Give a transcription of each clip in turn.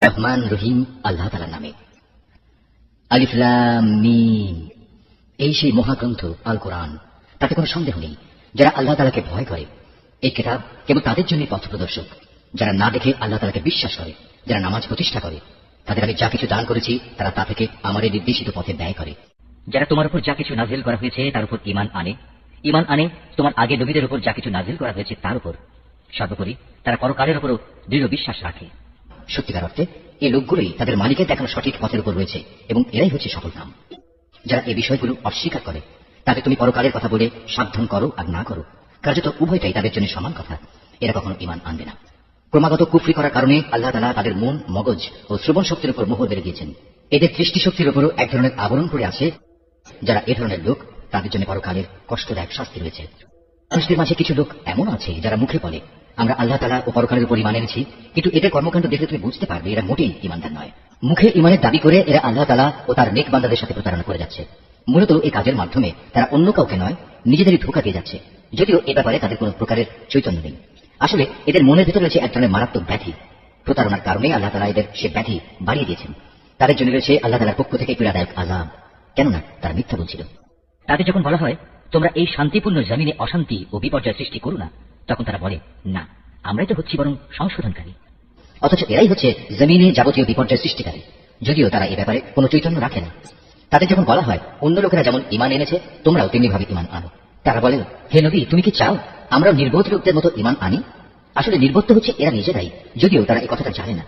রহমান রহিম আল্লাহ তাআলার নামে। আলিফ লাম মিম। এই সেই মহাগ্রন্থ আল কোরআন, তাতে কোনো সন্দেহ নেই। যারা আল্লাহ তাআলাকে ভয় করে, এই কিতাব কেবল তাদের জন্য পথ প্রদর্শক। যারা না দেখে আল্লাহ তাআলাকে বিশ্বাস করে, যারা নামাজ প্রতিষ্ঠা করে, তাদের আমি যা কিছু দান করেছি তারা তা থেকে আমার এই নির্দেশিত পথে ব্যয় করে। যারা তোমার উপর যা কিছু নাজিল করা হয়েছে তার উপর ঈমান আনে তোমার আগে নবীদের উপর যা কিছু নাজিল করা হয়েছে তার উপর। সর্বোপরি তারা পরকালের উপরও দৃঢ় বিশ্বাস রাখে। সত্যিকার অর্থে এই লোকগুলোই তাদের মালিকের দেখানো সঠিক পথের উপর রয়েছে এবং এরাই হচ্ছে সফল কাম। যারা এই বিষয়গুলো অস্বীকার করে, তাকে তুমি পরকালের কথা বলে সাবধান করো আর না করো, কার্যত উভয়টাই তাদের জন্য সমান কথা। এরা কখনো ঈমান আনবে না। ক্রমাগত কুফরি করার কারণে আল্লাহ তাআলা তাদের মন, মগজ ও শ্রবণ শক্তির উপর মোহর বেড়ে দিয়েছেন। এদের দৃষ্টিশক্তির উপরও এক ধরনের আবরণ পড়ে আছে। যারা এ ধরনের লোক, তাদের জন্য পরকালের কষ্টদায়ক শাস্তি রয়েছে। মানুষদের মাঝে কিছু লোক এমন আছে যারা মুখে বলে আমরা আল্লাহ তাআলা ও পরকালের উপর ঈমান এনেছি, কিন্তু এদের কর্মকাণ্ড দেখলে তুমি বুঝতে পারবে এরা মোটেই ঈমানদার নয়। মুখে ঈমানের দাবি করে এরা আল্লাহ তাআলা ও তার নেক বান্দাদের সাথে প্রতারণা করে যাচ্ছে। মূলত এই কাজের মাধ্যমে তারা অন্য কাউকে নয়, নিজেদেরই ধোঁকা দিয়ে যাচ্ছে, যদিও এ ব্যাপারে তাদের কোনো প্রকারের চৈতন্য নেই। আসলে এদের মনের ভেতরে রয়েছে এক ধরনের মারাত্মক ব্যাধি। প্রতারণার কারণে আল্লাহ তাআলা এদের সে ব্যাধি বাড়িয়ে দিয়েছেন। তাদের জন্য রয়েছে আল্লাহ তাআলার পক্ষ থেকে পীড়াদায়ক আযাব, কেননা তারা মিথ্যা বলছিল। তাদের যখন বলা হয় তোমরা এই শান্তিপূর্ণ জমিনে অশান্তি ও বিপর্যয় সৃষ্টি করো না, তখন তারা বলে না, আমরাই তো হচ্ছি বরং সংশোধনকারী। অথচ এরাই হচ্ছে জমিনে যাবতীয় বিপর্যয় সৃষ্টিকারী, যদিও তারা এ ব্যাপারে কোনো চৈতন্য রাখে না। তাদের যখন বলা হয় অন্য লোকেরা যেমন ঈমান এনেছে তোমরাও তেমনি ভাবে ঈমান আনো, তারা বলে হে নবী, তুমি কি চাও আমরাও নির্বোধ লোকদের মতো ঈমান আনি? আসলে নির্বোধ হচ্ছে এরা নিজেরাই, যদিও তারা এই কথাটা জানে না।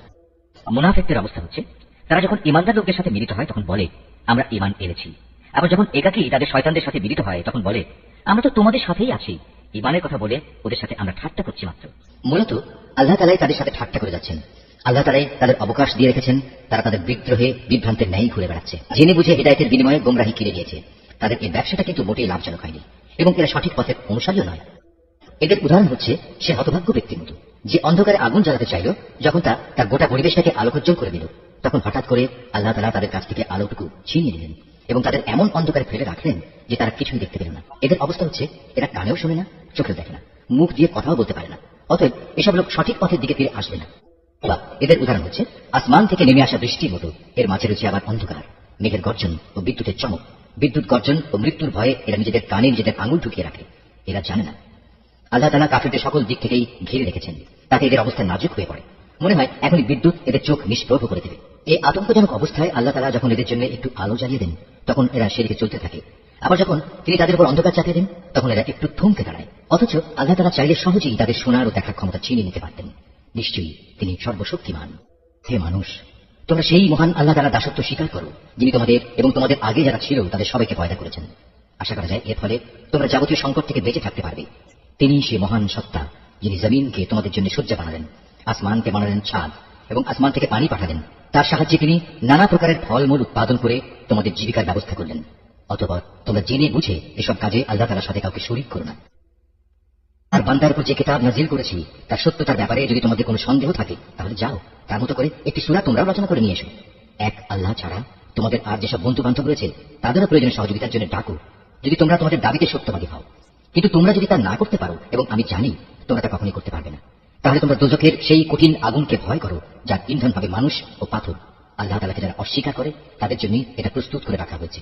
মুনাফিকদের অবস্থা হচ্ছে তারা যখন ঈমানদার লোকদের সাথে মিলিত হয় তখন বলে আমরা ঈমান এনেছি, আবার যখন একাকী তাদের শয়তানদের সাথে মিলিত হয় তখন বলে আমরা তো তোমাদের সাথেই আছি। ঈমানের কথা বলে ওদের সাথে আমরা ঠাট্টা করছি মাত্র। মূলত আল্লাহ তাআলাই তাদের সাথে ঠাট্টা করে যাচ্ছেন। আল্লাহ তাআলাই তাদের অবকাশ দিয়ে রেখেছেন। তারা তাদের বিদ্রোহে বিভ্রান্তের ন্যায় ঘুরে বেড়াচ্ছে, জেনে বুঝে হিদায়াতের বিনিময়ে গোমরাহি কিনে দিয়েছে। তাদের এই ব্যবসাটা কিন্তু মোটেই লাভজনক হয়নি এবং এরা সঠিক পথের অনুসারীও নয়। এদের উদাহরণ হচ্ছে সে হতভাগ্য ব্যক্তির মতো, যে অন্ধকারে আগুন জ্বালাতে চাইল, যখন তা তার গোটা পরিবেশটাকে আলোকোজ্জ্বল করে দিল, তখন হঠাৎ করে আল্লাহ তাআলা তাদের কাছ থেকে আলোটুকু ছিনিয়ে নিলেন এবং তাদের এমন অন্ধকারে ফেলে রাখলেন যে তারা কিছুই দেখতে পেল না। এদের অবস্থা হচ্ছে এরা কানেও শোনে না, চোখেও দেখে না, মুখ দিয়ে কথাও বলতে পারে না। অতএব এসব লোক সঠিক পথের দিকে ফিরে আসবে না। বা এদের উদাহরণ হচ্ছে আসমান থেকে নেমে আসা বৃষ্টির মতো, এর মাঝে রয়েছে আবার অন্ধকার, মেঘের গর্জন ও বিদ্যুতের চমক। বিদ্যুৎ গর্জন ও মৃত্যুর ভয়ে এরা নিজেদের কানে নিজেদের আঙুল ঢুকিয়ে রাখে। এরা জানে না আল্লাহ তাআলা কাফিরদের সকল দিক থেকেই ঘিরে রেখেছেন, তাতে এদের অবস্থা নাজুক হয়ে পড়ে। মনে হয় এখনই বিদ্যুৎ এদের চোখ নিষ্প্রভ করে দেবে। এই আতঙ্কজনক অবস্থায় আল্লাহ তাআলা যখন এদের জন্য একটু আলো জ্বালিয়ে দেন, তখন এরা সেদিকে চলতে থাকে। আবার যখন তিনি তাদের উপর অন্ধকার চাপিয়ে দেন, তখন এরা একটু থমকে দাঁড়ায়। অথচ আল্লাহ তাআলা চাইলে সহজেই তাদের শোনার ও দেখার ক্ষমতা ছিনিয়ে নিতে পারতেন। নিশ্চয়ই তিনি সর্বশক্তিমান। হে মানুষ, তোমরা সেই মহান আল্লাহ তাআলার দাসত্ব স্বীকার করো, যিনি তোমাদের এবং তোমাদের আগে যারা ছিল তাদের সবাইকে পয়দা করেছেন। আশা করা যায় এর ফলে তোমরা যাবতীয় সংকট থেকে বেঁচে থাকতে পারবে। তিনি সে মহান সত্তা যিনি জমিনকে তোমাদের জন্য শয্যা বানালেন, আসমানকে বানালেন ছাদ এবং আসমান থেকে পানি পাঠালেন। তার সাহায্যে তিনি নানা প্রকারের ফলমূল উৎপাদন করে তোমাদের জীবিকার ব্যবস্থা করলেন। অতঃপর তোমরা জেনে বুঝে এসব কাজে আল্লাহ তাআলার সাথে কাউকে শরীক করো না। আর বান্দার উপর যে কিতাব নাজিল করেছি তার সত্যতার ব্যাপারে যদি তোমাদের কোনো সন্দেহ থাকে, তাহলে যাও তার মতো করে একটি সূরা তোমরাও রচনা করে নিয়ে এসো। এক আল্লাহ ছাড়া তোমাদের আর যেসব বন্ধু বান্ধব রয়েছে তাদেরও প্রয়োজনে সহযোগিতার জন্য ডাকো, যদি তোমরা তোমাদের দাবিতে সত্যবাদী হও। কিন্তু তোমরা যদি তা না করতে পারো, এবং আমি জানি তোমরা তা কখনোই করতে পারবে না, তাহলে তোমরা দোজখের সেই কঠিন আগুনকে ভয় করো, যার ইন্ধন হবে মানুষ ও পাথর। আল্লাহ তাআলাকে যারা অস্বীকার করে তাদের জন্য এটা প্রস্তুত করে রাখা হয়েছে।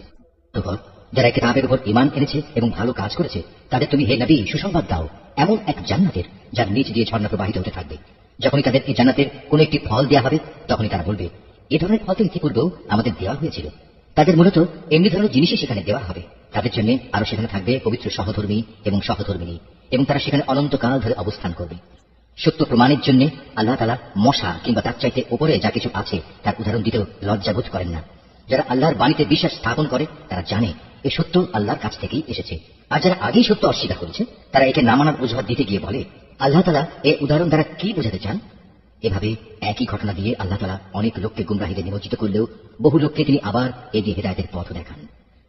তখন যারা কিতাবের উপর ঈমান এনেছে এবং ভালো কাজ করেছে, তাদের তুমি হে নবী সুসংবাদ দাও এমন এক জান্নাতের, যার নিচ দিয়ে ঝর্ণা প্রবাহিত হতে থাকবে। যখনই তাদের এই জান্নাতের কোনো একটি ফল দেওয়া হবে, তখনই তারা বলবে এ ধরনের ফল তো ইতিপূর্বেও আমাদের দেওয়া হয়েছিল। তাদের মূলত এমনি ধরনের জিনিসই সেখানে দেওয়া হবে। তাদের জন্য আরো সেখানে থাকবে পবিত্র সহধর্মী এবং সহধর্মিনী, এবং তারা সেখানে অনন্তকাল ধরে অবস্থান করবে। সত্য প্রমাণের জন্য আল্লাহ তাআলা মশা কিংবা তার চাইতে উপরে যা কিছু আছে তার উদাহরণ দিতেও লজ্জাবোধ করেন না। যারা আল্লাহর বাণীতে বিশ্বাস স্থাপন করে তারা জানে এই সত্য আল্লাহর কাছ থেকেই এসেছে। আর যারা আগেই সত্য অস্বীকার করেছে, তারা একে না মানার অজুহাত দিতে গিয়ে বলে আল্লাহ তাআলা এই উদাহরণ দ্বারা কি বোঝাতে চান। এভাবে একই ঘটনা দিয়ে আল্লাহ তাআলা অনেক লোককে গুমরাহিতে নিমজ্জিত করলেও বহু লোককে তিনি আবার এগিয়ে হিদায়াতের পথ দেখান।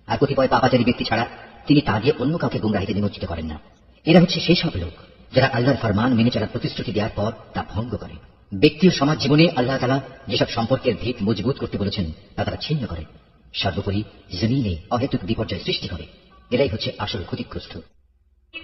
আর কতিপয় পাপাচারী ব্যক্তি ছাড়া তিনি তা দিয়ে অন্য কাউকে গুমরাহিতে নিমজ্জিত করেন না। এরা হচ্ছে সেই সব লোক যারা আল্লাহর ফরমান মেনে চলার প্রতিশ্রুতি দেওয়ার পর তা ভঙ্গ করে। ব্যক্তি ও সমাজ জীবনে আল্লাহ তাআলা যেসব সম্পর্কের ভিত মজবুত করতে বলেছেন তা তারা ছিন্ন করে। সর্বোপরি জমিনে অহেতুক বিপর্যয় সৃষ্টি করে। এরাই হচ্ছে আসল ক্ষতিগ্রস্ত।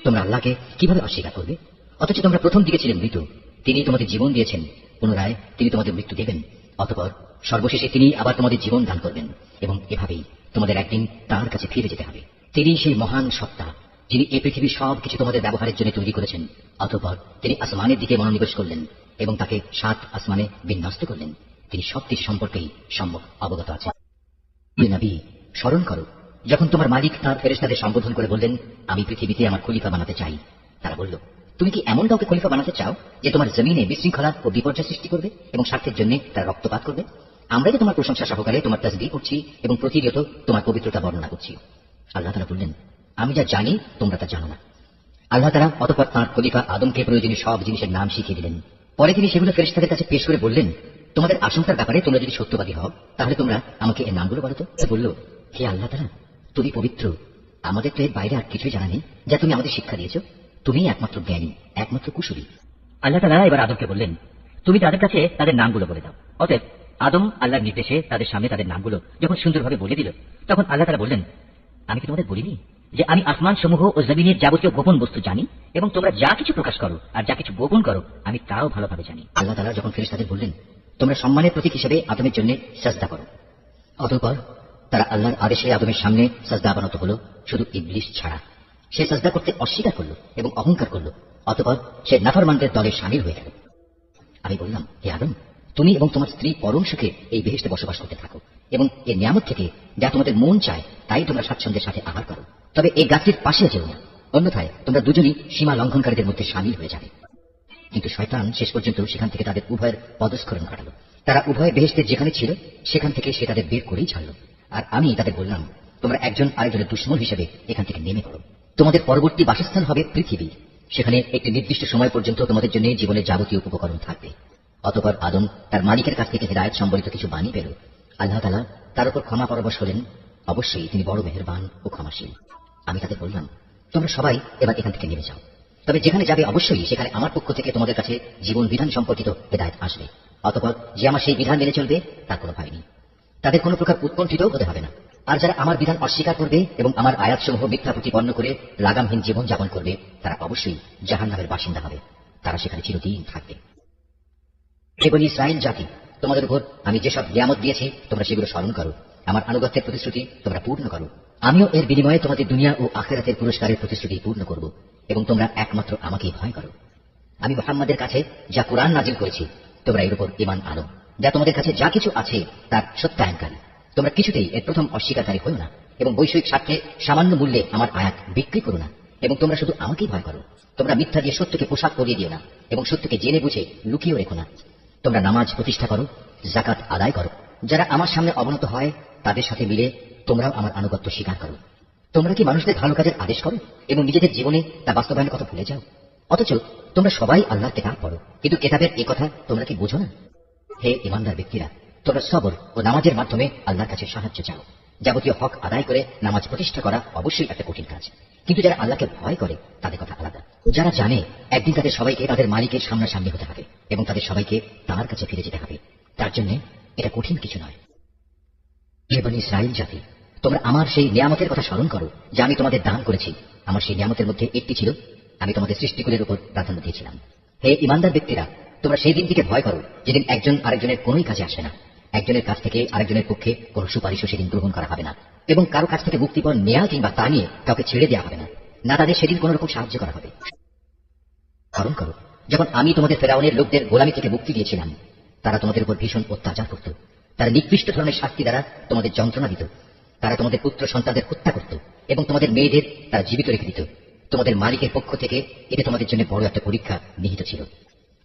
তোমরা আল্লাহকে কিভাবে অস্বীকার করবে, অথচ তোমরা প্রথম দিকে ছিলেন মৃত। তিনি তোমাদের জীবন দিয়েছেন, পুনরায় তিনি তোমাদের মৃত্যু দেবেন। অতঃপর সর্বশেষে তিনি আবার তোমাদের জীবন দান করবেন এবং এভাবেই তোমাদের একদিন তার কাছে ফিরে যেতে হবে। তিনি সেই মহান সত্তা যিনি এই পৃথিবীর সবকিছু তোমাদের ব্যবহারের জন্য তৈরি করেছেন। অতঃপর তিনি আসমানের দিকে মনোনিবেশ করলেন এবং তাকে 7 আসমানে বিন্যস্ত করলেন। তিনি সবকিছু সম্পর্কেই সম্যক অবগত আছেন। নবী, স্মরণ করো যখন তোমার মালিক তাঁর ফেরেশতাদের সম্বোধন করে বললেন, আমি পৃথিবীতে আমার খলিফা বানাতে চাই। তারা বলল, তুমি কি এমন কাউকে খলিফা বানাতে চাও যে তোমার জমিনে বিশৃঙ্খলা ও বিপর্যয় সৃষ্টি করবে এবং স্বার্থের জন্য তার রক্তপাত করবে? আমরা তো তোমার প্রশংসা সহকারে তোমার তাসবিহ করছি এবং প্রতিনিয়ত তোমার পবিত্রতা বর্ণনা করছি। আল্লাহ তাআলা বললেন, আমি যা জানি তোমরা তা জানো না। আল্লাহ তাআলা অতঃপর তাঁর খলিফা আদমকে প্রয়োজনীয় সব জিনিসের নাম শিখিয়ে দিলেন। পরে তিনি সেগুলো ফেরেশতাদের কাছে পেশ করে বললেন, তোমাদের আশঙ্কার ব্যাপারে তোমরা যদি সত্যবাদী হও তাহলে তোমরা আমাকে এর নামগুলো বলো তো। বলল, হে আল্লাহ তাআলা, তুমি পবিত্র, আমাদের তো এর বাইরে আর কিছুই জানা নেই যা তুমি আমাদের শিক্ষা দিয়েছ। তুমি একমাত্র জ্ঞানী, একমাত্র কুশলী। আল্লাহ তাআলা এবার আদমকে বললেন, তুমি তাদের কাছে তাদের নামগুলো বলে দাও। অতএব আদম আল্লাহর নির্দেশে তাদের সামনে তাদের নামগুলো যখন সুন্দরভাবে বলে দিল, তখন আল্লাহ তাআলা বললেন, আমি কি তোমাদের বলিনি যে আমি আসমান সমূহ ও জমিনের যাবতীয় গোপন বস্তু জানি এবং তোমরা যা কিছু প্রকাশ করো আর যা কিছু গোপন করো আমি তাও ভালোভাবে জানি। আল্লাহ তাআলা যখন ফেরেশতাদের বললেন, তোমরা সম্মানের প্রতীক হিসেবে আদমের জন্য সাজদা করো, অতঃপর তারা আল্লাহর আদেশে আদমের সামনে সাজদা বানাত হলো, শুধু ইবলিস ছাড়া। সে সাজদা করতে অস্বীকার করল এবং অহংকার করল। অতঃপর সে নাফরমানদের দলে শামিল হয়ে গেল। আমি বললাম, হে আদম, তুমি এবং তোমার স্ত্রী পরম সুখে এই বেহেশতে বসবাস করতে থাকো এবং এই নিয়ামত থেকে যা তোমাদের মন চায় তাই তোমরা স্বাচ্ছন্দ্যের সাথে আহার করো। তবে এই গাছটির পাশে যেও না, অন্যথায় তোমরা দুজনই সীমা লঙ্ঘনকারীদের মধ্যে শামিল হয়ে যাবে। কিন্তু শয়তান শেষ পর্যন্ত সেখান থেকে তাদের উভয়ের পদস্খলন ঘটালো। তারা উভয় বেহেশতে যেখানে ছিল সেখান থেকে সে তাদের বের করেই ছাড়ল। আর আমি তাদের বললাম, তোমরা একজন আরেকজনের দুশমন হিসেবে এখান থেকে নেমে পড়ো। তোমাদের পরবর্তী বাসস্থান হবে পৃথিবী। সেখানে একটি নির্দিষ্ট সময় পর্যন্ত তোমাদের জন্য জীবনের যাবতীয় উপকরণ থাকবে। অতঃপর আদম তার মালিকের কাছ থেকে হিদায়াত সম্বলিত কিছু বাণী পেল। আল্লাহ তাআলা তার উপর ক্ষমা পরবশ হলেন। অবশ্যই তিনি বড় মেহেরবান ও ক্ষমাশীল। আমি তাদের বললাম, তোমরা সবাই এবার এখান থেকে নেমে যাও। তবে যেখানে যাবে অবশ্যই সেখানে আমার পক্ষ থেকে তোমাদের কাছে জীবন বিধান সম্পর্কিত হিদায়াত আসবে। অতঃপর যে আমার সেই বিধান মেনে চলবে তার কোনো ভয় নেই, তাদের কোনো প্রকার উৎকণ্ঠিত হতে হবে না। আর যারা আমার বিধান অস্বীকার করবে এবং আমার আয়াতসমূহ মিথ্যা প্রতিপন্ন করে লাগামহীন জীবন যাপন করবে তারা অবশ্যই জাহান্নামের বাসিন্দা হবে। তারা সেখানে চিরদিন থাকবে। হে বনী ইসরাঈল জাতি, তোমাদের উপর আমি যেসব নিয়ামত দিয়েছি তোমরা সেগুলো স্মরণ করো। আমার আনুগত্যের প্রতিশ্রুতি তোমরা পূর্ণ করো। আমিও এর বিনিময়ে তোমাদের দুনিয়া ও আখিরাতের পুরস্কারের প্রতিশ্রুতি পূর্ণ করব এবং তোমরা একমাত্র আমাকেই ভয় করো। আমি মুহাম্মাদের কাছে যা কুরআন নাজিল করেছি তোমরা এর উপর ঈমান আনো, যা তোমাদের কাছে যা কিছু আছে তার সত্যায়নকারী। তোমরা কিছুতেই এর প্রথম অস্বীকারী হও না এবং বৈষয়িক স্বার্থে সামান্য মূল্যে আমার আয়াত বিক্রি করো না এবং তোমরা শুধু আমাকেই ভয় করো। তোমরা মিথ্যা দিয়ে সত্যকে পোশাক পরিয়ে দিও না এবং সত্যকে জেনে বুঝে লুকিয়েও রেখো না। তোমরা নামাজ প্রতিষ্ঠা করো, যাকাত আদায় করো। যারা আমার সামনে অবনত হয় তাদের সাথে মিলে তোমরাও আমার আনুগত্য স্বীকার করো। তোমরা কি মানুষদের ভালো কাজের আদেশ করো এবং নিজেদের জীবনে তা বাস্তবায়নের কথা ভুলে যাও? অথচ তোমরা সবাই আল্লাহর কিতাব পড়ো, কিন্তু কিতাবের এই কথা তোমরা কি বোঝো না? হে ঈমানদার ব্যক্তিরা, তোমরা সবর ও নামাজের মাধ্যমে আল্লাহর কাছে সাহায্য চাও। যাবতীয় হক আদায় করে নামাজ প্রতিষ্ঠা করা অবশ্যই একটা কঠিন কাজ, কিন্তু যারা আল্লাহকে ভয় করে তাদের কথা আলাদা। যারা জানে একদিন তাদের সবাইকে তাদের মালিকের সামনাসামনি হতে হবে এবং তাদের সবাইকে তার কাছে ফিরে যেতে হবে, তার জন্য এটা কঠিন কিছু নয়। হে বনী ইসরাঈল জাতি, তোমরা আমার সেই নিয়ামতের কথা স্মরণ করো যা আমি তোমাদের দান করেছি। আমার সেই নিয়ামতের মধ্যে একটি ছিল আমি তোমাদের সৃষ্টিকুলের উপর প্রাধান্য দিয়েছিলাম। হে ঈমানদার ব্যক্তিরা, তোমরা সেই দিনটিকে ভয় করো যেদিন একজন আরেকজনের কোনোই কাজে আসবে না। একজনের কাছ থেকে আরেকজনের পক্ষে কোনো সুপারিশও সেদিন গ্রহণ করা হবে না এবং কারো কাছ থেকে মুক্তিপণ নেওয়া কিংবা তা নিয়ে কাউকে ছেড়ে দেওয়া হবে না, না তাদের সেদিন কোন রকম সাহায্য করা হবে। স্মরণ করো যখন আমি তোমাদের ফেরাউনের লোকদের গোলামি থেকে মুক্তি দিয়েছিলাম। তারা তোমাদের উপর ভীষণ অত্যাচার করত। তারা নিকৃষ্ট ধরনের শাস্তি দ্বারা তোমাদের যন্ত্রণা দিত। তারা তোমাদের পুত্র সন্তানদের হত্যা করত এবং তোমাদের মেয়েদের তারা জীবিত রেখে দিত। তোমাদের মালিকের পক্ষ থেকে এটা তোমাদের জন্য বড় একটা পরীক্ষা নিহিত ছিল।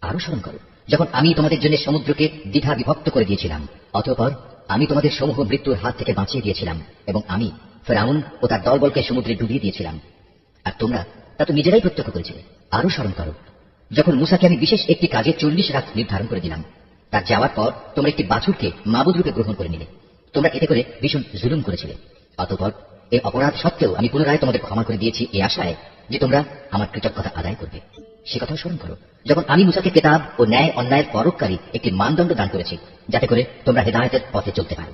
আরো স্মরণ করো যখন আমি তোমাদের জন্য সমুদ্রকে দ্বিধা বিভক্ত করে দিয়েছিলাম। অতঃপর আমি তোমাদের সমূহ মৃত্যুর হাত থেকে বাঁচিয়ে দিয়েছিলাম এবং আমি ফেরাউন ও তার দলবলকে সমুদ্রে ডুবিয়ে দিয়েছিলাম, আর তোমরা তা তো নিজেরাই প্রত্যক্ষ করেছিলে। আরো স্মরণ করো যখন মুসাকে আমি বিশেষ একটি কাজে 40 রাত নির্ধারণ করে দিলাম। তার যাওয়ার পর তোমরা একটি বাছুরকে মাবুদ রূপে গ্রহণ করে নিলে। তোমরা এতে করে ভীষণ জুলুম করেছিলে। অতঃপর এই অপরাধ সত্ত্বেও আমি পুনরায় তোমাদের ক্ষমা করে দিয়েছি এই আশায় যে তোমরা আমার কৃতজ্ঞতা আদায় করবে। সে কথা স্মরণ করো যখন আমি মুসাকে কিতাব ও ন্যায় অন্যায়ের পরককারী একটি মানদণ্ড দান করেছি যাতে করে তোমরা হেদায়েতের পথে চলতে পারো।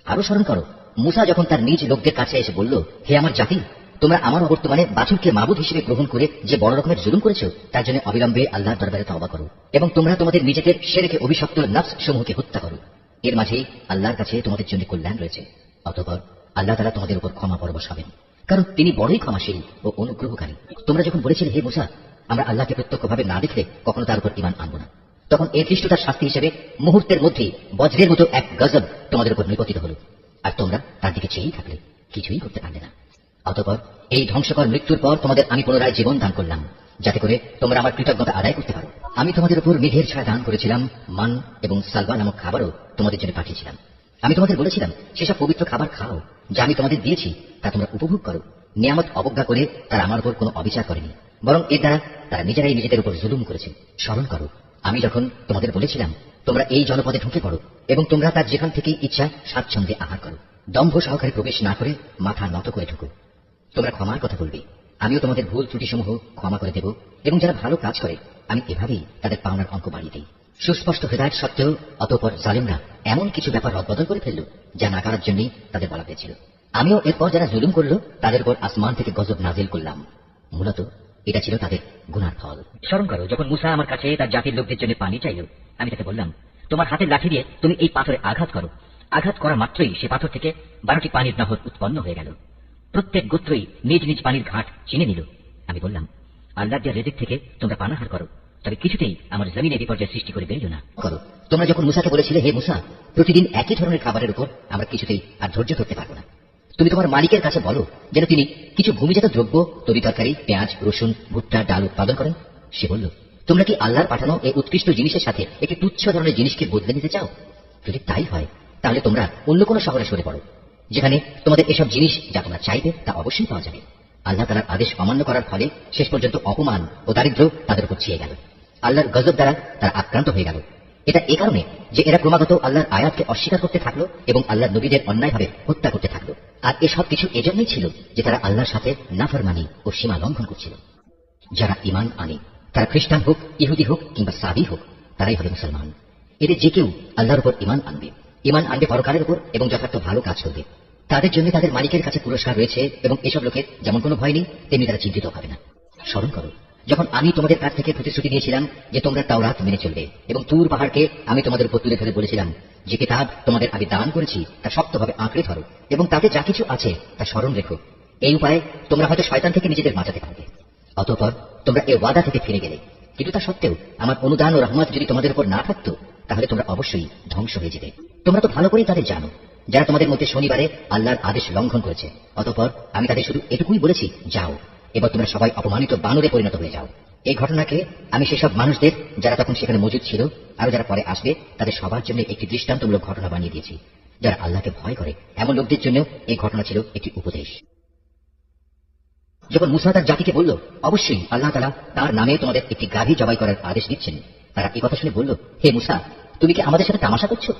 আরো স্মরণ করো মুসা যখন তার নিজ লোকদের কাছে এসে বলল, হে আমার জাতি, তোমরা আমার অবর্তমানে বাছুরকে মাবুদ হিসেবে গ্রহণ করে যে বড় রকমের জুলুম করেছো তার জন্য অবিলম্বে আল্লাহর দরবারে তওবা করো এবং তোমরা তোমাদের নিজেদের শিরকে অভিশপ্ত নফস সমূহকে হত্যা করো। এর মাঝেই আল্লাহর কাছে তোমাদের জন্য কল্যাণ রয়েছে। অতঃপর আল্লাহ তাআলা তোমাদের উপর ক্ষমা পরবশ হবেন, কারণ তিনি বড়ই ক্ষমাশীল ও অনুগ্রহকারী। তোমরা যখন বলেছিলে, হে মুসা, আমরা আল্লাহকে প্রত্যক্ষভাবে না দেখলে কখনো তার উপর ঈমান আনব না, তখন এর দৃষ্টতার শাস্তি হিসেবে মুহূর্তের মধ্যেই বজ্রের মতো এক গজব তোমাদের উপর নিপতিত হল, আর তোমরা তার দিকে চেয়েই থাকলে, কিছুই করতে পারলে না। অতঃপর এই ধ্বংসকর মৃত্যুর পর তোমাদের আমি পুনরায় জীবন দান করলাম, যাতে করে তোমরা আমার কৃতজ্ঞতা আদায় করতে পারো। আমি তোমাদের উপর মেঘের ছায়া দান করেছিলাম, মান এবং সালবা নামক খাবারও তোমাদের জন্য পাঠিয়েছিলাম। আমি তোমাদের বলেছিলাম, সেসব পবিত্র খাবার খাও যা আমি তোমাদের দিয়েছি, তা তোমরা উপভোগ করো। নিয়ামত অবজ্ঞা করে তারা আমার উপর কোনো অবিচার করেনি, বরং এর দ্বারা তারা নিজেরাই নিজেদের উপর জুলুম করেছে। স্মরণ করো, আমি যখন তোমাদের বলেছিলাম, তোমরা এই জনপদে ঢুকে পড়ো এবং তোমরা তার যেখান থেকে ইচ্ছা স্বাচ্ছন্দ্যে আহার করো, দম্ভ সহকারে প্রবেশ না করে মাথা নত করে ঢুকো। তোমরা ক্ষমার কথা বলবে, আমিও তোমাদের ভুল ত্রুটিসমূহ ক্ষমা করে দেব, এবং যারা ভালো কাজ করে আমি এভাবেই তাদের পাওনার অঙ্ক বাড়িয়ে দিই। সুস্পষ্ট হৃদায়ত সত্ত্বেও অতঃপর জালিমরা এমন কিছু ব্যাপার রদবদল করে ফেলল যা না করার জন্যই তাদের বলা হয়েছিল। আমিও এরপর যারা জুলুম করল তাদের উপর আসমান থেকে গজব নাজিল করলাম। মূলত এটা ছিল তাদের গুনার ফল। স্মরণ করো, যখন মুসা আমার কাছে তার জাতির লোকদের জন্য পানি চাইল, আমি তাকে বললাম, তোমার হাতের লাঠি দিয়ে তুমি এই পাথরে আঘাত করো। আঘাত করা মাত্রই সে পাথর থেকে 12টি পানির নহর উৎপন্ন হয়ে গেল। প্রত্যেক গোত্রই নিজ নিজ পানির ঘাট চিনে নিল। আমি বললাম, আল্লাহ দেয়া রিজিক থেকে তোমরা পানাহার করো, তবে কিছুতেই আমার জমিনে বিপর্যয় সৃষ্টি করে বেরিও না। করো, তোমরা যখন মুসাকে বলেছিলে, হে মুসা, প্রতিদিন একই ধরনের খাবারের উপর আমরা কিছুতেই আর ধৈর্য ধরতে পারবো না, তুমি তোমার মালিকের কাছে বলো যেন তিনি কিছু ভূমিজাত দ্রব্য, তরি তরকারি, পেঁয়াজ, রসুন, ভুট্টা, ডাল উৎপাদন করেন। সে বলল, তোমরা কি আল্লাহর পাঠানো এই উৎকৃষ্ট জিনিসের সাথে একটি তুচ্ছ ধরনের জিনিসকে বদলে নিতে চাও? যদি তাই হয়, তাহলে তোমরা অন্য কোনো শহরে সরে পড়ো, যেখানে তোমাদের এসব জিনিস যা তোমরা চাইবে তা অবশ্যই পাওয়া যাবে। আল্লাহ তাআলার আদেশ অমান্য করার ফলে শেষ পর্যন্ত অপমান ও দারিদ্র্য তাদের উপর ছেয়ে গেল। আল্লাহর গজব দ্বারা তারা আক্রান্ত হয়ে গেল। এটা এ কারণে যে এরা ক্রমাগত আল্লাহর আয়াতকে অস্বীকার করতে থাকলো এবং আল্লাহর নবীদের অন্যায়ভাবে হত্যা করতে থাকলো। আর এসব কিছু এজন্যই ছিল যে তারা আল্লাহর সাথে নাফরমানি ও সীমা লঙ্ঘন করছিল। যারা ঈমান আনে, তারা খ্রিস্টান হোক, ইহুদি হোক কিংবা সাবি হোক, তারাই হবে মুসলমান। এদের যে কেউ আল্লাহর উপর ঈমান আনবে পরকালের উপর এবং যথার্থ ভালো কাজ করবে, তাদের জন্য তাদের মালিকের কাছে পুরস্কার রয়েছে, এবং এসব লোকের যেমন কোনো ভয় নেই, তেমনি তারা চিন্তিত হবে না। স্মরণ করো, যখন আমি তোমাদের কাছ থেকে প্রতিশ্রুতি নিয়েছিলাম যে তোমরা তাওরাত মেনে চলবে, এবং তুর পাহাড়কে আমি তোমাদের উপর তুলে ধরে বলেছিলাম যে কিতাব তোমাদের আমি দান করেছি তা শক্তভাবে আঁকড়ে ধরো এবং তাতে যা কিছু আছে তা স্মরণ রেখো। এই উপায়ে তোমরা হয়তো শয়তান থেকে নিজেদের বাঁচাতে পারবে। অতঃপর তোমরা এই ওয়াদা থেকে ফিরে গেলে, কিন্তু তা সত্ত্বেও আমার অনুদান ও রহমত যদি তোমাদের উপর না থাকতো, তাহলে তোমরা অবশ্যই ধ্বংস হয়ে যেতে। তোমরা তো ভালো করেই তাদের জানো যারা তোমাদের মধ্যে শনিবারে আল্লাহর আদেশ লঙ্ঘন করেছে। অতঃপর আমি তাদের শুধু এটুকুই বলেছি, যাও, এবার তোমরা সবাই অপমানিত বানরে পরিণত হয়ে যাও। এই ঘটনাকে আমি সেসব মানুষদের যারা তখন সেখানে মজুদ ছিল, আর যারা পরে আসবে, তাদের সবার জন্য একটি দৃষ্টান্তমূলক ঘটনা বানিয়ে দিয়েছি। যারা আল্লাহকে ভয় করে এমন লোকদের জন্য এই ঘটনা ছিল একটি উপদেশ। যখন মুসা তার জাতিকে বলল, অবশ্যই আল্লাহ তাআলা তার নামে তোমাদের একটি গাভী জবাই করার আদেশ দিচ্ছেন, তারা এই কথা শুনে বলল, হে মুসা, তুমি কি আমাদের সাথে তামাশা করছো?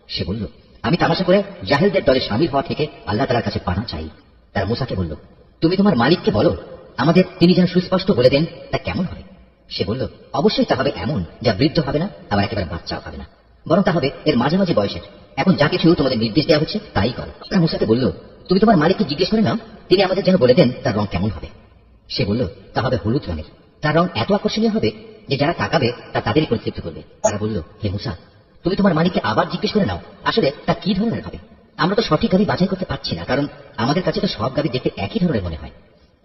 সে বলল, আমি তামাশা করে জাহেলদের দলে শামিল হওয়া থেকে আল্লাহ তাআলার কাছে পানা চাই। তারা মুসাকে বলল, তুমি তোমার মালিককে বলো আমাদের তিনি যেন সুস্পষ্ট বলে দেন তা কেমন হবে। সে বলল, অবশ্যই তা হবে এমন যা বৃদ্ধ হবে না, আবার একেবারে বাচ্চাও হবে না, বরং তা হবে এর মাঝামাঝি বয়সের। এখন যা কিছু তোমাদের নির্দেশ দেওয়া হচ্ছে তাই করো। তারা মুসাকে বলল, তুমি তোমার মালিককে জিজ্ঞেস করে নাও তিনি আমাদের যেন বলে দেন তার রং কেমন হবে। সে বলল, তা হবে হলুদ রঙের। তার রং এত আকর্ষণীয় হবে যে যারা তাকাবে তা তাদেরই পরিতৃপ্ত করবে। তারা বলল, হে মুসা, তুমি তোমার মালিককে আবার জিজ্ঞেস করে নাও আসলে তা কি ধরনের হবে। আমরা তো সঠিক গাভী বাছাই করতে পারছি না, কারণ আমাদের কাছে তো সব গাভী দেখতে একই ধরনের মনে হয়।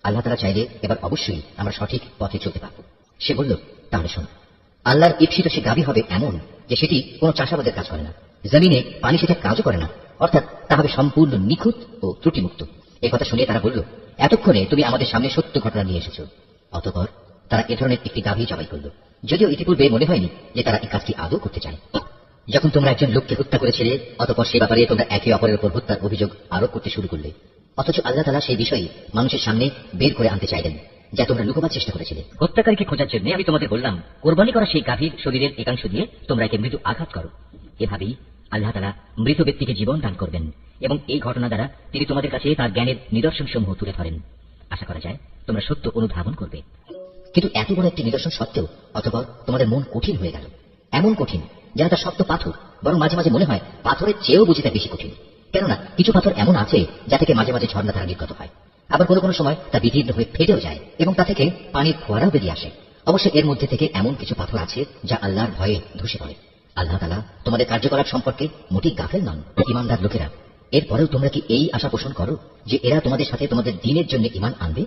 আল্লাহ তাআলা চাইলে এবার অবশ্যই আমরা সঠিক পথে চলতে পারব। সে বলল, তাহলে শোনো, আল্লাহর ঈপ্সিত সে গাভী হবে এমন যে সেটি কোনো চাষাবাদের কাজ করে না, জমিনে পানি সেটা কাজও করে না, অর্থাৎ তা হবে সম্পূর্ণ নিখুঁত ও ত্রুটিমুক্ত। এই কথা শুনে তারা বলল, এতক্ষণে তুমি আমাদের সামনে সত্য ঘটনা নিয়ে এসেছ। অতঃপর তারা এ ধরনের একটি গাভী জবাই করল, যদিও ইতিপূর্বে মনে হয়নি যে তারা এই কাজটি আদৌ করতে চায়। যখন তোমরা একজন লোককে হত্যা করেছিলে, অতঃপর সে ব্যাপারে তোমরা একে অপরের উপর হত্যার অভিযোগ আরোপ করতে শুরু করলে, অথচ আল্লাহ তাআলা সেই বিষয়ে মানুষের সামনে বের করে আনতে চাইলেন যা তোমরা লুকোবার চেষ্টা করেছিলে। হত্যাকারীকে খোঁজার জন্য আমি তোমাদের বললাম, কোরবানি করা সেই গাভীর শরীরের একাংশ দিয়ে তোমরা একে মৃদু আঘাত করো। এভাবেই আল্লাহ তাআলা মৃত ব্যক্তিকে জীবন দান করবেন, এবং এই ঘটনা দ্বারা তিনি তোমাদের কাছে তার জ্ঞানের নিদর্শন সমূহ তুলে ধরেন। আশা করা যায় তোমরা সত্য অনুধাবন করবে। কিন্তু এত বড় একটি নিদর্শন সত্ত্বেও অতঃপর তোমাদের মন কঠিন হয়ে গেল, এমন কঠিন যেন তা শক্ত পাথর, বরং মাঝে মাঝে মনে হয় পাথরের চেয়েও বুঝি তা বেশি কঠিন। কেননা কিছু পাথর এমন আছে যা থেকে মাঝে মাঝে ঝর্ণা ধারা নির্গত হয়, আবার কোনো কোনো সময় তা বিদীর্ণ হয়ে ফেটেও যায় এবং তা থেকে পানির ফোয়ারাও বেরিয়ে আসে। অবশ্য এর মধ্যে থেকে এমন কিছু পাথর আছে যা আল্লাহর ভয়ে ধসে পড়ে, আল্লাহ তাআলা তোমাদের কার্যকলাপ সম্পর্কে মোটেই গাফেল নন। ঈমানদার লোকেরা, এরপরেও তোমরা কি এই আশা পোষণ করো যে এরা তোমাদের সাথে তোমাদের দ্বীনের জন্য ঈমান আনবে?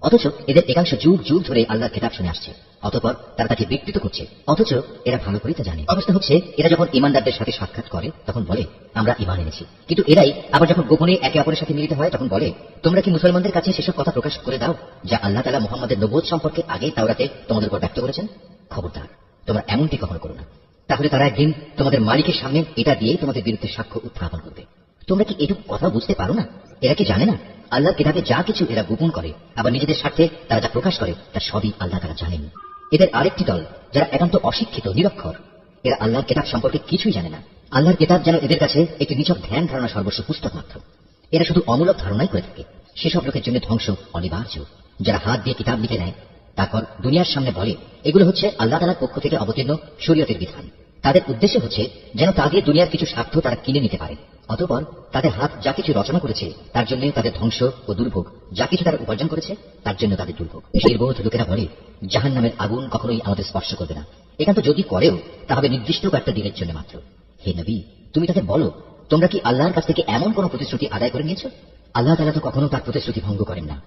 অথচ এদের একাংশ যুগ যুগ ধরে আল্লাহর কিতাব শুনে আসছে, অতঃপর তারা তাকে বিকৃত করছে, অথচ এরা ভালো করে তা জানে। অবস্থা হচ্ছে, এরা যখন ঈমানদারদের সাথে সাক্ষাৎ করে তখন বলে আমরা ঈমান এনেছি, কিন্তু এরাই আবার যখন গোপনে একে অপরের সাথে মিলিত হয় তখন বলে তোমরা কি মুসলমানদের কাছে সেসব কথা প্রকাশ করে দাও যা আল্লাহ তাআলা মুহাম্মদের নবুয়ত সম্পর্কে আগেই তাওরাতে তোমাদের উপর ব্যক্ত করেছেন? খবরদার, তোমরা এমনটি কখনো করো না। তাহলে তারা একদিন তোমাদের মালিকের সামনে এটা দিয়েই তোমাদের বিরুদ্ধে সাক্ষ্য উত্থাপন করবে। তোমরা কি এটুকু কথা বুঝতে পারো না? এরা কি জানে না আল্লাহর কিতাবে যা কিছু এরা গোপন করে, আবার নিজেদের স্বার্থে তারা যা প্রকাশ করে তা সবই আল্লাহ তাআলা জানেন। এদের আরেকটি দল যারা একান্ত অশিক্ষিত, নিরক্ষর, এরা আল্লাহর কিতাব সম্পর্কে কিছুই জানে না। আল্লাহর কিতাব যেন এদের কাছে একটি নিছক ধ্যান ধারণা সর্বস্ব পুস্তক মাত্র। এরা শুধু অমূলক ধারণাই করে থাকে। সেসব লোকের জন্য ধ্বংস অনিবার্য, যারা হাত দিয়ে কিতাব লিখে নেয়, তারপর দুনিয়ার সামনে বলে এগুলো হচ্ছে আল্লাহ তাআলার পক্ষ থেকে অবতীর্ণ শরীয়তের বিধান। তাদের উদ্দেশ্য হচ্ছে যেন তাদের দুনিয়ার কিছু স্বার্থ তারা কিনে নিতে পারে। অতঃপর তাদের হাত যা কিছু রচনা করেছে তার জন্য তাদের ধ্বংস ও দুর্ভোগ, যা কিছু তারা উপার্জন করেছে তার জন্য তাদের দুর্ভোগ। নির্বোধ লোকেরা বলে জাহান্নামের আগুন কখনোই আমাদের স্পর্শ করবে না, একান্ত যদি করেও তা হবে নির্দিষ্ট একটা দিনের জন্য মাত্র। হে নবী, তুমি তাদের বলো তোমরা কি আল্লাহর কাছ থেকে এমন কোন প্রতিশ্রুতি আদায় করে নিয়েছ? আল্লাহ তাআলা তো কখনো তার প্রতিশ্রুতি ভঙ্গ করেন না।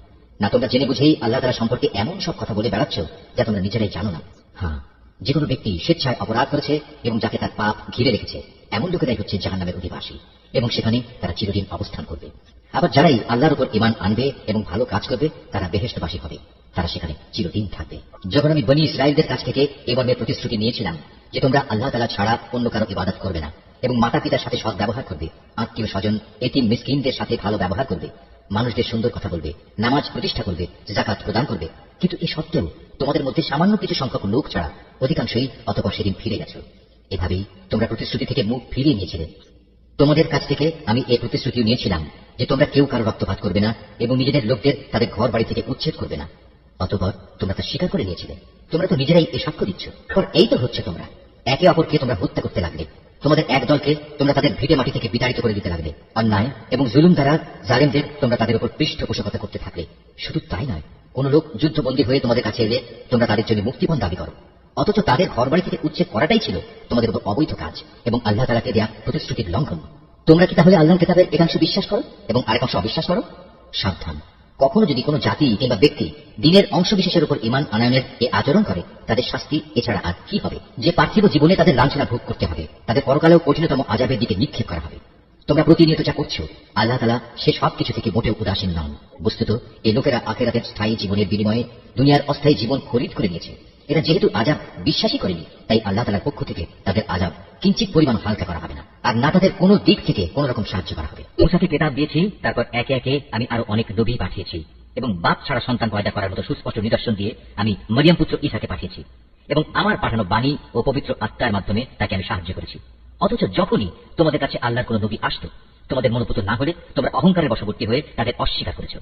না তোমরা জেনে বুঝেই আল্লাহ তাআলা সম্পর্কে এমন সব কথা বলে বেড়াচ্ছ যা তোমরা নিজেরাই জানো না। হ্যাঁ, যে কোনো ব্যক্তি স্বেচ্ছায় অপরাধ করেছে এবং যাকে তার পাপ ঘিরে রেখেছে, এমন লোকেরাই হচ্ছে জাহান্নামের অধিবাসী, এবং সেখানে তারা চিরদিন অবস্থান করবে। আবার যারাই আল্লাহর উপর ঈমান আনবে এবং ভালো কাজ করবে তারা বেহেশতবাসী হবে, তারা সেখানে চিরদিন থাকবে। যখন আমি বনী ইসরাইলদের কাছ থেকে এই মর্মের প্রতিশ্রুতি নিয়েছিলাম যে তোমরা আল্লাহ তাআলা ছাড়া অন্য কারো ইবাদত করবে না এবং মাতা পিতার সাথে সৎ ব্যবহার করবে, আত্মীয় স্বজন, এতিম মিসকিনদের সাথে ভালো ব্যবহার করবে, মানুষদের সুন্দর কথা বলবে, নামাজ প্রতিষ্ঠা করবে, যাকাত প্রদান করবে, কিন্তু এ সত্ত্বেও তোমাদের মধ্যে সামান্য কিছু সংখ্যক লোক ছাড়া অধিকাংশই অতঃপর সেদিন ফিরে গেছে। এভাবেই তোমরা প্রতিশ্রুতি থেকে মুখ ফিরিয়ে নিয়েছিলে। তোমাদের কাছ থেকে আমি এই প্রতিশ্রুতিও নিয়েছিলাম যে তোমরা কেউ কারো রক্তপাত করবে না এবং নিজেদের লোকদের তাদের ঘর বাড়ি থেকে উচ্ছেদ করবে না। অতঃপর তোমরা তা স্বীকার করে নিয়েছিলে। তোমরা তো নিজেরাই এ সাক্ষ্য দিচ্ছ। এই তো হচ্ছে, তোমরা একে অপরকে তোমরা হত্যা করতে লাগলে। তোমাদের এক দলকে তোমরা তাদের ভিটে মাটি থেকে বিতাড়িত করে দিতে লাগলে। অন্যায় এবং জুলুম দ্বারা জালেমদের তোমরা তাদের উপর পৃষ্ঠপোষকতা করতে থাকলে। শুধু তাই নয়, কোন লোক যুদ্ধবন্দী হয়ে তোমাদের কাছে এলে তোমরা তাদের জন্য মুক্তিপণ দাবি করো, অথচ তাদের ঘর বাড়ি থেকে উচ্ছেদ করাটাই ছিল তোমাদের উপর অবৈধ কাজ এবং আল্লাহ তাআলাকে দেয়া প্রতিশ্রুতির লঙ্ঘন। তোমরা কি তাহলে আল্লাহর কিতাবের একাংশ বিশ্বাস করো এবং আরেকাংশ অবিশ্বাস করো? সাবধান, কখনো যদি কোনো জাতি কিংবা ব্যক্তি দিনের অংশ বিশেষের উপর ঈমান আনয়নের এ আচরণ করে, তাদের শাস্তি এছাড়া আর কি হবে? যে পার্থিব জীবনে তাদের লাঞ্ছনা ভোগ করতে হবে, তাদের পরকালেও কঠিনতম আযাবের দিকে নিক্ষেপ করা হবে। তোমরা প্রতিনিয়ত যা করছো, আল্লাহ তাআলা সে সব কিছু থেকে মোটেও উদাসীন নন। বস্তুত এই লোকেরা আখিরাতের স্থায়ী জীবনের বিনিময়ে দুনিয়ার অস্থায়ী জীবন খরিদ করে নিয়েছে। এরা যেহেতু আযাব বিশ্বাসই করেনি, তাই আল্লাহ তাআলার পক্ষ থেকে তাদের আযাব কিঞ্চিত পরিমাণ হালকা করা হবে না, আর না তাদের কোনো দিক থেকে কোন রকম সাহায্য করা হবে। মূসাকে কিতাব দিয়েছি, তারপর একে একে আমি আরো অনেক নবী পাঠিয়েছি, এবং বাপ ছাড়া সন্তান পয়দা করার মতো সুস্পষ্ট নিদর্শন দিয়ে আমি মরিয়ম পুত্র ঈসাকে পাঠিয়েছি, এবং আমার পাঠানো বাণী ও পবিত্র আত্মার মাধ্যমে তাকে আমি সাহায্য করেছি। অথচ যখনই তোমাদের কাছে আল্লাহর কোন নবী আসতো, তোমাদের মনোপুত না হলে তোমরা অহংকারের বশবর্তী হয়ে তাদের অস্বীকার করেছ।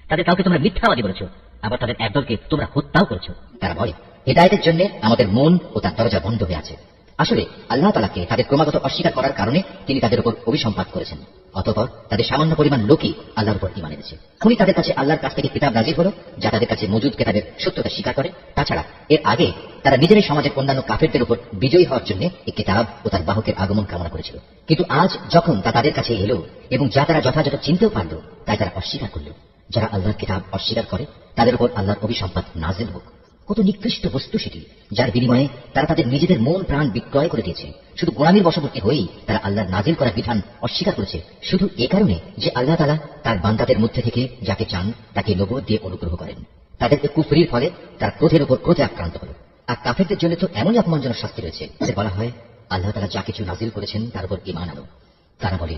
তাদের কাউকে তোমরা মিথ্যাবাদী বলেছ, আবার তাদের একদলকে তোমরা হত্যাও করেছ। তারা বলে হিদায়াতের জন্য আমাদের মন ও তার দরজা বন্ধ হয়ে আছে। আসলে আল্লাহ তাআলাকে তাদের ক্রমাগত অস্বীকার করার কারণে তিনি তাদের উপর অভিসম্পাত করেছেন। অতঃপর তাদের সামান্য পরিমাণ লোকই আল্লাহর উপর ঈমান এনেছে। এখনই তাদের কাছে আল্লাহর কাছ থেকে কিতাব নাযিল হলো, যা তাদের কাছে মজুদ কিতাবের সত্যতা স্বীকার করে। তাছাড়া এর আগে তারা নিজেরাই সমাজের অন্যান্য কাফেরদের উপর বিজয়ী হওয়ার জন্য এই কিতাব ও তার বাহকের আগমন কামনা করেছিল। কিন্তু আজ যখন তা তাদের কাছে এলো এবং যা তারা যথাযথ চিনতেও পারল, তাই তারা অস্বীকার করল। যারা আল্লাহর কিতাব অস্বীকার করে তাদের উপর আল্লাহর অভিসম্পাত নাযিল হোক। কত নিকৃষ্ট বস্তু সেটি, যার বিনিময়ে তারা তাদের নিজেদের মন প্রাণ বিক্রয় করে দিয়েছে। শুধু গোলামীর বশবর্তী হয়েই তারা আল্লাহর নাজিল করা বিধান অস্বীকার করেছে, শুধু এ কারণে যে আল্লাহ তাআলা তার বান্দাদের মধ্যে থেকে যাকে চান তাকে নবুয়ত দিয়ে অনুগ্রহ করেন। তাদের এই কুফরির ফলে তারা ক্রোধের উপর ক্রোধে আক্রান্ত হল। আর কাফেরদের জন্য তো এমনই অপমানজনক শাস্তি রয়েছে। তাদের বলা হয় আল্লাহ তাআলা যা কিছু নাজিল করেছেন তার উপর ঈমান আনো। তারা বলে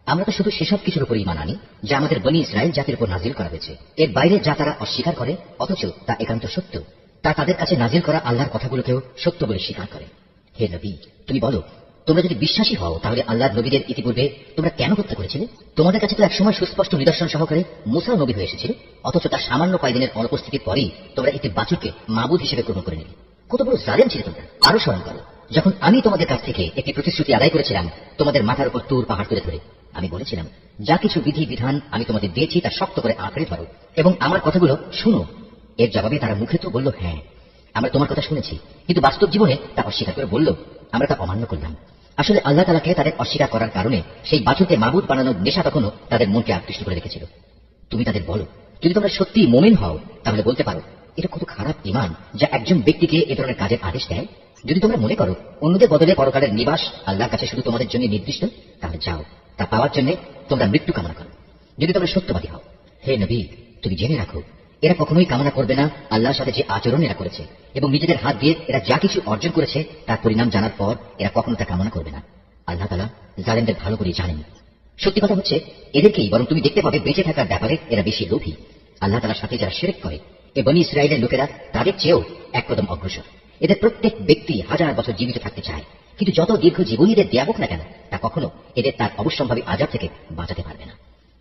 আমরা তো শুধু সেসব কিছুর উপর ঈমান আনি যা আমাদের বনী ইসরাইল জাতির উপর নাজিল করা হয়েছে। এর বাইরে যা তারা অস্বীকার করে অথচ তা একান্ত সত্য, তা তাদের কাছে নাজিল করা আল্লাহর কথাগুলোকেও সত্য বলে স্বীকার করে। হে নবী, তুমি বলো তোমরা যদি বিশ্বাসী হও তাহলে আল্লাহর নবীদের ইতিপূর্বে তোমরা কেন হত্যা করেছিলে? তোমাদের কাছে তো একসময় সুস্পষ্ট নিদর্শন সহকারে মূসা নবী হয়ে এসেছিল, অথচ তার সামান্য কয়েকদিনের অনুপস্থিতির পরেই তোমরা একটি বাছুরকে মাবুদ হিসেবে গ্রহণ করে নিলে। কত বড় জালেম ছিলে তোমরা! আরো স্মরণ করো, যখন আমি তোমাদের কাছ থেকে একটি প্রতিশ্রুতি আদায় করেছিলাম তোমাদের মাথার উপর তুর পাহাড় তুলে ধরে, আমি বলেছিলাম যা কিছু বিধি বিধান আমি তোমাদের দিয়েছি তা শক্ত করে আঁকড়ে ধরো এবং আমার কথাগুলো শুনো। এর জবাবে তারা মুখে তো বলল হ্যাঁ, আমরা তোমার কথা শুনেছি, কিন্তু বাস্তব জীবনে তা অস্বীকার করে বলল, আমরা তা অমান্য করলাম। আসলে আল্লাহ তাআলাকে তাদের অস্বীকার করার কারণে সেই বাছুরকে মাবুদ বানানোর নেশা তখনও তাদের মনকে আকৃষ্ট করে রেখেছিল। তুমি তাদের বলো, যদি তোমরা সত্যি মোমেন হও তাহলে বলতে পারো, এটা কত খারাপ ঈমান যা একজন ব্যক্তিকে এ ধরনের কাজের আদেশ দেয়। যদি তোমরা মনে করো অন্যদের বদলে পরকালের নিবাস আল্লাহর কাছে শুধু তোমাদের জন্য নির্দিষ্ট, তাহলে যাও, তা পাওয়ার জন্য তোমরা মৃত্যু কামনা করো, যদি তোমরা সত্যবাদী হও। হে নবী, তুমি জেনে রাখো, এরা কখনোই কামনা করবে না আল্লাহর সাথে যে আচরণ এরা করেছে, এবং নিজেদের হাত দিয়ে এরা যা কিছু অর্জন করেছে তার পরিণাম জানার পর এরা কখনো তা কামনা করবে না। আল্লাহ তাআলা জালেমদের ভালো করে জানেন। সত্যি কথা হচ্ছে, এদেরকেই বরং তুমি দেখতে পাবে বেঁচে থাকার ব্যাপারে এরা বেশি লোভী। আল্লাহ তাআলার সাথে যারা শিরক করে, এ বনী ইসরায়েলের লোকেরা তাদের চেয়েও এক কদম অগ্রসর। এদের প্রত্যেক ব্যক্তি হাজার বছর জীবিত থাকতে চায়, কিন্তু যত দীর্ঘ জীবনী এদের দেয়া হোক না কেন, তা কখনো এদের তার অবশ্যম্ভাবী আযাব থেকে বাঁচাতে পারবে না।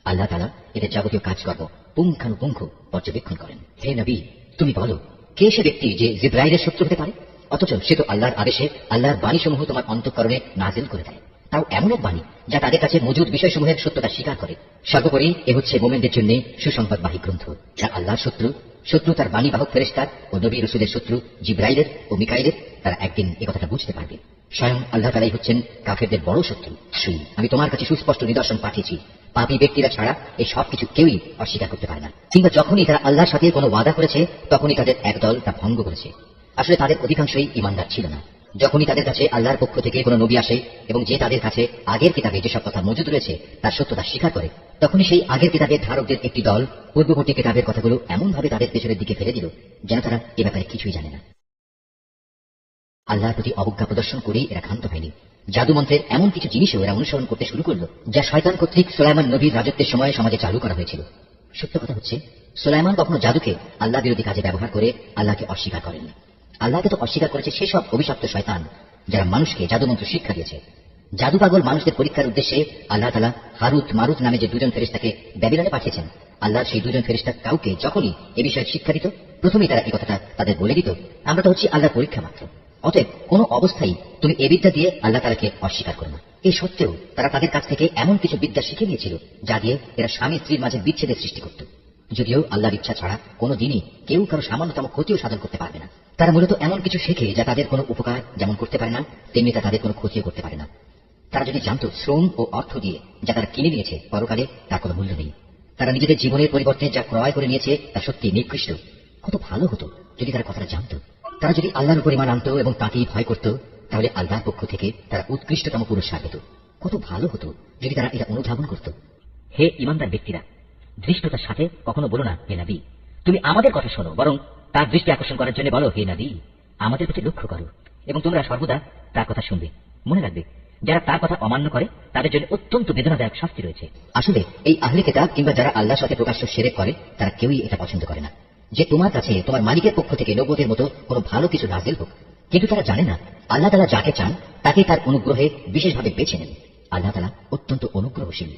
আল্লাহ তাআলা এদের যাবতীয় কাজকর্ম পুঙ্খানুপুঙ্খ পর্যবেক্ষণ করেন। হে নবী, তুমি বলো, কে সে ব্যক্তি যে জিবরাইলের শত্রু হতে পারে? অথচ সে তো আল্লাহর আদেশে আল্লাহর বাণীসমূহ তোমার অন্তঃকরণে নাজিল করে দেয়, তাও এমন এক বাণী যা তাদের কাছে মজুদ বিষয়সমূহের সত্যতা স্বীকার করে। সর্বোপরি এ হচ্ছে মোমেনদের জন্য সুসংবাদবাহী গ্রন্থ, যা আল্লাহর শত্রু তার বাণীবাহক ফেরেশতার ও নবী রাসূলের শত্রু জিবরাইলের ও মিকাইলের, তারা একদিন এ কথাটা বুঝতে পারবে। স্বয়ং আল্লাহ তাআলাই হচ্ছেন কাফেরদের বড় শত্রু। আমি তোমার কাছে সুস্পষ্ট নিদর্শন পাঠিয়েছি, পাপী ব্যক্তিরা ছাড়া এই সব কিছু কেউই অস্বীকার করতে পারে না, কিংবা যখনই তারা আল্লাহর সাথে কোনো ওয়াদা করেছে তখনই তাদের একদল তা ভঙ্গ করেছে। আসলে তাদের অধিকাংশই ঈমানদার ছিল না। যখনই তাদের কাছে আল্লাহর পক্ষ থেকে কোনো নবী আসে এবং যে তাদের কাছে আগের কিতাবে যেসব কথা মজুদ রয়েছে তার সত্যতা স্বীকার করে, তখনই সেই আগের কিতাবের ধারকদের একটি দল পূর্ববর্তী কিতাবের কথাগুলো এমনভাবে তাদের পেছনের দিকে ফেলে দিল যেন তারা এ ব্যাপারে কিছুই জানে না। আল্লাহর প্রতি অবজ্ঞা প্রদর্শন করেই এরা ক্ষান্ত হয়নি। জাদুমন্ত্রের এমন কিছু জিনিসও এরা অনুসরণ করতে শুরু করল যা শয়তান কর্তৃক সুলাইমান নবীর রাজত্বের সময় সমাজে চালু করা হয়েছিল। সত্য কথা হচ্ছে, সুলাইমান কখনো জাদুকে আল্লাহ বিরোধী কাজে ব্যবহার করে আল্লাহকে অস্বীকার করেননি। আল্লাহকে তো অস্বীকার করেছে সেসব অভিশপ্ত শয়তান যারা মানুষকে জাদুমন্ত্র শিক্ষা দিয়েছে। জাদু পাগল মানুষদের পরীক্ষার উদ্দেশ্যে আল্লাহ তাআলা হারুত মারুত নামে যে দুজন ফেরেশতাকে ব্যাবিলনে পাঠিয়েছেন, আল্লাহর সেই দুজন ফেরেশতা কাউকে যখনই এ বিষয়ে শিক্ষা দিত, প্রথমেই তারা এই কথাটা তাদের বলে দিত, আমরা তো হচ্ছি আল্লাহর পরীক্ষা মাত্র, অতএব কোনো অবস্থায় তুমি এ বিদ্যা দিয়ে আল্লাহ তাআলাকে অস্বীকার করো না। এই সত্ত্বেও তারা তাদের কাছ থেকে এমন কিছু বিদ্যা শিখে নিয়েছিল যা দিয়ে এরা স্বামী স্ত্রীর মাঝে বিচ্ছেদের সৃষ্টি করত, যদিও আল্লাহর ইচ্ছা ছাড়া কোনো দিনই কেউ কারো সামান্যতম ক্ষতিও সাধন করতে পারবে না। তারা মূলত এমন কিছু শেখে যা তাদের কোনো উপকার যেমন করতে পারে না, তেমনি তা তাদের কোনো ক্ষতিও করতে পারে না। তারা যদি জানত শ্রম ও অর্থ দিয়ে যা তারা কিনে নিয়েছে পরকালে তার কোনো মূল্য নেই, তারা নিজেদের জীবনের পরিবর্তে যা ক্রয় করে নিয়েছে তা সত্যি নিকৃষ্ট, কত ভালো হতো যদি তারা কথাটা জানত। তারা যদি আল্লাহর উপর ঈমান আনত এবং তাকেই ভয় করত, তাহলে আল্লাহর পক্ষ থেকে তারা উৎকৃষ্টতম পুরস্কার পেত। কত ভালো হতো যদি তারা এটা অনুধাবন করত। হে ঈমানদার ব্যক্তিরা, ধৃষ্টতার সাথে কখনো বলো না হে নবী তুমি আমাদের কথা শোনো, বরং তার দৃষ্টি আকর্ষণ করার জন্য বলো, হে নবী আমাদের প্রতি লক্ষ্য করো, এবং তোমরা সর্বদা তার কথা শুনবে। মনে রাখবে, যারা তার কথা অমান্য করে তাদের জন্য অত্যন্ত বেদনাদায়ক শাস্তি রয়েছে। আসলে এই আহলে কিতাব কিংবা যারা আল্লাহর সাথে প্রকাশ্য শিরক করে তারা কেউই এটা পছন্দ করে না যে তোমার কাছে তোমার মালিকের পক্ষ থেকে নবুয়তের মতো কোনো ভালো কিছু নাজিল হোক, কিন্তু তারা জানে না আল্লাহ তাআলা যাকে চান তাকে তার অনুগ্রহে বিশেষভাবে বেছে নেন। আল্লাহ তাআলা অত্যন্ত অনুগ্রহশীল।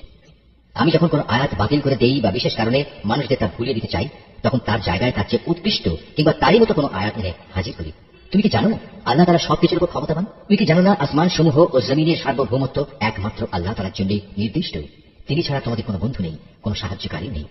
আমি যখন কোনো আয়াত বাতিল করে দেই বা বিশেষ কারণে মানুষদের তা ভুলিয়ে দিতে চাই, তখন তার জায়গায় তার চেয়ে উৎকৃষ্ট কিংবা তারই মতো কোনো আয়াত এনে হাজির করি। তুমি কি জানো না আল্লাহ তাআলা সবকিছুর উপর ক্ষমতাবান? তুমি কি জানো না আসমান সমূহ ও জমিনের সার্বভৌমত্ব একমাত্র আল্লাহ তাআলার জন্য নির্দিষ্ট? তিনি ছাড়া তোমাদের কোনো বন্ধু নেই, কোনো সাহায্যকারী নেই।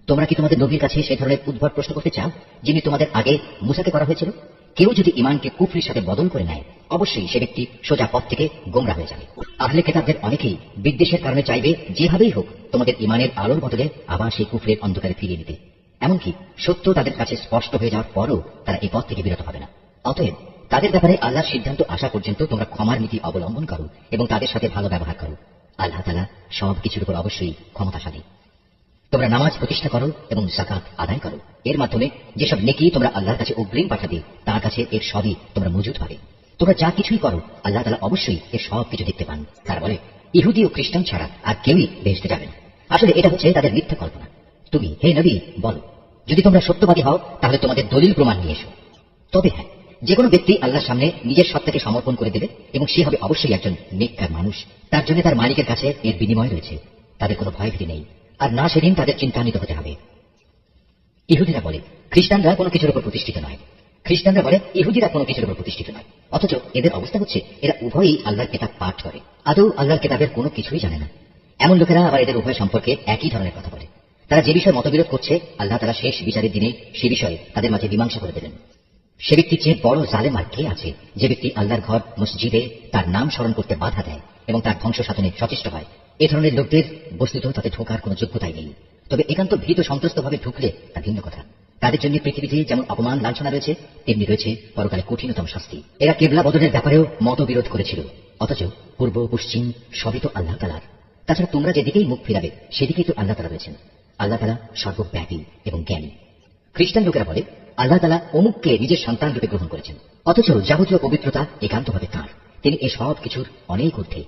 তোমরা কি তোমাদের নবীর কাছে সেই ধরনের উদ্ভট প্রশ্ন করতে চাও যিনি তোমাদের আগে মুসাকে করা হয়েছিল? কেউ যদি ঈমানকে কুফরির সাথে বদল করে নেয়, অবশ্যই সে ব্যক্তি সোজা পথ থেকে গোমরা হয়ে যাবে। আহলে কিতাবদের অনেকেই বিদ্বেষের কারণে চাইবে যেভাবেই হোক তোমাদের ঈমানের আলোর বদলে আবার সেই কুফরের অন্ধকারে ফিরিয়ে নিতে। এমনকি সত্য তাদের কাছে স্পষ্ট হয়ে যাওয়ার পরও তারা এই পথ থেকে বিরত হবে না। অতএব তাদের ব্যাপারে আল্লাহর সিদ্ধান্ত আসা পর্যন্ত তোমরা ক্ষমার নীতি অবলম্বন করো এবং তাদের সাথে ভালো ব্যবহার করো। আল্লাহ তাআলা সব কিছুর উপর অবশ্যই ক্ষমতাশালী। তোমরা নামাজ প্রতিষ্ঠা করো এবং যাকাত আদায় করো, এর মাধ্যমে যেসব নেকি তোমরা আল্লাহর কাছে অগ্রিম পাঠাবে তার কাছে এর সবই তোমরা মজুদ পাবে। তোমরা যা কিছুই করো আল্লাহ তাআলা অবশ্যই এর সব কিছু দেখতে পান। তারা বলে ইহুদি ও খ্রিস্টান ছাড়া আর কেউই বেহেশতে যাবে না। আসলে এটা হচ্ছে তাদের মিথ্যা কল্পনা। তুমি হে নবী বলো, যদি তোমরা সত্যবাদী হও তাহলে তোমাদের দলিল প্রমাণ নিয়ে এসো। তবে হ্যাঁ, যে কোনো ব্যক্তি আল্লাহর সামনে নিজের সত্তাকে সমর্পণ করে দেবে এবং সে হবে অবশ্যই একজন নেককার মানুষ। তার জন্য তার মালিকের কাছে এর বিনিময় রয়েছে। তাদের কোনো ভয়ভীতি নেই, আর না সেদিন তাদের চিন্তান্বিত হতে হবে। ইহুদিরা বলে খ্রিস্টানরা কোনো কিছুর উপর প্রতিষ্ঠিত নয়, খ্রিস্টানরা বলে ইহুদিরা কোনো কিছুর উপর প্রতিষ্ঠিত নয়। অথচ এদের অবস্থা হচ্ছে এরা উভয়ই আল্লাহর কিতাব পাঠ করে, আদৌ আল্লাহর কিতাবের কোনো কিছুই জানে না। এমন লোকেরা আবার এদের উভয় সম্পর্কে একই ধরনের কথা বলে। তারা যে বিষয়ে মতবিরোধ করছে আল্লাহ তাআলা শেষ বিচারের দিনে সে বিষয়ে তাদের মাঝে মীমাংসা করে দেবেন। সে ব্যক্তির চেয়ে বড় জালেম আর কে আছে, যে ব্যক্তি আল্লাহর ঘর মসজিদে তার নাম স্মরণ করতে বাধা দেয় এবং তার ধ্বংস সাধনে সচেষ্ট হয়। এ ধরনের লোকদের বস্তুত তাতে ঢোকার কোনো যোগ্যতাই নেই। তবে একান্ত ভীত সন্ত্রস্তভাবে ঢুকলে তা ভিন্ন কথা। তাদের জন্য পৃথিবীতে যেমন অপমান লাঞ্ছনা রয়েছে, তেমনি রয়েছে পরকালে কঠিনতম শাস্তি। এরা কেবলা বদলের ব্যাপারেও মতবিরোধ করেছিল, অথচ পূর্ব পশ্চিম সবই তো আল্লাহ তাআলার। তাছাড়া তোমরা যেদিকেই মুখ ফিরাবে সেদিকেই তো আল্লাহ তাআলা রয়েছেন। আল্লাহ তাআলা সর্বব্যাপী এবং জ্ঞানী। খ্রিস্টান লোকেরা বলে আল্লাহ তাআলা অমুককে নিজের সন্তান রূপে গ্রহণ করেছেন, অথচ যাবতীয় পবিত্রতা একান্তভাবে তাঁর। তিনি এ সব কিছুর অনেক ঊর্ধ্বে।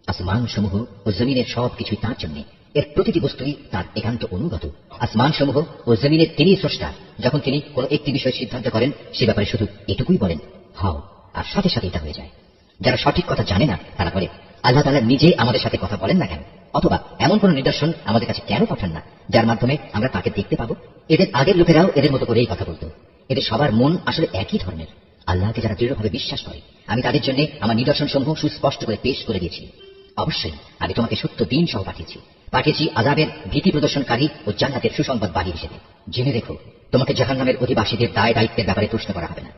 আসমান সমূহ ও জমিনের সব কিছুই তাঁর জন্য, এর প্রতিটি বস্তুই তাঁর একান্ত অনুগত। আসমান সমূহ ও জমিনের তিনি স্রষ্টা। যখন তিনি কোনো একটি বিষয় সিদ্ধান্ত করেন, সে ব্যাপারে শুধু এটুকুই বলেন হও, আর সাথে সাথে এটা হয়ে যায়। যারা সঠিক কথা জানে না তারা বলে আল্লাহ তাআলা নিজে আমাদের সাথে কথা বলেন না কেন, অথবা এমন কোন নিদর্শন আমাদের কাছে কেন পাঠান না যার মাধ্যমে আমরা তাকে দেখতে পাবো। এদের আগের লোকেরাও এদের মতো করেই কথা বলতো। এদের সবার মন আসলে একই ধরনের। আল্লাহকে যারা দৃঢ়ভাবে বিশ্বাস করে, আমি তাদের জন্য আমার নিদর্শন সমূহ সুস্পষ্ট করে পেশ করে দিয়েছি। অবশ্যই আমি তোমাকে সত্য দিন সহ পাঠিয়েছি আযাবের ভীতি প্রদর্শনকারী ও জান্নাতের সুসংবাদ বাহী হিসেবে। জেনে রেখো, তোমাকে জাহান্নামের অধিবাসীদের দায় দায়িত্বের ব্যাপারে প্রশ্ন করা হবে না।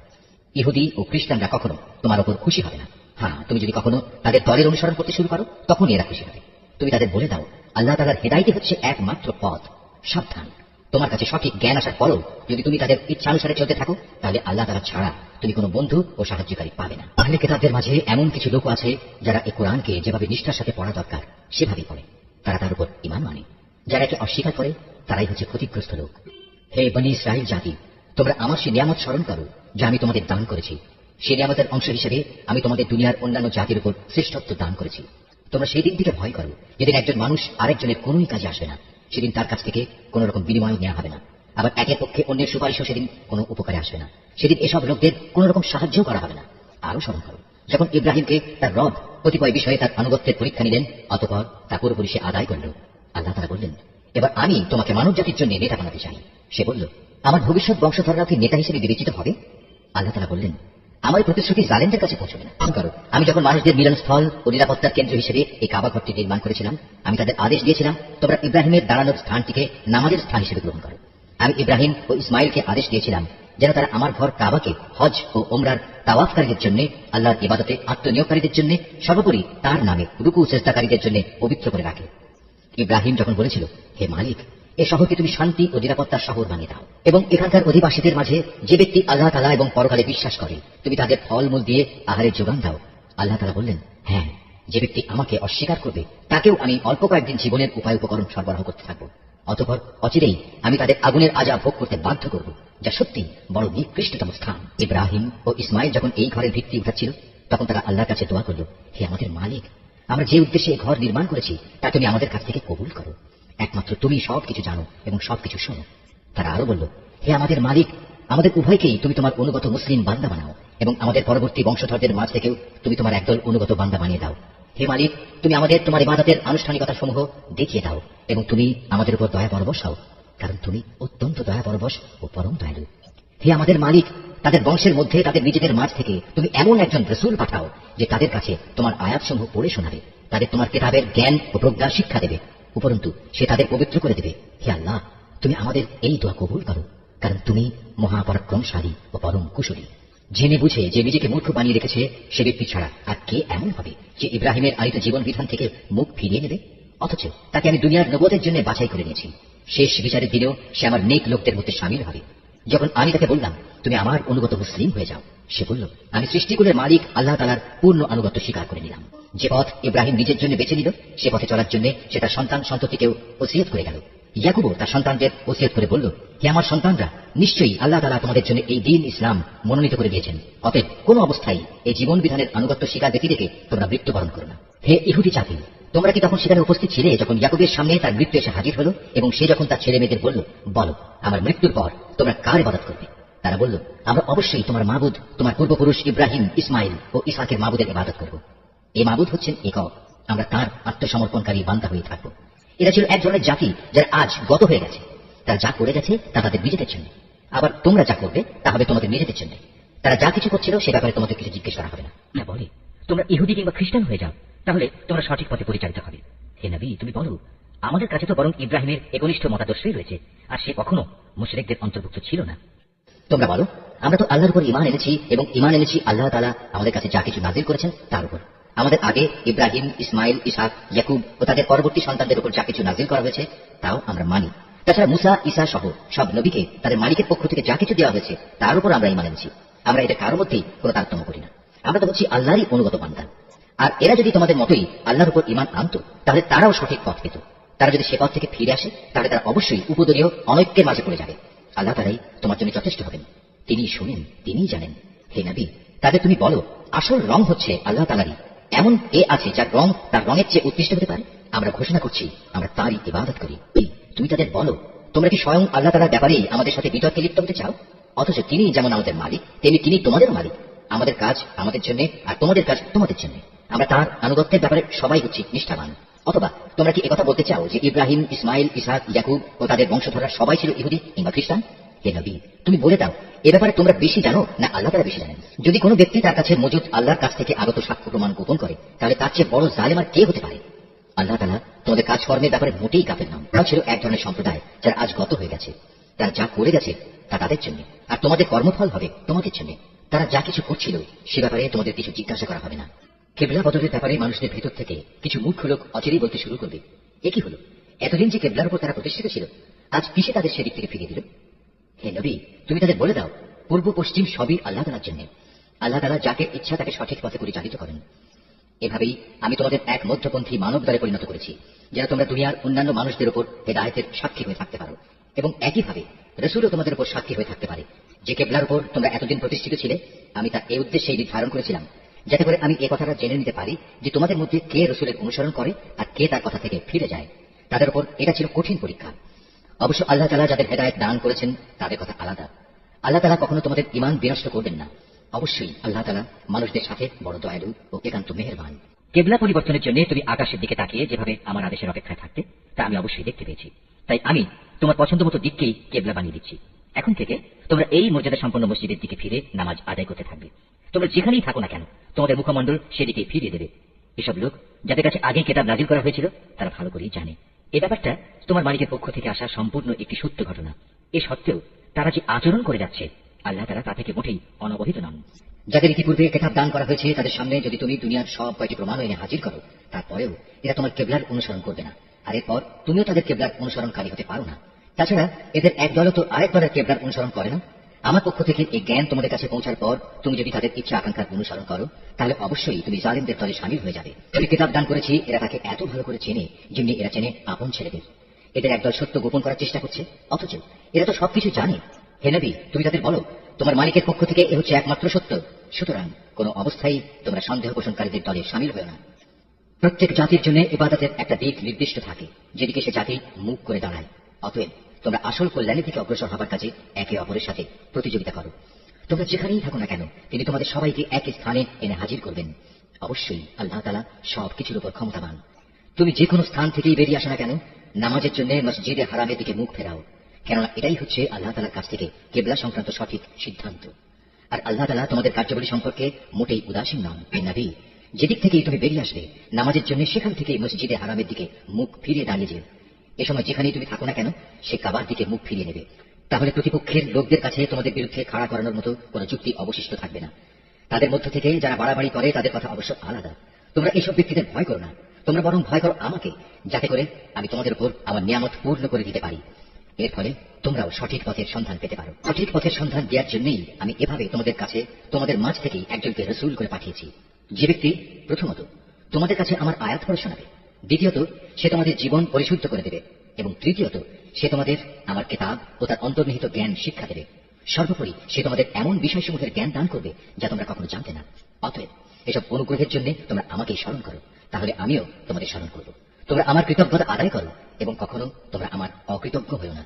ইহুদি ও খ্রিস্টানরা কখনো তোমার উপর খুশি হবে না। হ্যাঁ, তুমি যদি কখনো তাদের দলের অনুসরণ করতে শুরু করো, তখনই এরা খুশি হবে। তুমি তাদের বলে দাও আল্লাহ তাআলার হেদায়েতই হচ্ছে একমাত্র পথ। সাবধান, তোমার কাছে সঠিক জ্ঞান আসার পরও যদি তুমি তাদের ইচ্ছানুসারে চলতে থাকো, তাহলে আল্লাহ তাআলা ছাড়া তুমি কোনো বন্ধু ও সাহায্যকারী পাবে না। আহলে কিতাবদের মাঝে এমন কিছু লোক আছে যারা এই কোরআনকে যেভাবে নিষ্ঠার সাথে পড়া দরকার সেভাবেই পড়ে। তারা তার উপর ঈমান আনে। যারা একে অস্বীকার করে তারাই হচ্ছে ক্ষতিগ্রস্ত লোক। হে বনী ইসরাঈল জাতি, তোমরা আমার সে নিয়ামত স্মরণ করো যা আমি তোমাদের দান করেছি। সে নিয়ামতের অংশ হিসেবে আমি তোমাদের দুনিয়ার অন্যান্য জাতির উপর শ্রেষ্ঠত্ব দান করেছি। তোমরা সেই দিন থেকে ভয় করো যেদিন একজন মানুষ আরেকজনের কোনোই কাজে আসবে না। সেদিন তার কাছ থেকে কোন রকম বিনিময় নেওয়া হবে না। আবার একের পক্ষে অন্যের সুপারিশও সেদিন কোনো উপকারে আসবে না। সেদিন এসব লোকদের কোন রকম সাহায্য করা হবে না। আরো স্মরণ করো যখন ইব্রাহিমকে তার রব কতিপয় বিষয়ে তার আনুগত্যের পরীক্ষা নিলেন, অতঃপর তা পুরোপুরি সে আদায় করল। আল্লাহ তাআলা বললেন, এবার আমি তোমাকে মানব জাতির জন্য নেতা বানাতে চাই। সে বলল, আমার ভবিষ্যৎ বংশধররা কি নেতা হিসেবে বিবেচিত হবে? আল্লাহ তাআলা বললেন, আমার প্রতিশ্রুতি জালেমদের কাছে পৌঁছবে না। আমি যখন মানুষদের মিলনস্থল ও নিরাপত্তার কেন্দ্র হিসেবে এই কাবা ঘরটি নির্মাণ করেছিলাম, আমি তাদের আদেশ দিয়েছিলাম তোমরা ইব্রাহিমের দাঁড়ানোর স্থানটিকে নামাজের স্থান হিসেবে গ্রহণ করো। আমি ইব্রাহিম ও ইসমাইলকে আদেশ দিয়েছিলাম যেন তারা আমার ঘর কাবাকে হজ ও ওমরার তাওয়াফকারীদের জন্য, আল্লাহর ইবাদতে আত্মনিয়োগকারীদের জন্য, সর্বোপরি তার নামে রুকু সেজদাকারীদের জন্য পবিত্র করে রাখে। ইব্রাহিম যখন বলেছিল, হে মালিক, এ শহরকে তুমি শান্তি ও নিরাপত্তার শহর বানিয়ে দাও, এবং এখানকার অধিবাসীদের মাঝে যে ব্যক্তি আল্লাহ তাআলা এবং পরকালে বিশ্বাস করে তুমি তাদের ফলমূল দিয়ে আহারের যোগান দাও। আল্লাহ তাআলা বললেন, হ্যাঁ, যে ব্যক্তি আমাকে অস্বীকার করবে তাকেও আমি অল্প কয়েকদিন জীবনের উপায় উপকরণ সরবরাহ করতে থাকবো। অতঃপর অচিরেই আমি তাদের আগুনের আযাব ভোগ করতে বাধ্য করব, যা সত্যি বড় নিকৃষ্টতম স্থান। ইব্রাহিম ও ইসমাইল যখন এই ঘরের ভিত্তি উঠাচ্ছিল, তখন তারা আল্লাহর কাছে দোয়া করল, হে আমাদের মালিক, আমরা যে উদ্দেশ্যে এই ঘর নির্মাণ করেছি তা তুমি আমাদের কাছ থেকে কবুল করো। একমাত্র তুমি সবকিছু জানো এবং সবকিছু শোনো। তারা আরো বলল, হে আমাদের মালিক, আমাদের উভয়কেই তুমি তোমার অনুগত মুসলিম বান্দা বানাও, এবং আমাদের পরবর্তী বংশধরদের মাঝ থেকেও তুমি তোমার একদল অনুগত বান্দা বানিয়ে দাও। হে মালিক, তুমি আমাদের তোমার ইবাদতের আনুষ্ঠানিকতা সমূহ দেখিয়ে দাও, এবং তুমি আমাদের উপর দয়া পরবশ হও, কারণ তুমি অত্যন্ত দয়া পরবশ ও পরম দয়ালু। হে আমাদের মালিক, তাদের বংশের মধ্যে তাদের নিজেদের মাঝ থেকে তুমি এমন একজন রাসূল পাঠাও যে তাদের কাছে তোমার আয়াতসমূহ পড়ে শোনাবে, তাদের তোমার কিতাবের জ্ঞান ও প্রজ্ঞা শিক্ষা দেবে, উপরন্তু সে তাদের পবিত্র করে দেবে। হে আল্লাহ, তুমি আমাদের এই দোয়া কবুল করো, কারণ তুমি মহাপরাক্রমশালী ও পরম কুশলী। জেনে বুঝে যে নিজেকে মূর্খ বানিয়ে রেখেছে সে ব্যক্তি ছাড়া আর কে এমন হবে যে ইব্রাহিমের আনিত জীবন বিধান থেকে মুখ ফিরিয়ে নেবে? অথচ তাকে আমি দুনিয়ার নবুওতের জন্য বাছাই করে নিয়েছি। শেষ বিচারের দিনেও সে আমার নেক লোকদের মধ্যে শামিল হবে। যখন আমি তাকে বললাম তুমি আমার অনুগত মুসলিম হয়ে যাও, সে বলল, আমি সৃষ্টিকুলের মালিক আল্লাহ তাআলার পূর্ণ আনুগত্য স্বীকার করে নিলাম। যে পথ ইব্রাহিম নিজের জন্য বেছে নিল, সে পথে চলার জন্য সে তার সন্তান সন্ততিকেও ওসিয়ত করে গেল। ইয়াকুবও তার সন্তানদের ওসিয়ত করে বলল, হে আমার সন্তানরা, নিশ্চয়ই আল্লাহ তাআলা তোমাদের জন্য এই দ্বীন ইসলাম মনোনীত করে দিয়েছেন। অতএব কোন অবস্থায় এই জীবন বিধানের আনুগত্য স্বীকার ব্যক্তি থেকে তোমরা মৃত্যুবরণ করো না। হে ইহুদি জাতি, তোমরা কি তখন সেখানে উপস্থিত ছিলে যখন ইয়াকুবের সামনে তার মৃত্যু এসে হাজির হলো, এবং সে যখন তার ছেলে মেয়েদের বলল, বলো আমার মৃত্যুর পর তোমরা কার ইবাদত করবে? তারা বলল, আমরা অবশ্যই তোমার মাবুদ, তোমার পূর্বপুরুষ ইব্রাহিম, ইসমাইল ও ইসহাকের মাবুদের ইবাদত করব। এই মাবুদ হচ্ছেন একক, আমরা তাঁর আত্মসমর্পণকারী বান্দা হয়ে থাকবো। এরা ছিল এক ধরনের জাতি যারা আজ গত হয়ে গেছে। তারা যা করে গেছে তা তাদের নিজেদের জন্য, আবার তোমরা যা করবে তা হবে তোমাদের নিজেদের জন্য। তারা যা কিছু করছিল সে ব্যাপারে তোমাদের কিছু জিজ্ঞেস করা হবে না। বলে, তোমরা ইহুদি কিংবা খ্রিস্টান হয়ে যাও, তাহলে তোমরা সঠিক পথে পরিচালিত হবে। হে নবী, তুমি বলো, আমাদের কাছে তো বরং ইব্রাহিমের একনিষ্ঠ মতাদর্শই রয়েছে, আর সে কখনো মুশরিকদের অন্তর্ভুক্ত ছিল না। তোমরা বলো, আমরা তো আল্লাহর উপর ঈমান এনেছি এবং ঈমান এনেছি আল্লাহ তাআলা আমাদের কাছে যা কিছু নাজিল করেছেন তার উপর। আমাদের আগে ইব্রাহিম, ইসমাইল, ইসহাক, ইয়াকুব ও তাদের পরবর্তী সন্তানদের উপর যা কিছু নাজিল করা হয়েছে তাও আমরা মানি। তাছাড়া মুসা, ঈসা সহ সব নবীকে তাদের মালিকের পক্ষ থেকে যা কিছু দেওয়া হয়েছে তার উপর আমরা ঈমান এনেছি। আমরা এটা কারোর মধ্যেই কোনো তারতম্য করি না। আমরা তো হচ্ছি আল্লাহরই অনুগত বান্দা। আর এরা যদি তোমাদের মতোই আল্লাহর উপর ঈমান আনতো তাহলে তারাও সঠিক পথ পেত। তারা যদি সে পথ থেকে ফিরে আসে তাহলে তারা অবশ্যই উপদলীয় অনৈক্যের মাঝে পড়ে যাবে। আল্লাহ তাআলাই তোমার জন্য যথেষ্ট হবেন, তিনি শুনেন, তিনিই জানেন। হে নবী, তাদের তুমি বলো, আসল রং হচ্ছে আল্লাহ তাআলারই। এমন কে আছে যার রং তার রঙের চেয়ে উৎকৃষ্ট হতে পারে? আমরা ঘোষণা করছি আমরা তারই ইবাদত করি। তুমি তাদের বলো, তোমরা কি স্বয়ং আল্লাহ তাআলার ব্যাপারেই আমাদের সাথে বিতর্কে লিপ্ত হতে চাও? অথচ তিনি যেমন আমাদের মালিক তেমনি তিনি তোমাদের মালিক। আমাদের কাজ আমাদের জন্য আর তোমাদের কাজ তোমাদের জন্য। আমরা তার আনুগত্যের ব্যাপারে সবাই হচ্ছি নিষ্ঠাবান। অথবা তোমরা কি একথা বলতে চাও যে ইব্রাহিম, ইসমাইল, ইসহাক, ইয়াকুব ও তাদের বংশধররা সবাই ছিল ইহুদি কিংবা খ্রিস্টান? হে নবী, তুমি বলে দাও, এ ব্যাপারে তোমরা বেশি জানো না আল্লাহ তাআলা বেশি জানেন? যদি কোনো ব্যক্তি তার কাছে মজুদ আল্লাহর কাছ থেকে আগত সাক্ষ্য প্রমাণ গোপন করে তাহলে তার চেয়ে বড় জালেম আর কে হতে পারে? আল্লাহ তাআলা তোমাদের কাজকর্মের ব্যাপারে মোটেই কাফের নন। তারা ছিল এক ধরনের সম্প্রদায় যারা আজ গত হয়ে গেছে। তারা যা করে গেছে তা তাদের জন্য, আর তোমাদের কর্মফল হবে তোমাদের জন্য। তারা যা কিছু করছিল সে ব্যাপারে তোমাদের কিছু জিজ্ঞাসা করা হবে না। কেবলা বদলের ব্যাপারে মানুষদের ভেতর থেকে কিছু মূর্খ লোক অচিরেই বলতে শুরু করবে, এ কি হলো? এতদিন যে কেবলার উপর তারা প্রতিষ্ঠিত ছিল, আজ কিসে তাদের সেদিক থেকে ফিরিয়ে দিল? হে নবী, তুমি তাদের বলে দাও, পূর্ব পশ্চিম সবই আল্লাহ তাআলার জন্য। আল্লাহ তাআলা যাকে ইচ্ছা তাকে সঠিক পথে পরিচালিত করেন। এভাবেই আমি তোমাদের এক মধ্যপন্থী মানব দলে পরিণত করেছি, যেন তোমরা দুনিয়ার অন্যান্য মানুষদের উপর হেদায়েতের সাক্ষী হয়ে থাকতে পারো, এবং একইভাবে রসুলও তোমাদের উপর সাক্ষী হয়ে থাকতে পারে। যে কেবলার উপর তোমরা এতদিন প্রতিষ্ঠিত ছিলে, আমি তা এই উদ্দেশ্যেই নির্ধারণ করেছিলাম যাতে করে আমি এ কথাটা জেনে নিতে পারি যে তোমাদের মধ্যে কে রসুলের অনুসরণ করে আর কে তার কথা থেকে ফিরে যায়। তাদের উপর এটা ছিল কঠিন পরীক্ষা। অবশ্য আল্লাহ তাআলা যাদের হেদায়েত দান করেছেন তাদের কথা আলাদা। আল্লাহ তাআলা কখনো তোমাদের ঈমান বিনষ্ট করবেন না। অবশ্যই আল্লাহ তাআলা মানুষদের সাথে বড় দয়ালু ও একান্ত মেহেরবান। কেবলা পরিবর্তনের জন্য তুমি আকাশের দিকে তাকিয়ে যেভাবে আমার আদেশের অপেক্ষায় থাকতে, তা আমি অবশ্যই দেখতে পেয়েছি। তাই আমি তোমার পছন্দ মতো দিককেই কেবলা বানিয়ে দিচ্ছি। এখন থেকে তোমরা এই মর্যাদা সম্পন্ন মসজিদের দিকে ফিরে নামাজ আদায় করতে থাকবে। তোমরা যেখানেই থাকো না কেন তোমাদের মুখমণ্ডল সেদিকে ফিরিয়ে দেবে। এসব লোক যাদের কাছে আগে কেতাব নাজিল করা হয়েছিল তারা ভালো করেই জানে এ ব্যাপারটা তোমার মালিকের পক্ষ থেকে আসা সম্পূর্ণ একটি সত্য ঘটনা। এ সত্ত্বেও তারা যে আচরণ করে যাচ্ছে আল্লাহ তাআলা তা থেকে মোটেই অনবহিত নন। যাদের ইতিপূর্বে কেতাব দান করা হয়েছে তাদের সামনে যদি তুমি দুনিয়ার সব কয়টি প্রমাণ এনে হাজির করো, তারপরেও এরা তোমার কেবলার অনুসরণ করবে না। আর এরপর তুমিও তাদের কেবলার অনুসরণকারী হতে পারো না। তাছাড়া এদের এক দলও তো আরেক দলের কেবলার অনুসরণ করে না। আমার পক্ষ থেকে এই জ্ঞান তোমাদের কাছে পৌঁছার পর তুমি যদি তাদের ইচ্ছা আকাঙ্ক্ষার অনুসরণ করো তাহলে অবশ্যই তুমি জালিমদের দলে শামিল হয়ে যাবে। আমি কেতাব দান করেছি, এরা তাকে এত ভালো করে চেনে যেমনি এরা চেনে আপন ছেলেদের। এদের একদল সত্য গোপন করার চেষ্টা করছে, অথচ এরা তো সবকিছু জানে। হে নবী, তুমি তাদের বলো, তোমার মালিকের পক্ষ থেকে এ হচ্ছে একমাত্র সত্য। সুতরাং কোন অবস্থায় তোমরা সন্দেহ পোষণকারীদের দলে শামিল হও না। প্রত্যেক জাতির জন্য ইবাদতের একটা দিক নির্দিষ্ট থাকে যেদিকে সে জাতি মুখ করে দাঁড়ায়। অতএব তোমরা আসল কল্যাণের দিকে অগ্রসর হবার কাজে একে অপরের সাথে প্রতিযোগিতা করো। তোমরা যেখানেই থাকো না কেন তিনি তোমাদের সবাইকে এক স্থানে এনে হাজির করবেন। অবশ্যই আল্লাহ তাআলা সবকিছুর উপর ক্ষমতাবান। তুমি যে কোনো স্থান থেকেই বেরিয়ে আসো না কেন, নামাজের জন্য মসজিদে হারামের দিকে মুখ ফেরাও, কেননা এটাই হচ্ছে আল্লাহ তাআলার কাছ থেকে কিবলা সংক্রান্ত সঠিক সিদ্ধান্ত। আর আল্লাহ তাআলা তোমাদের কার্যাবলী সম্পর্কে মোটেই উদাসীন নন। হে নবী, যেদিক থেকেই তুমি বেরিয়ে আসবে নামাজের জন্য সেখান থেকে মসজিদে হারামের দিকে মুখ ফিরিয়ে দাঁড়িয়ে যেও। এ সময় যেখানেই তুমি থাকো না কেন সে কাবার দিকে মুখ ফিরিয়ে নেবে। তাহলে প্রতিপক্ষের লোকদের কাছে তোমাদের বিরুদ্ধে খাড়া করানোর মতো কোনো যুক্তি অবশিষ্ট থাকবে না। তাদের মধ্য থেকে যারা বাড়াবাড়ি করে তাদের কথা অবশ্য আলাদা। তোমরা এইসব ব্যক্তিদের ভয় করো না, তোমরা বরং ভয় করো আমাকে, যাতে করে আমি তোমাদের উপর আমার নিয়ামত পূর্ণ করে দিতে পারি। এর ফলে তোমরাও সঠিক পথের সন্ধান পেতে পারো। সঠিক পথের সন্ধান দেওয়ার জন্যই আমি এভাবে তোমাদের কাছে তোমাদের মাঝ থেকেই একজনকে রসুল করে পাঠিয়েছি, যে ব্যক্তি প্রথমত তোমাদের কাছে আমার আয়াত পড়ে শোনাবে, দ্বিতীয়ত সে তোমাদের জীবন পরিশুদ্ধ করে দেবে, এবং তৃতীয়ত সে তোমাদের আমার কিতাব ও তার অন্তর্নিহিত জ্ঞান শিক্ষা দেবে। সর্বোপরি সে তোমাদের এমন বিষয়সমূহের জ্ঞান দান করবে যা তোমরা কখনো জানতে না। অতএব এসব অনুগ্রহের জন্য তোমরা আমাকেই স্মরণ করো, তাহলে আমিও তোমাদের স্মরণ করব। তোমরা আমার কৃতজ্ঞতা আদায় করো এবং কখনো তোমরা আমার অকৃতজ্ঞ হও না।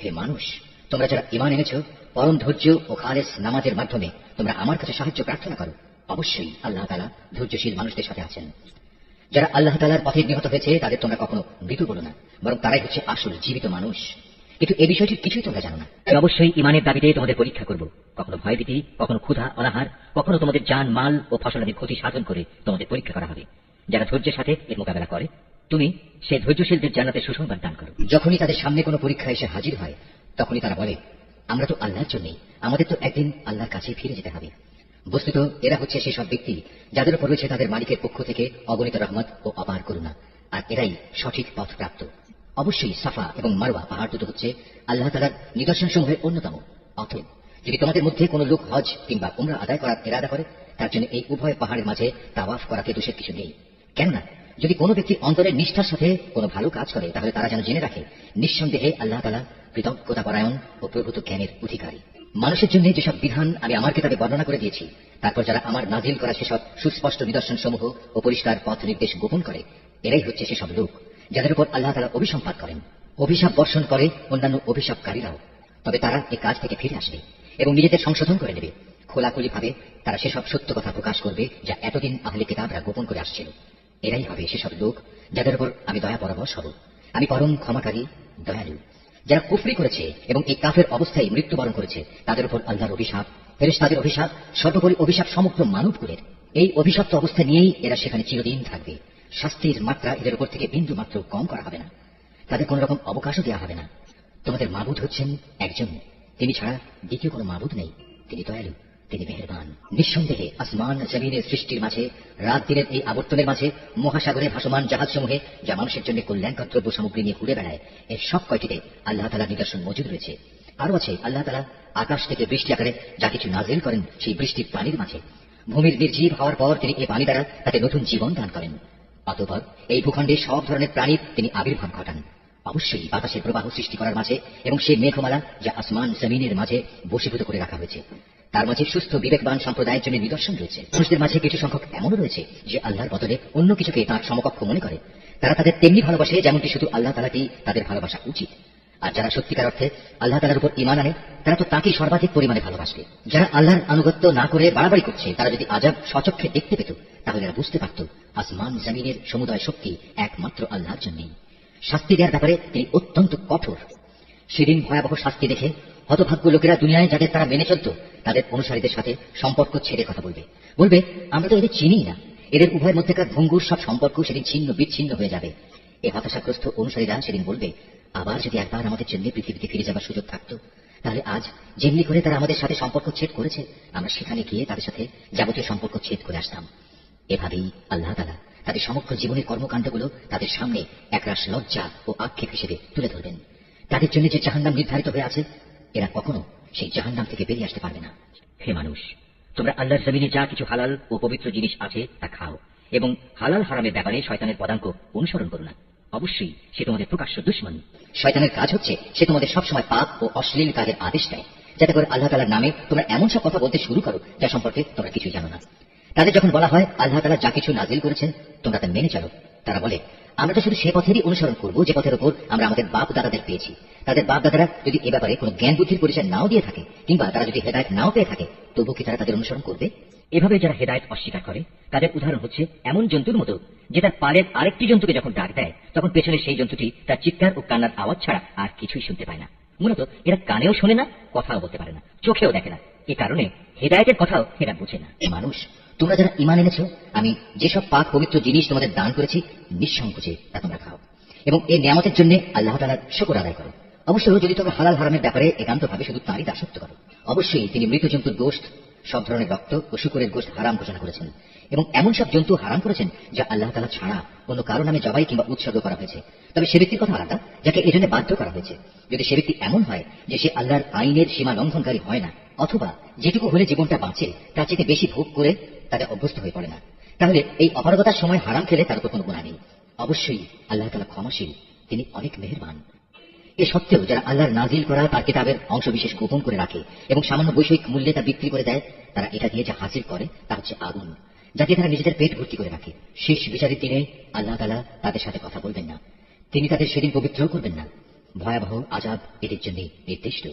হে মানুষ, তোমরা যারা ঈমান এনেছ, পরম ধৈর্য ও খালেস নামাজের মাধ্যমে তোমরা আমার কাছে সাহায্য প্রার্থনা করো। অবশ্যই আল্লাহ তাআলা ধৈর্যশীল মানুষদের সাথে আছেন। যারা আল্লাহ তাআলার পথে নিহত হয়েছে তাদের তোমরা কখনো মৃত্যু বলো না, বরং তারাই হচ্ছে আসল জীবিত মানুষ। কিন্তু এই বিষয়টির কিছুই তোমরা জানো না। আমি অবশ্যই ঈমানের দাবিতে তোমাদের পরীক্ষা করব, কখনো ভয়ভীতি, কখনো ক্ষুধা অনাহার, কখনো তোমাদের জান মাল ও ফসলাদির ক্ষতি সাধন করে তোমাদের পরীক্ষা করা হবে। যারা ধৈর্যের সাথে এর মোকাবেলা করে তুমি সেই ধৈর্যশীলদের জান্নাতের সুসংবাদ দান করো। যখনই তাদের সামনে কোনো পরীক্ষা এসে হাজির হয় তখনই তারা বলে, আমরা তো আল্লাহর জন্যই, আমাদের তো একদিন আল্লাহর কাছে ফিরে যেতে হবে। বস্তুত এরা হচ্ছে সেসব ব্যক্তি যাদের উপর রয়েছে তাদের মালিকের পক্ষ থেকে অগণিত রহমত ও অপার করুণা, আর এরাই সঠিক পথ প্রাপ্ত। অবশ্যই সাফা এবং মারওয়া পাহাড় দুটো হচ্ছে আল্লাহ তাআলার নিদর্শনসমূহের অন্যতম। অতএব যদি তোমাদের মধ্যে কোনো লোক হজ কিংবা উমরা আদায় করার ইরাদা করে, তার জন্য এই উভয় পাহাড়ের মাঝে তাওয়াফ করাতে দোষের কিছু নেই। কেননা যদি কোনো ব্যক্তি অন্তরের নিষ্ঠার সাথে কোনো ভালো কাজ করে, তাহলে তারা যেন জেনে রাখে নিঃসন্দেহে আল্লাহ তাআলা কৃতজ্ঞতা পরায়ণ ও প্রভূত জ্ঞানের অধিকারী। মানুষের জন্য যেসব বিধান আমি আমার কিতাবে বর্ণনা করে দিয়েছি, তারপর যারা আমার নাজিল করা সেসব সুস্পষ্ট নিদর্শন সমূহ ও পরিষ্কার পথ নির্দেশ গোপন করে, এরাই হচ্ছে সেসব লোক যাদের উপর আল্লাহ তাআলা অভিসম্পাত করেন। অভিশাপ বর্ষণ করে অন্যান্য অভিশাপকারীরাও, তবে তারা এই কাজ থেকে ফিরে আসবে এবং নিজেদের সংশোধন করে নেবে। খোলাখুলি ভাবে তারা সেসব সত্য কথা প্রকাশ করবে যা এতদিন আহলে কিতাবরা গোপন করে আসছিল। এরাই হবে সেসব লোক যাদের উপর আমি দয়া পরবশ হব। আমি পরম ক্ষমাকারী, দয়ালু। যারা কুফরি করেছে এবং এই কাফের অবস্থায় মৃত্যুবরণ করেছে, তাদের উপর আল্লাহর অভিশাপ, ফেরেশতাদের অভিশাপ, সর্বোপরি অভিশাপ সমগ্র মানবকুলের। এই অভিশপ্ত অবস্থা নিয়েই এরা সেখানে চিরদিন থাকবে। শাস্তির মাত্রা এদের উপর থেকে বিন্দু মাত্র কম করা হবে না, তাদের কোন রকম অবকাশও দেওয়া হবে না। তোমাদের মাবুদ হচ্ছেন একজন, তিনি ছাড়া দ্বিতীয় কোনো মাবুদ নেই। তিনি দয়ালু, তিনি মেহেরবান। নিঃসন্দেহে আসমান জমিনের সৃষ্টির মাঝে, রাত দিনের এই আবর্তনের মাঝে, মহাসাগরে ভাসমান জাহাজসমূহে যা মানুষের জন্য কল্যাণকর দ্রব্য সামগ্রী নিয়ে ঘুরে বেড়ায়, এর সব কয়টিতে আল্লাহ তাআলার নিদর্শন মজুদ রয়েছে। আরও আছে আল্লাহ তাআলা আকাশ থেকে বৃষ্টি আকারে যা কিছু নাজিল করেন সেই বৃষ্টির পানির মাঝে। ভূমির নির্জীব হওয়ার পর তিনি এই পানি দ্বারা তাতে নতুন জীবন দান করেন। অতঃপর এই ভূখণ্ডে সব ধরনের প্রাণীর তিনি আবির্ভাব ঘটান। অবশ্যই বাতাসের প্রবাহ সৃষ্টি করার মাঝে এবং সেই মেঘমালা যা আসমান জমিনের মাঝে বশীভূত করে রাখা হয়েছে, তার মাঝে সুস্থ বিবেকবান সম্প্রদায়ের জন্য নিদর্শন রয়েছে। মানুষদের মাঝে কিছু সংখ্যক এমনও রয়েছে যে আল্লাহর বদলে অন্য কিছুকে তার সমকক্ষ মনে করে। তারা তাদের তেমনি ভালোবাসে যেমনটি শুধু আল্লাহ তাআলাকেই তাদের ভালোবাসা উচিত। আর যারা সত্যিকার অর্থে আল্লাহ তাআলার উপর ঈমান আনে, তারা তো তাকেই সর্বাধিক পরিমাণে ভালোবাসবে। যারা আল্লাহর আনুগত্য না করে বাড়াবাড়ি করছে, তারা যদি আযাব স্বচক্ষে দেখতে পেত, তাহলে এরা বুঝতে পারত আসমান জমিনের সমুদয় শক্তি একমাত্র আল্লাহর জন্যই। শাস্তি দেওয়ার ব্যাপারে তিনি অত্যন্ত কঠোর। সেদিন ভয়াবহ শাস্তি দেখে হতভাগ্য লোকেরা দুনিয়ায় যাদের তারা মেনে চলত, তাদের অনুসারীদের সাথে সম্পর্ক ছেড়ে কথা বলবে আমরা তো এদের চিনি না। এদের উভয়ের মধ্যেকার ভঙ্গুর সব সম্পর্ক সেদিন ছিন্ন বিচ্ছিন্ন হয়ে যাবে। এই হতাশাগ্রস্ত অনুসারীরা সেদিন বলবে, আবার যদি একবার আমাদের জন্য পৃথিবীতে ফিরে যাবার সুযোগ থাকতো, তাহলে আজ যেমনি করে তারা আমাদের সাথে সম্পর্ক ছেদ করেছে, আমরা সেখানে গিয়ে তাদের সাথে যাবতীয় সম্পর্ক ছেদ করে আসতাম। এভাবেই আল্লাহ তাআলা তাদের সমগ্র জীবনের কর্মকাণ্ডগুলো তাদের সামনে একরাশ লজ্জা ও আক্ষেপ হিসেবে তুলে ধরবেন। তাদের জন্য যে জাহান্নাম নির্ধারিত হয়ে আছে, এরা কখনো সেই জাহান্নাম থেকে বেরিয়ে আসতে পারবে না। হে মানুষ, তোমরা আল্লাহর জমিনে যা কিছু হালাল ও পবিত্র জিনিস আছে তা খাও, এবং হালাল হারামের ব্যাপারে শয়তানের পদাঙ্ক অনুসরণ করো না। অবশ্যই সে তোমাদের প্রকাশ্য দুশমন। শয়তানের কাজ হচ্ছে সে তোমাদের সবসময় পাপ ও অশ্লীল কাজের আদেশ দেয়, যাতে করে আল্লাহ তাআলার নামে তোমরা এমন সব কথা বলতে শুরু করো যা সম্পর্কে তোমরা কিছুই জানো না। তাদের যখন বলা হয় আল্লাহ তাআলা যা কিছু নাজিল করেছেন তোমরা তা মেনে চলো, তারা বলে আমরা তো শুধু সে পথেরই অনুসরণ করব যে পথের উপর আমরা আমাদের বাপ দাদাদের পেয়েছি। তাদের বাপ দাদারা যদি এ ব্যাপারে কোনো জ্ঞান বুদ্ধির পরিচয় নাও দিয়ে থাকে, কিংবা তারা যদি হেদায়েত নাও পেয়ে থাকে, তবু কি তারা তাদের অনুসরণ করবে? এভাবে যারা হেদায়েত অস্বীকার করে, তাদের উদাহরণ হচ্ছে এমন জন্তুর মতো যে তার পালের আরেকটি জন্তুকে যখন ডাক দেয়, তখন পেছনে সেই জন্তুটি তার চিৎকার ও কান্নার আওয়াজ ছাড়া আর কিছুই শুনতে পায় না। মূলত এরা কানেও শোনে না, কথাও বলতে পারে না, চোখেও দেখে না। এ কারণে হেদায়েতের কথাও এরা বোঝে না। মানুষ, তোমরা যারা ঈমান এনেছো, আমি যেসব পাক পবিত্র জিনিস তোমাদের দান করেছি, নিঃসংকোচে তা তোমরা খাও এবং এই নিয়ামতের জন্য আল্লাহ তাআলার শুকর আদায় করো। অবশ্য যদি তোমরা হালাল হারামের ব্যাপারে একান্তভাবে শুধু তাঁরই দাসত্ব করো। অবশ্যই তিনি মৃত জন্তুর গোশত, সব ধরনের রক্ত ও শুকরের গোশত হারাম ঘোষণা করেছেন, এবং এমন সব জন্তু হারাম করেছেন যা আল্লাহ তাআলা ছাড়া অন্য কারো নামে জবাই কিংবা উৎসর্গ করা হয়েছে। তবে সে ব্যক্তির কথা আলাদা যাকে এজন্য বাধ্য করা হয়েছে। যদি সে ব্যক্তি এমন হয় যে সে আল্লাহর আইনের সীমা লঙ্ঘনকারী হয় না, অথবা যেটুকু হলে জীবনটা বাঁচে তার চেয়ে বেশি ভোগ করে তাদের অভ্যস্ত হয়ে পড়ে না, তাহলে এই অপারগতার সময় হারাম খেলে তার উপর কোনো গুনাহ নেই। অবশ্যই আল্লাহ তাআলা ক্ষমাশীল, তিনি অনেক মেহেরবান। এ সত্ত্বেও যারা আল্লাহর নাজিল করা তার কিতাবের অংশবিশেষ গোপন করে রাখে এবং সামান্য বৈষয়িক মূল্যে তা বিক্রি করে দেয়, তারা এটা দিয়ে যা হাসিল করে তা হচ্ছে আগুন, যা দিয়ে তারা নিজেদের পেট ভর্তি করে রাখে। শেষ বিচারের দিনে আল্লাহ তাআলা তাদের সাথে কথা বলবেন না, তিনি তাদের সেদিন পবিত্রও করবেন না। ভয়াবহ আযাব এদের জন্য নির্দিষ্ট।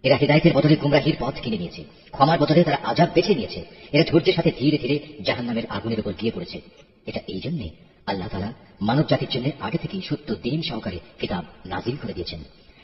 এরা হেদায়েতের বদলে গুমরাহির পথ কিনে নিয়েছে, ক্ষমার বদলে তারা আযাব বেছে নিয়েছে। এরা ধৈর্যের সাথে ধীরে ধীরে জাহান্নামের আগুনের উপর গিয়ে পড়েছে। এটা এই জন্যে আল্লাহ তাআলা মানব জাতির জন্য আগে থেকেই সত্য দ্বীন সহকারে কিতাব নাজিল করে দিয়েছেন।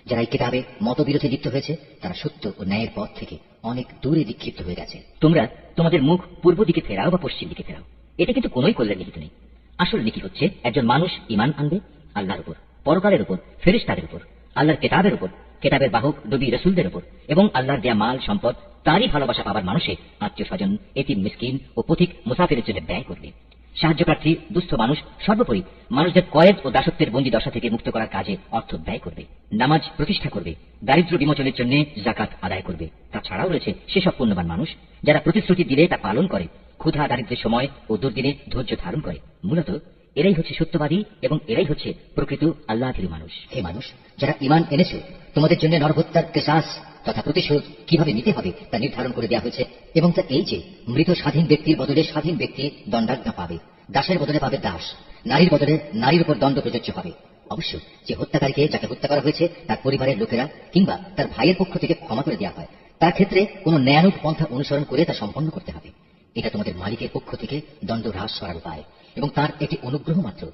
যারা এই কিতাবে মতবিরোধে লিপ্ত হয়েছে, তারা সত্য ও ন্যায়ের পথ থেকে অনেক দূরে বিক্ষিপ্ত হয়ে গেছে। তোমরা তোমাদের মুখ পূর্ব দিকে ফেরাও বা পশ্চিম দিকে ফেরাও, এটা কিন্তু কোনোই কল্যাণ নিহিত নেই। আসল নীতি হচ্ছে একজন মানুষ ঈমান আনবে আল্লাহর উপর, পরকালের উপর, ফেরেশতাদের উপর, আল্লাহর কিতাবের উপর কেতাবের বাহক নবী রসুলদের উপর এবং আল্লাহর দেয়া মাল সম্পদ তারই ভালোবাসা পাবার মানুষে আত্মীয় স্বজন, এতিম, মিসকিন ও পথিক মুসাফিরের জন্য ব্যয় করবে। সাহায্য প্রার্থী দুস্থ মানুষ সর্বোপরি মানুষদের কয়েদ ও দাসত্বের বন্দী দশা থেকে মুক্ত করার কাজে অর্থ ব্যয় করবে। নামাজ প্রতিষ্ঠা করবে, দারিদ্র বিমোচনের জন্য জাকাত আদায় করবে। তাছাড়াও রয়েছে সেসব পুণ্যবান মানুষ যারা প্রতিশ্রুতি দিলে তা পালন করে, ক্ষুধা দারিদ্রের সময় ও দুর্দিনে ধৈর্য ধারণ করে। মূলত এরাই হচ্ছে সত্যবাদী এবং এরাই হচ্ছে প্রকৃত আল্লাহভীরু মানুষ। হে মানুষ, যারা ঈমান এনেছে, তোমাদের জন্য নরহত্যার কিসাস তথা প্রতিশোধ কিভাবে নিতে হবে তা নির্ধারণ করে দেওয়া হয়েছে, এবং তা এই যে মৃত স্বাধীন ব্যক্তির বদলে স্বাধীন ব্যক্তি দণ্ডাজ্ঞা পাবে, দাসের বদলে পাবে দাস, নারীর বদলে নারীর উপর দণ্ড প্রযোজ্য হবে। অবশ্য যে হত্যাকারীকে যাকে হত্যা করা হয়েছে তার পরিবারের লোকেরা কিংবা তার ভাইয়ের পক্ষ থেকে ক্ষমা করে দেওয়া হয়, তার ক্ষেত্রে কোন ন্যায়ানুগ পন্থা অনুসরণ করে তা সম্পন্ন করতে হবে। এটা তোমাদের মালিকের পক্ষ থেকে দণ্ড হ্রাস করার উপায় এবং তার একটি অনুগ্রহ মাত্র।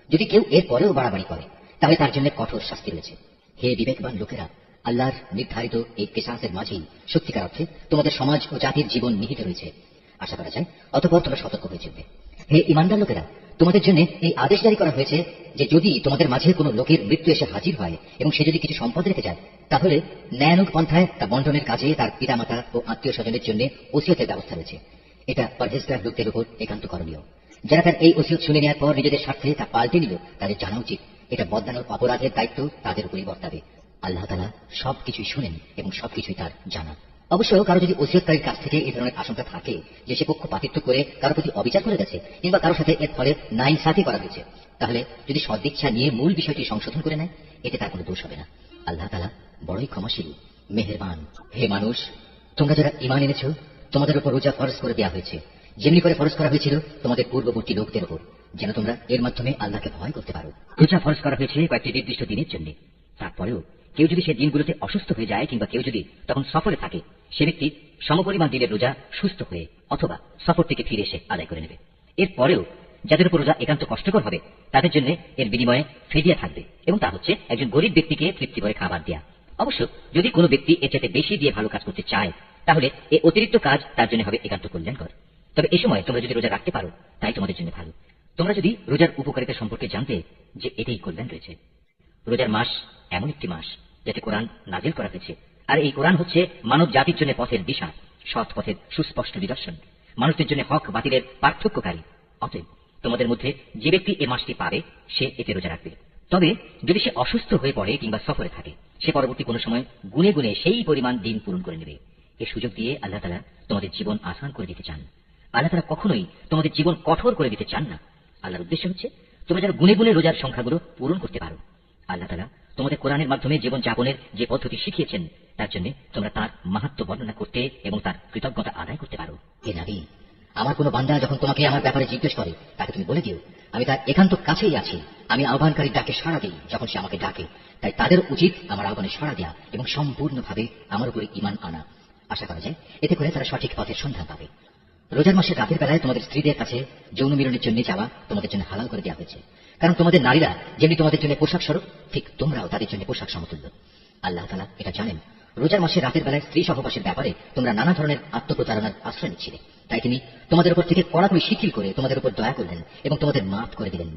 যদি কেউ এর পরেও বাড়াবাড়ি করে তাহলে তার জন্য কঠোর শাস্তি রয়েছে। হে বিবেকবান লোকেরা, আল্লাহর নির্ধারিত এই কিসাসের মাঝেই সত্যিকার অর্থে তোমাদের সমাজ ও জাতির জীবন নিহিত রয়েছে। আশা করা যায় অতঃপর তোমরা সতর্ক হয়ে চলবে। হে ইমানদার লোকেরা, তোমাদের জন্য এই আদেশ জারি করা হয়েছে যে যদি তোমাদের মাঝে কোনো লোকের মৃত্যু এসে হাজির হয় এবং সে যদি কিছু সম্পদ রেখে যায়, তাহলে ন্যায়ানুগ পন্থায় তা বন্টনের কাজে তার পিতামাতা ও আত্মীয় স্বজনের জন্য ওসিয়তের ব্যবস্থা রয়েছে। এটা পরহেজগার লোকদের উপর একান্ত করণীয়। যারা তার এই ওসিয়ত শুনে নেওয়ার পর নিজেদের স্বার্থে তা পাল্টে নিল, তাদের জানা উচিত এটা বদলানোর অপরাধের দায়িত্ব তাদের উপরই বর্তাবে। আল্লাহ তাআলা সবকিছুই শুনেন এবং সবকিছুই তার জানা। অবশ্য কারো যদি ওসিয়তকারীর কাছ থেকে এই ধরনের আশঙ্কা থাকে যে সে পক্ষপাতিত্ব করে কারো প্রতি অবিচার করে গেছে কিংবা কারোর সাথে এর ফলে নাইনসাফি করা হয়েছে, তাহলে যদি সদিচ্ছা নিয়ে মূল বিষয়টি সংশোধন করে নেয়, এতে তার কোনো দোষ হবে না। আল্লাহ তাআলা বড়ই ক্ষমাশীল, মেহেরবান। হে মানুষ, তোমরা যারা ঈমান এনেছো, তোমাদের উপর রোজা ফরজ করে দেওয়া হয়েছে, যেমনি করে ফরজ করা হয়েছিল তোমাদের পূর্ববর্তী লোকদের উপর, যেন তোমরা এর মাধ্যমে আল্লাহকে ভয় করতে পারো। রোজা ফরজ করা হয়েছে কয়েকটি নির্দিষ্ট দিনের জন্য। তারপরেও কেউ যদি সে দিনগুলোতে অসুস্থ হয়ে যায় কিংবা কেউ যদি তখন সফরে থাকে, সে ব্যক্তি সমপরিমাণ দিনের রোজা সুস্থ হয়ে অথবা সফর থেকে ফিরে এসে আদায় করে নেবে। এরপরেও যাদের উপর রোজা একান্ত কষ্টকর হবে তাদের জন্য এর বিনিময়ে ফিদিয়া থাকবে, এবং তা হচ্ছে একজন গরিব ব্যক্তিকে তৃপ্তি করে খাবার দেয়া। অবশ্য যদি কোনো ব্যক্তি এর চাইতে বেশি দিয়ে ভালো কাজ করতে চায়, তাহলে এই অতিরিক্ত কাজ তার জন্য হবে একান্ত কল্যাণকর। তবে এই সময় তোমরা যদি রোজা রাখতে পারো তাই তোমাদের জন্য ভালো। তোমরা যদি রোজার উপকারিতা সম্পর্কে জানতে যে এতেই কল্যাণ রয়েছে। রোজার মাস এমন একটি মাস যাতে কোরআন নাজিল করা হয়েছে, আর এই কোরআন হচ্ছে মানব জাতির জন্য পথের দিশা, সৎ পথের সুস্পষ্ট নিদর্শন, মানুষদের জন্য হক বাতিলের পার্থক্যকারী। অতএব তোমাদের মধ্যে যে ব্যক্তি এ মাসটি পাবে সে এতে রোজা রাখবে। তবে যদি সে অসুস্থ হয়ে পড়ে কিংবা সফরে থাকে, সে পরবর্তী কোনো সময় গুনে গুনে সেই পরিমাণ দিন পূরণ করে নেবে। এ সুযোগ দিয়ে আল্লাহ তাআলা তোমাদের জীবন আসান করে দিতে চান। আল্লাহ তাআলা কখনোই তোমাদের জীবন কঠোর করে দিতে চান না। আল্লাহর উদ্দেশ্য হচ্ছে তোমরা যেন গুনে গুনে রোজার সংখ্যাগুলো পূরণ করতে পারো। আল্লাহ তাআলা তোমাদের কোরআনের মাধ্যমে জীবন যাপনের যে পদ্ধতি শিখিয়েছেন, তার জন্য তোমরা তার মাহাত্ম্য বর্ণনা করতে এবং তার কৃতজ্ঞতা আদায় করতে পারো। হে নবী, আমার কোনো বান্দা যখন তোমাকে আমার ব্যাপারে জিজ্ঞেস করে, তাকে তুমি বলে দিও আমি তার একান্ত কাছেই আছি। আমি আহ্বানকারীর ডাকে সাড়া দিই যখন সে আমাকে ডাকে। তাই তাদের উচিত আমার আহ্বানে সাড়া দেয়া এবং সম্পূর্ণভাবে আমার উপরে ঈমান আনা। আশা করা যায় এতে করে তারা সঠিক পথের সন্ধান পাবে। রোজার মাসের রাতের বেলায় তোমাদের স্ত্রীদের কাছে যৌন মিলনের জন্য যাওয়া তোমাদের জন্য হালাল করে দেওয়া হয়েছে, কারণ তোমাদের নারীরা যেমনি তোমাদের জন্য পোশাক স্বরূপ, ঠিক তোমরাও তাদের জন্য পোশাক সমতুল্য। আল্লাহ তাআলা এটা জানেন। রোজার মাসের রাতের বেলায় স্ত্রী সহবাসের ব্যাপারে তোমরা নানা ধরনের আত্মপ্রতারণার আশ্রয় নিচ্ছিলে, তাই তিনি তোমাদের উপর থেকে কড়াকড়ি শিথিল করে তোমাদের উপর দয়া করলেন এবং তোমাদের মাফ করে দিলেন।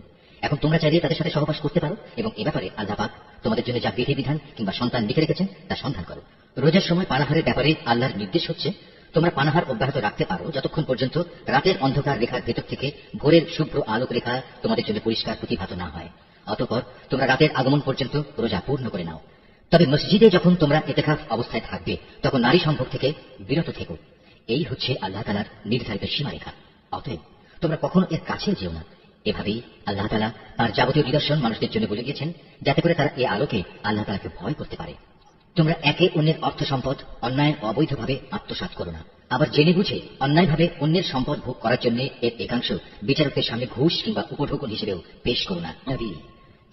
এখন তোমরা চাইলে তাদের সাথে সহবাস করতে পারো এবং এ ব্যাপারে আল্লাহ পাক তোমাদের জন্য যা বিধিবিধান কিংবা সন্তান লিখে রেখেছেন তা সন্ধান করো। রোজার সময় পানাহারের ব্যাপারে আল্লাহর নির্দেশ হচ্ছে তোমরা পানাহার অব্যাহত রাখতে পারো যতক্ষণ পর্যন্ত রাতের অন্ধকার রেখার ভেতর থেকে ভোরের শুভ্র আলোক রেখা তোমাদের জন্য পরিষ্কার প্রতিভাত না হয়। অতঃপর তোমরা রাতের আগমন পর্যন্ত রোজা পূর্ণ করে নাও। তবে মসজিদে যখন তোমরা ইতিকাফ অবস্থায় থাকবে তখন নারী সম্ভোগ থেকে বিরত থেকো। এই হচ্ছে আল্লাহ তাআলার নির্ধারিত সীমারেখা। অতএব তোমরা কখনো এর কাছে যেও না। এভাবেই আল্লাহ তাআলা তার যাবতীয় নিদর্শন মানুষদের জন্য বলে গিয়েছেন, যাতে করে তারা এ আলোকে আল্লাহ তাআলাকে ভয় করতে পারে। তোমরা একে অন্যের অর্থ সম্পদ অন্যায় অবৈধভাবে আত্মসাৎ করো না। আবার জেনে বুঝে অন্যায়ভাবে অন্যের সম্পদ ভোগ করার জন্য এর একাংশ বিচারকের সামনে ঘুষ কিংবা উপঢৌকন হিসেবেও পেশ করো না। নবী,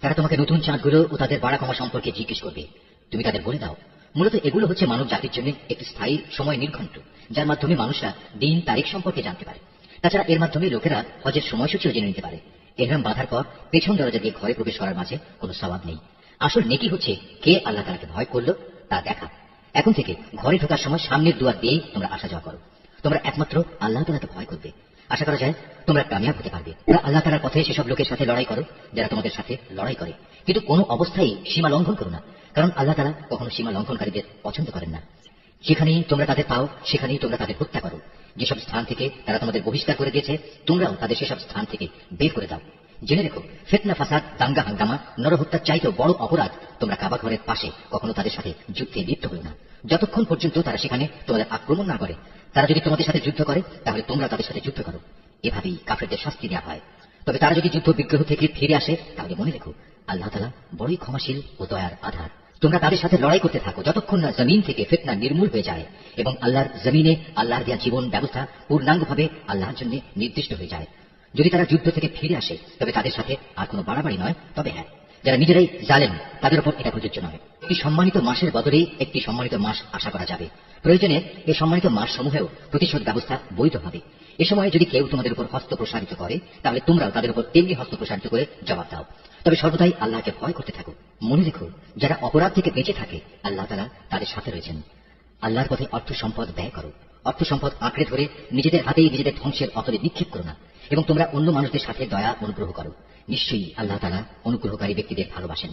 তারা তোমাকে নতুন চাঁদগুলো ও তাদের বাড়া কমা সম্পর্কে জিজ্ঞেস করবে। তুমি তাদের বলে দাও, মূলত এগুলো হচ্ছে মানব জাতির জন্য একটি স্থায়ী সময় নির্ঘণ্ট, যার মাধ্যমে মানুষরা দিন তারিখ সম্পর্কে জানতে পারে। তাছাড়া এর মাধ্যমে লোকেরা হজের সময়সূচিও জেনে নিতে পারে। এহরাম বাঁধার পর পেছন দরজা দিয়ে ঘরে প্রবেশ করার মাঝে কোনো সওয়াব নেই। আসল নেকি হচ্ছে কে আল্লাহ তাআলাকে ভয় করলো তা দেখা। এখন থেকে ঘরে ঢোকার সময় সামনের দুয়ার দিয়েই তোমরা আসা যাওয়া করো। তোমরা একমাত্র আল্লাহ তাআলাকে ভয় করবে। আশা করা যায় তোমরা কামিয়াব হতে পারবে। তোমরা আল্লাহ তাআলার পথে সেসব লোকের সাথে লড়াই করো যারা তোমাদের সাথে লড়াই করে, কিন্তু কোনো অবস্থায় সীমা লঙ্ঘন করো না। কারণ আল্লাহ তাআলা কখনো সীমা লঙ্ঘনকারীদের পছন্দ করেন না। যেখানেই তোমরা তাদের পাও সেখানেই তোমরা তাদের হত্যা করো। যেসব স্থান থেকে তারা তোমাদের বহিষ্কার করে দিয়েছে তোমরাও তাদের সেসব স্থান থেকে বের করে দাও। জেনে রেখো, ফিতনা, ফাসাদ, দাঙ্গা হাঙ্গামা, নরহত্যার চাইতেও বড় অপরাধ তোমরা কাবা ঘরের পাশে কখনো তাদের সাথে যুদ্ধে লিপ্ত হও না, যতক্ষণ পর্যন্ত তারা সেখানে তোমাদের আক্রমণ না করে। তারা যদি তোমাদের সাথে যুদ্ধ করে তাহলে তোমরা তাদের সাথে যুদ্ধ করো। এভাবেই কাফেরদের শাস্তি দেওয়া হয়। তবে তারা যদি যুদ্ধ বিগ্রহ থেকে ফিরে আসে তাহলে মনে রেখো, আল্লাহ তাআলা বড়ই ক্ষমাশীল ও দয়ার আধার। তোমরা তাদের সাথে লড়াই করতে থাকো যতক্ষণ না জমিন থেকে ফিতনা নির্মূল হয়ে যায় এবং আল্লাহর জমিনে আল্লাহর দেয়া জীবন ব্যবস্থা পূর্ণাঙ্গভাবে আল্লাহর জন্য নির্দিষ্ট হয়ে যায়। যদি তারা যুদ্ধ থেকে ফিরে আসে তবে তাদের সাথে আর কোনো বাড়াবাড়ি নয়। তবে হ্যাঁ, যারা নিজেরাই জালেম তাদের উপর এটা প্রযোজ্য নয়। একটি সম্মানিত মাসের বদলে একটি সম্মানিত মাস আশা করা যাবে। প্রয়োজনে এই সম্মানিত মাস সমূহেও প্রতিশোধ ব্যবস্থা বৈধ হবে। এ সময় যদি কেউ তোমাদের উপর হস্ত প্রসারিত করে তাহলে তোমরাও তাদের উপর তেমনি হস্ত প্রসারিত করে জবাব দাও। তবে সর্বদাই আল্লাহকে ভয় করতে থাকো। মনে রেখো, যারা অপরাধ থেকে বেঁচে থাকে আল্লাহ তাআলা তাদের সাথে রয়েছেন। আল্লাহর পথে অর্থ সম্পদ ব্যয় করো। অর্থ সম্পদ আঁকড়ে ধরে নিজেদের হাতেই নিজেদের ধ্বংসের অতলে নিক্ষেপ করো না, এবং তোমরা অন্য মানুষদের সাথে দয়া অনুগ্রহ করো। নিশ্চয়ই আল্লাহ তাআলা অনুগ্রহকারী ব্যক্তিদের ভালোবাসেন।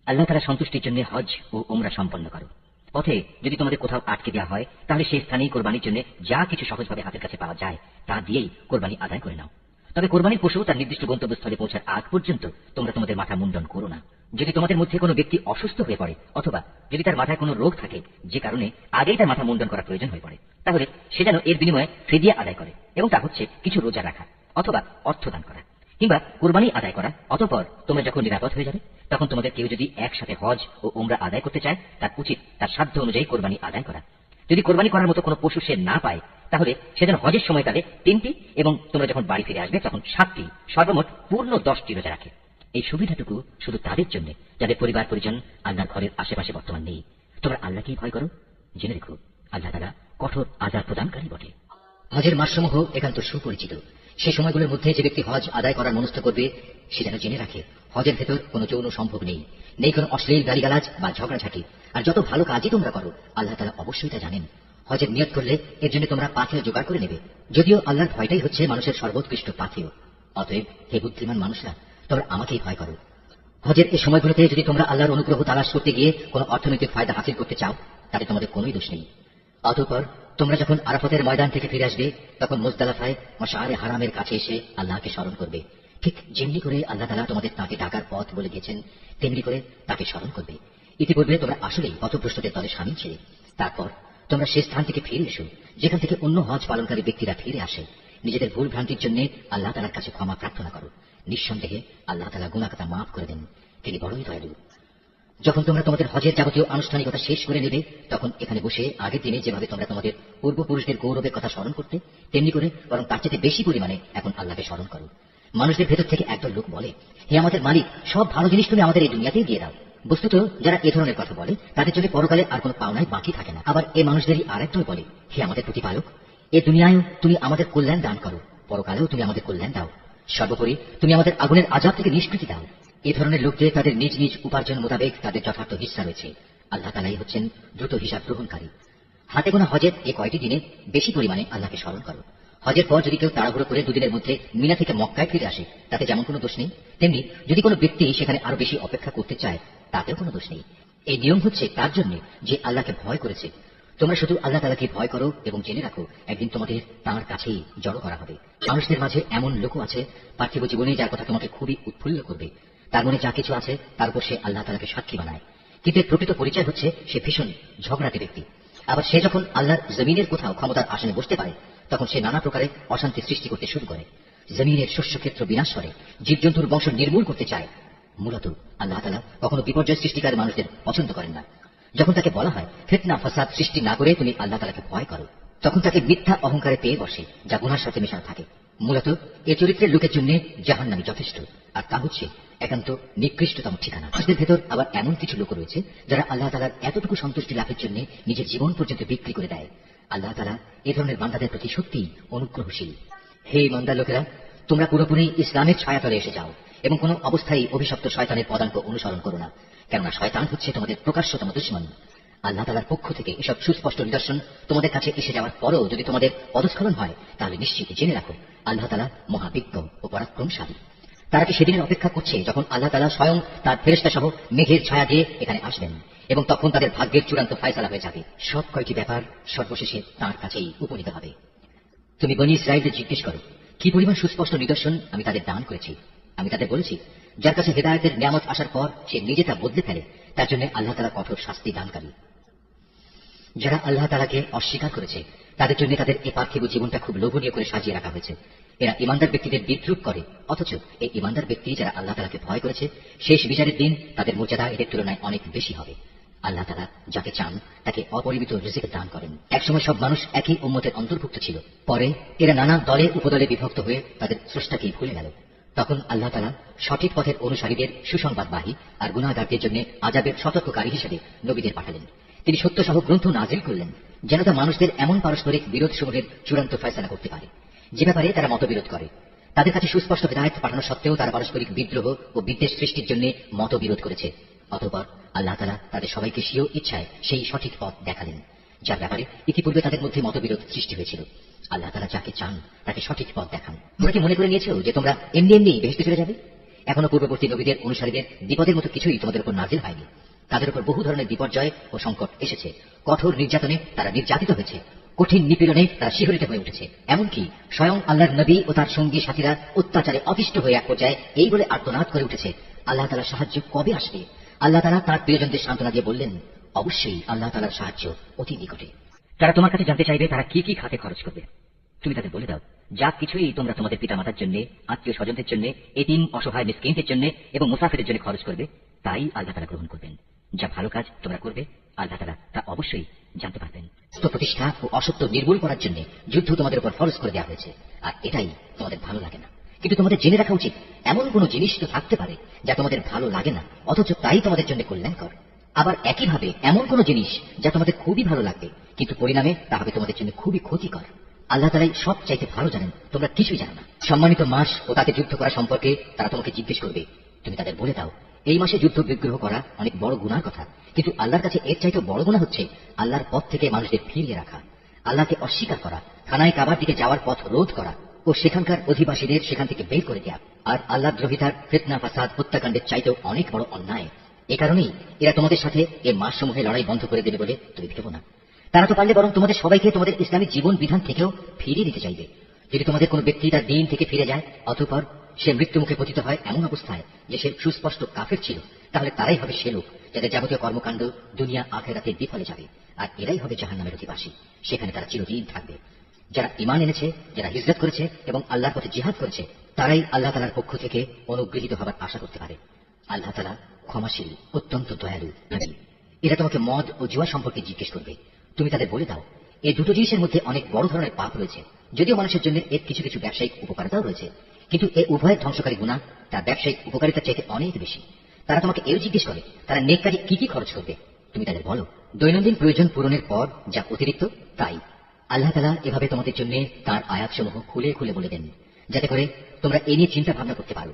আল্লাহ তাআলা সন্তুষ্টির জন্য হজ ও উমরা সম্পন্ন করো। পথে যদি তোমাদের কোথাও আটকে দেওয়া হয় তাহলে সেই স্থানেই কোরবানির জন্য যা কিছু সহজভাবে হাতের কাছে পাওয়া যায় তা দিয়েই কোরবানি আদায় করে নাও। তবে কোরবানির পশু তার নির্দিষ্ট গন্তব্যস্থলে পৌঁছার আগ পর্যন্ত তোমরা তোমাদের মাথা মুন্ডন করো না। যদি তোমাদের মধ্যে কোনো ব্যক্তি অসুস্থ হয়ে পড়ে অথবা যদি তার মাথায় কোনো রোগ থাকে যে কারণে আগেই তার মাথা মুন্ডন করা প্রয়োজন হয়ে পড়ে, তাহলে সে যেন এর বিনিময়ে ফিদিয়া আদায় করে, এবং তা হচ্ছে কিছু রোজা রাখা অথবা অর্থদান করা কিংবা কোরবানি আদায় করা। অতঃপর তোমরা যখন নিরাপদ হয়ে যাবে তখন তোমাদের কেউ যদি একসাথে হজ ও উমরা আদায় করতে চায় তার উচিত তার সাধ্য অনুযায়ী কোরবানি আদায় করা। যদি কোরবানি করার মতো কোনো পশু সে না পায় তাহলে সে যেন হজের সময়কালে 3টি এবং তোমরা যখন বাড়ি ফিরে আসবে তখন 7টি, সর্বমোট পূর্ণ 10টি রোজা রাখে। এই সুবিধাটুকু শুধু তাদের জন্য যাদের পরিবার পরিজন আল্লাহর ঘরের আশেপাশে বর্তমান নেই। তোমরা আল্লাহকেই ভয় করো। জেনে রেখো, আল্লাহ তাআলা কঠোর আযাব প্রদানকারী বটে। হজের মাসসমূহ একান্ত সুপরিচিত। সেই সময়গুলোর মধ্যে যে ব্যক্তি হজ আদায় করার মনস্থ করবে সে যেন জেনে রাখে, হজের ভেতর কোনো যৌন সম্ভোগ নেই, নেই কোনো অশ্লীল গালিগালাজ বা ঝগড়াঝাঁটি। আর যত ভালো কাজই তোমরা করো আল্লাহ তাআলা অবশ্যই তা জানেন। হজের নিয়ত করলে এর জন্য তোমরা পাথেয় জোগাড় করে নেবে, যদিও আল্লাহর ভয়টাই হচ্ছে মানুষের সর্বোৎকৃষ্ট পাথেয়। অতএব হে বুদ্ধিমান মানুষরা, তোমরা আমাকেই ভয় করো। হজের এই সময়গুলোতে যদি তোমরা আল্লাহর অনুগ্রহ তালাশ করতে গিয়ে কোনো অর্থনৈতিক ফায়দা হাসিল করতে চাও তাতে তোমাদের কোনোই দোষ নেই। অতঃপর তোমরা যখন আরাফাতের ময়দান থেকে ফিরে আসবে তখন মুজদালিফায় মাশআরে হারামের কাছে এসে আল্লাহকে স্মরণ করবে। ঠিক যেমনি করে আল্লাহ তাআলা তোমাদের তাকে ডাকার পথ বলে দিয়েছেন তেমনি করে তাকে স্মরণ করবে। ইতিপূর্বে তোমরা আসলেই পথভ্রষ্টদের দলে শামিল ছিলে। তারপর তোমরা সে স্থান থেকে ফিরে এসো যেখান থেকে অন্য হজ পালনকারী ব্যক্তিরা ফিরে আসে। নিজেদের ভুল ভ্রান্তির জন্য আল্লাহ তাআলার কাছে ক্ষমা প্রার্থনা করো। নিঃসন্দেহে আল্লাহ তাআলা গুনাহ খাতা মাফ করে দেন, তিনি বড়ই দয়ালু। যখন তোমরা তোমাদের হজের যাবতীয় আনুষ্ঠানিকতা শেষ করে নেবে তখন এখানে বসে আগের দিনে যেভাবে তোমরা তোমাদের পূর্বপুরুষদের গৌরবের কথা স্মরণ করতে তেমনি করে বরং তার চেয়ে বেশি পরিমাণে এখন আল্লাহকে স্মরণ করো। মানুষদের ভেতর থেকে একদল লোক বলে, হে আমাদের মালিক, সব ভালো জিনিস তুমি আমাদের এই দুনিয়াতেই দিয়ে দাও। বস্তুত যারা এ ধরনের কথা বলে তাদের জন্য পরকালে আর কোনো পাওনাই বাকি থাকে না। আবার এই মানুষদেরই আরেকদল বলে, হে আমাদের প্রতিপালক, এ দুনিয়ায়ও তুমি আমাদের কল্যাণ দান করো, পরকালেও তুমি আমাদের কল্যাণ দাও, সর্বোপরি তুমি আমাদের আগুনের আযাব থেকে নিষ্কৃতি দাও। এই ধরনের লোকদের তাদের নিজ নিজ উপার্জন মোতাবেক তাদের যথার্থ হিস্সা রয়েছে। আল্লাহ তাআলাই হচ্ছেন দ্রুত হিসাব গ্রহণকারী। হাতে গোনা হজের এই কয়টি দিনে বেশি পরিমাণে আল্লাহকে স্মরণ করো। হজের পর যদি কেউ তাড়াহুড়ো করে দুদিনের মধ্যে মিনা থেকে মক্কায় ফিরে আসে তাতে যেমন কোনো দোষ নেই, তেমনি যদি কোনো ব্যক্তি সেখানে আরো বেশি অপেক্ষা করতে চায় তাতেও কোনো দোষ নেই। এই নিয়ম হচ্ছে তার জন্য যে আল্লাহকে ভয় করেছে। তোমরা শুধু আল্লাহ তাআলাকে ভয় করো এবং জেনে রাখো একদিন তোমাদের তাঁর কাছেই জড়ো করা হবে। মানুষদের মাঝে এমন লোকও আছে পার্থিব জীবনে যার কথা তোমাকে খুবই উৎফুল্ল করবে। তার মনে যা কিছু আছে তার উপর সে আল্লাহ তাআলাকে সাক্ষী বানায়, কিন্তু এর প্রকৃত পরিচয় হচ্ছে সে ভীষণ ঝগড়াটে ব্যক্তি। আবার সে যখন আল্লাহর জমিনের কোথাও ক্ষমতার আসনে বসতে পারে তখন সে নানা প্রকারে অশান্তি সৃষ্টি করতে শুরু করে, জমিনের শস্যক্ষেত্র বিনাশ করে, জীবজন্তুর বংশ নির্মূল করতে চায়। মূলত আল্লাহ তাআলা কখনো বিপর্যয় সৃষ্টিকারী মানুষদের পছন্দ করেন না। যখন তাকে বলা হয় ফিতনা ফাসাদ সৃষ্টি না করে তুমি আল্লাহ তাআলাকে ভয় করো, তখন তাকে মিথ্যা অহংকারে পেয়ে বসে যা গুনার সাথে মেশানো থাকে। মূলত এ চরিত্রের লোকের জন্য জাহান্নামী যথেষ্ট, আর তা হচ্ছে একান্ত নিকৃষ্টতম ঠিকানা। মানুষদের ভেতর আবার এমন কিছু লোক রয়েছে যারা আল্লাহ তাআলার এতটুকু সন্তুষ্টি লাভের জন্য নিজের জীবন পর্যন্ত বিক্রি করে দেয়। আল্লাহ তাআলা এ ধরনের বান্দাদের প্রতি সত্যিই অনুগ্রহশীল। হে ইমানদার লোকেরা, তোমরা পুরোপুরি ইসলামের ছায়াতলে এসে যাও এবং কোনো অবস্থায় অভিশপ্ত শয়তানের পদাঙ্ক অনুসরণ করো না, কেননা শয়তান হচ্ছে তোমাদের প্রকাশ্যতম দুশমন। আল্লাহ তাআলার পক্ষ থেকে এসব সুস্পষ্ট নিদর্শন তোমাদের কাছে এসে যাওয়ার পরও যদি তোমাদের পদস্খলন হয় তাহলে নিশ্চিত জেনে রাখো আল্লাহ তাআলা মহাবিজ্ঞ ও পরাক্রমশালী। তারা কি সেদিনের অপেক্ষা করছে যখন আল্লাহ তাআলা স্বয়ং তার ফেরেশতা সহ মেঘের ছায়া দিয়ে এখানে আসবেন এবং তখন তাদের ভাগ্যের চূড়ান্ত ফয়সালা হয়ে যাবে। সব কয়টি ব্যাপার সর্বশেষে তাঁর কাছেই উপনীত হবে। তুমি বনী ইসরাঈলদের জিজ্ঞেস করো, কি পরিমাণ সুস্পষ্ট নিদর্শন আমি তাদের দান করেছি। আমি তাদের বলেছি, যার কাছে হেদায়েতের নিয়ামত আসার পর সে নিজে তা বদলে ফেলে, তার জন্য আল্লাহ তাআলা কঠোর শাস্তি দানকারী। যারা আল্লাহ তাআলাকে অস্বীকার করেছে তাদের জন্য তাদের এই পার্থিব জীবনটা খুব লোভনীয় করে সাজিয়ে রাখা হয়েছে। এরা ইমানদার ব্যক্তিদের বিদ্রুপ করে, অথচ এই ইমানদার ব্যক্তি যারা আল্লাহ তাআলাকে ভয় করেছে, শেষ বিচারের দিন তাদের মর্যাদা এদের তুলনায় অনেক বেশি হবে। আল্লাহ তাআলা যাকে চান তাকে অপরিমিত রিজিক দান করেন। একসময় সব মানুষ একই উম্মতের অন্তর্ভুক্ত ছিল, পরে এরা নানা দলে উপদলে বিভক্ত হয়ে তাদের স্রষ্টাকেই ভুলে গেল। তখন আল্লাহ তাআলা সঠিক পথের অনুসারীদের সুসংবাদবাহী আর গুনাহগারদের জন্য আযাবের সতর্ককারী হিসেবে নবীদের পাঠালেন। তিনি সত্য সহ গ্রন্থ নাজিল করলেন, যেন তা মানুষদের এমন পারস্পরিক বিরোধ সমূহের চূড়ান্ত ফয়সালা করতে পারে যে ব্যাপারে তারা মতবিরোধ করে। তাদের কাছে সুস্পষ্ট হিদায়াত পাঠানো সত্ত্বেও তারা পারস্পরিক বিদ্রোহ ও বিদ্বেষ সৃষ্টির জন্য মতবিরোধ করেছে। অতঃপর আল্লাহ তাআলা তাদের সবাইকে স্বীয় ইচ্ছায় সেই সঠিক পথ দেখালেন, যার ব্যাপারে ইতিপূর্বে তাদের মধ্যে মতবিরোধ সৃষ্টি হয়েছিল। আল্লাহ তাআলা যাকে চান তাকে সঠিক পথ দেখান। তোমরা কি মনে করে নিয়েছো যে তোমরা এমনি এমনি বেহেশতে চলে যাবে? এখনো পূর্ববর্তী নবীদের অনুসারীদের বিপদের মতো কিছুই তোমাদের উপর নাজিল হয়নি। তাদের উপর বহু ধরনের বিপর্যয় ও সংকট এসেছে। কঠোর নির্যাতনে তারা নির্যাতিত হয়েছে, কঠিন নিপীড়নে তারা শিহরিত হয়ে উঠেছে। এমনকি স্বয়ং আল্লাহর নবী ও তার সঙ্গী সাথীরা অত্যাচারে অতিষ্ঠ হয়ে এক পর্যায়ে এই বলে আর্তনাদ করে উঠেছে, আল্লাহ তাআলার সাহায্য কবে আসবে? আল্লাহ তাআলা তার প্রিয়জনদের সান্ত্বনা দিয়ে বললেন, অবশ্যই আল্লাহ তাআলার সাহায্য অতি নিকটে। তারা তোমার কাছে জানতে চাইবে তারা কি কি খাতে খরচ করবে। তুমি তাদের বলে দাও, যা কিছুই তোমরা তোমাদের পিতামাতার জন্য, আত্মীয় স্বজনদের জন্য, এতিম অসহায় মিসকিনদের জন্য এবং মুসাফিরের জন্য খরচ করবে, তাই আল্লাহ তাআলা গ্রহণ করবেন। যা ভালো কাজ তোমরা করবে আল্লাহ তাআলা তা অবশ্যই জানতে পারবেন। সত্য প্রতিষ্ঠা ও অসত্য নির্মূল করার জন্য যুদ্ধ তোমাদের উপর ফরজ করে দেওয়া হয়েছে, আর এটাই তোমাদের ভালো লাগে না। কিন্তু তোমাদের জেনে রাখা উচিত, এমন কোন জিনিস তো থাকতে পারে যা তোমাদের ভালো লাগে না, অথচ তাই তোমাদের জন্য কল্যাণকর। আবার একইভাবে এমন কোন জিনিস যা তোমাদের খুবই ভালো লাগবে, কিন্তু পরিণামে তা হবে তোমাদের জন্য খুবই ক্ষতিকর। আল্লাহ তাআলাই সব চাইতে ভালো জানেন, তোমরা কিছুই জানো না। সম্মানিত মাস ও তাতে যুদ্ধ করা সম্পর্কে তারা তোমাকে জিজ্ঞেস করবে। তুমি তাদের বলে দাও, এই মাসে যুদ্ধ বিগ্রহ করা অনেক বড় গুনার কথা, কিন্তু আল্লাহর কাছে এর চাইতে বড় গুনাহ হচ্ছে আল্লাহর পথ থেকে মানুষদের ফিরিয়ে রাখা, আল্লাহকে অস্বীকার করা, খানায় কাবার দিকে যাওয়ার পথ রোধ করা ও সেখানকার অধিবাসীদের সেখান থেকে বের করে দেওয়া। আর আল্লাহ দ্রোহিতার ফিতনা, ফাসাদ, হত্যাকাণ্ডের চাইতেও অনেক বড় অন্যায়। এ কারণেই এরা তোমাদের সাথে এই মাসসমূহে লড়াই বন্ধ করে দেবে বলে তুমি ভেবো না। তারা তো পারলে বরং তোমাদের সবাইকে তোমাদের ইসলামী জীবন বিধান থেকেও ফিরিয়ে দিতে চাইবে। যদি তোমাদের কোনো ব্যক্তি তার দিন থেকে ফিরে যায়, অতঃপর সে মৃত্যু মুখে পতিত হয় এমন অবস্থায় যে সে সুস্পষ্ট কাফের ছিল, তাহলে তারাই হবে সে লোক যাদের যাবতীয় কর্মকাণ্ড দুনিয়া আখিরাতে বিফলে যাবে, আর এরাই হবে জাহান্নামের অধিবাসী। সেখানে তারা চিরদিন থাকবে। যারা ঈমান এনেছে, যারা হিজরত করেছে এবং আল্লাহর পথে জিহাদ করেছে, তারাই আল্লাহ তাআলার পক্ষ থেকে অনুগৃহীত হবার আশা করতে পারে। আল্লাহ তাআলা ক্ষমাশীল, অত্যন্ত দয়ালু। এরা তোমাকে মদ ও জুয়া সম্পর্কে জিজ্ঞেস করবে। তুমি তাদের বলে দাও, এই দুটো জিনিসের মধ্যে অনেক বড় ধরনের পাপ রয়েছে। যদিও মানুষের জন্য এর কিছু কিছু ব্যবসায়িক উপকারিতাও রয়েছে, কিন্তু এই উভয় ধ্বংসকারী গুনাহ তার ব্যবসায়িক উপকারিতার চাইতে অনেক বেশি। তারা তোমাকে এও জিজ্ঞেস করে তারা নেক কাজে কি কি খরচ করবে। তুমি তাদের বলো, দৈনন্দিন প্রয়োজন পূরণের পর যা অতিরিক্ত তাই। আল্লাহ তাআলা এভাবে তোমাদের জন্য তার আয়াতসমূহ খুলে খুলে বলে দেন, যাতে করে তোমরা এ নিয়ে চিন্তা ভাবনা করতে পারো।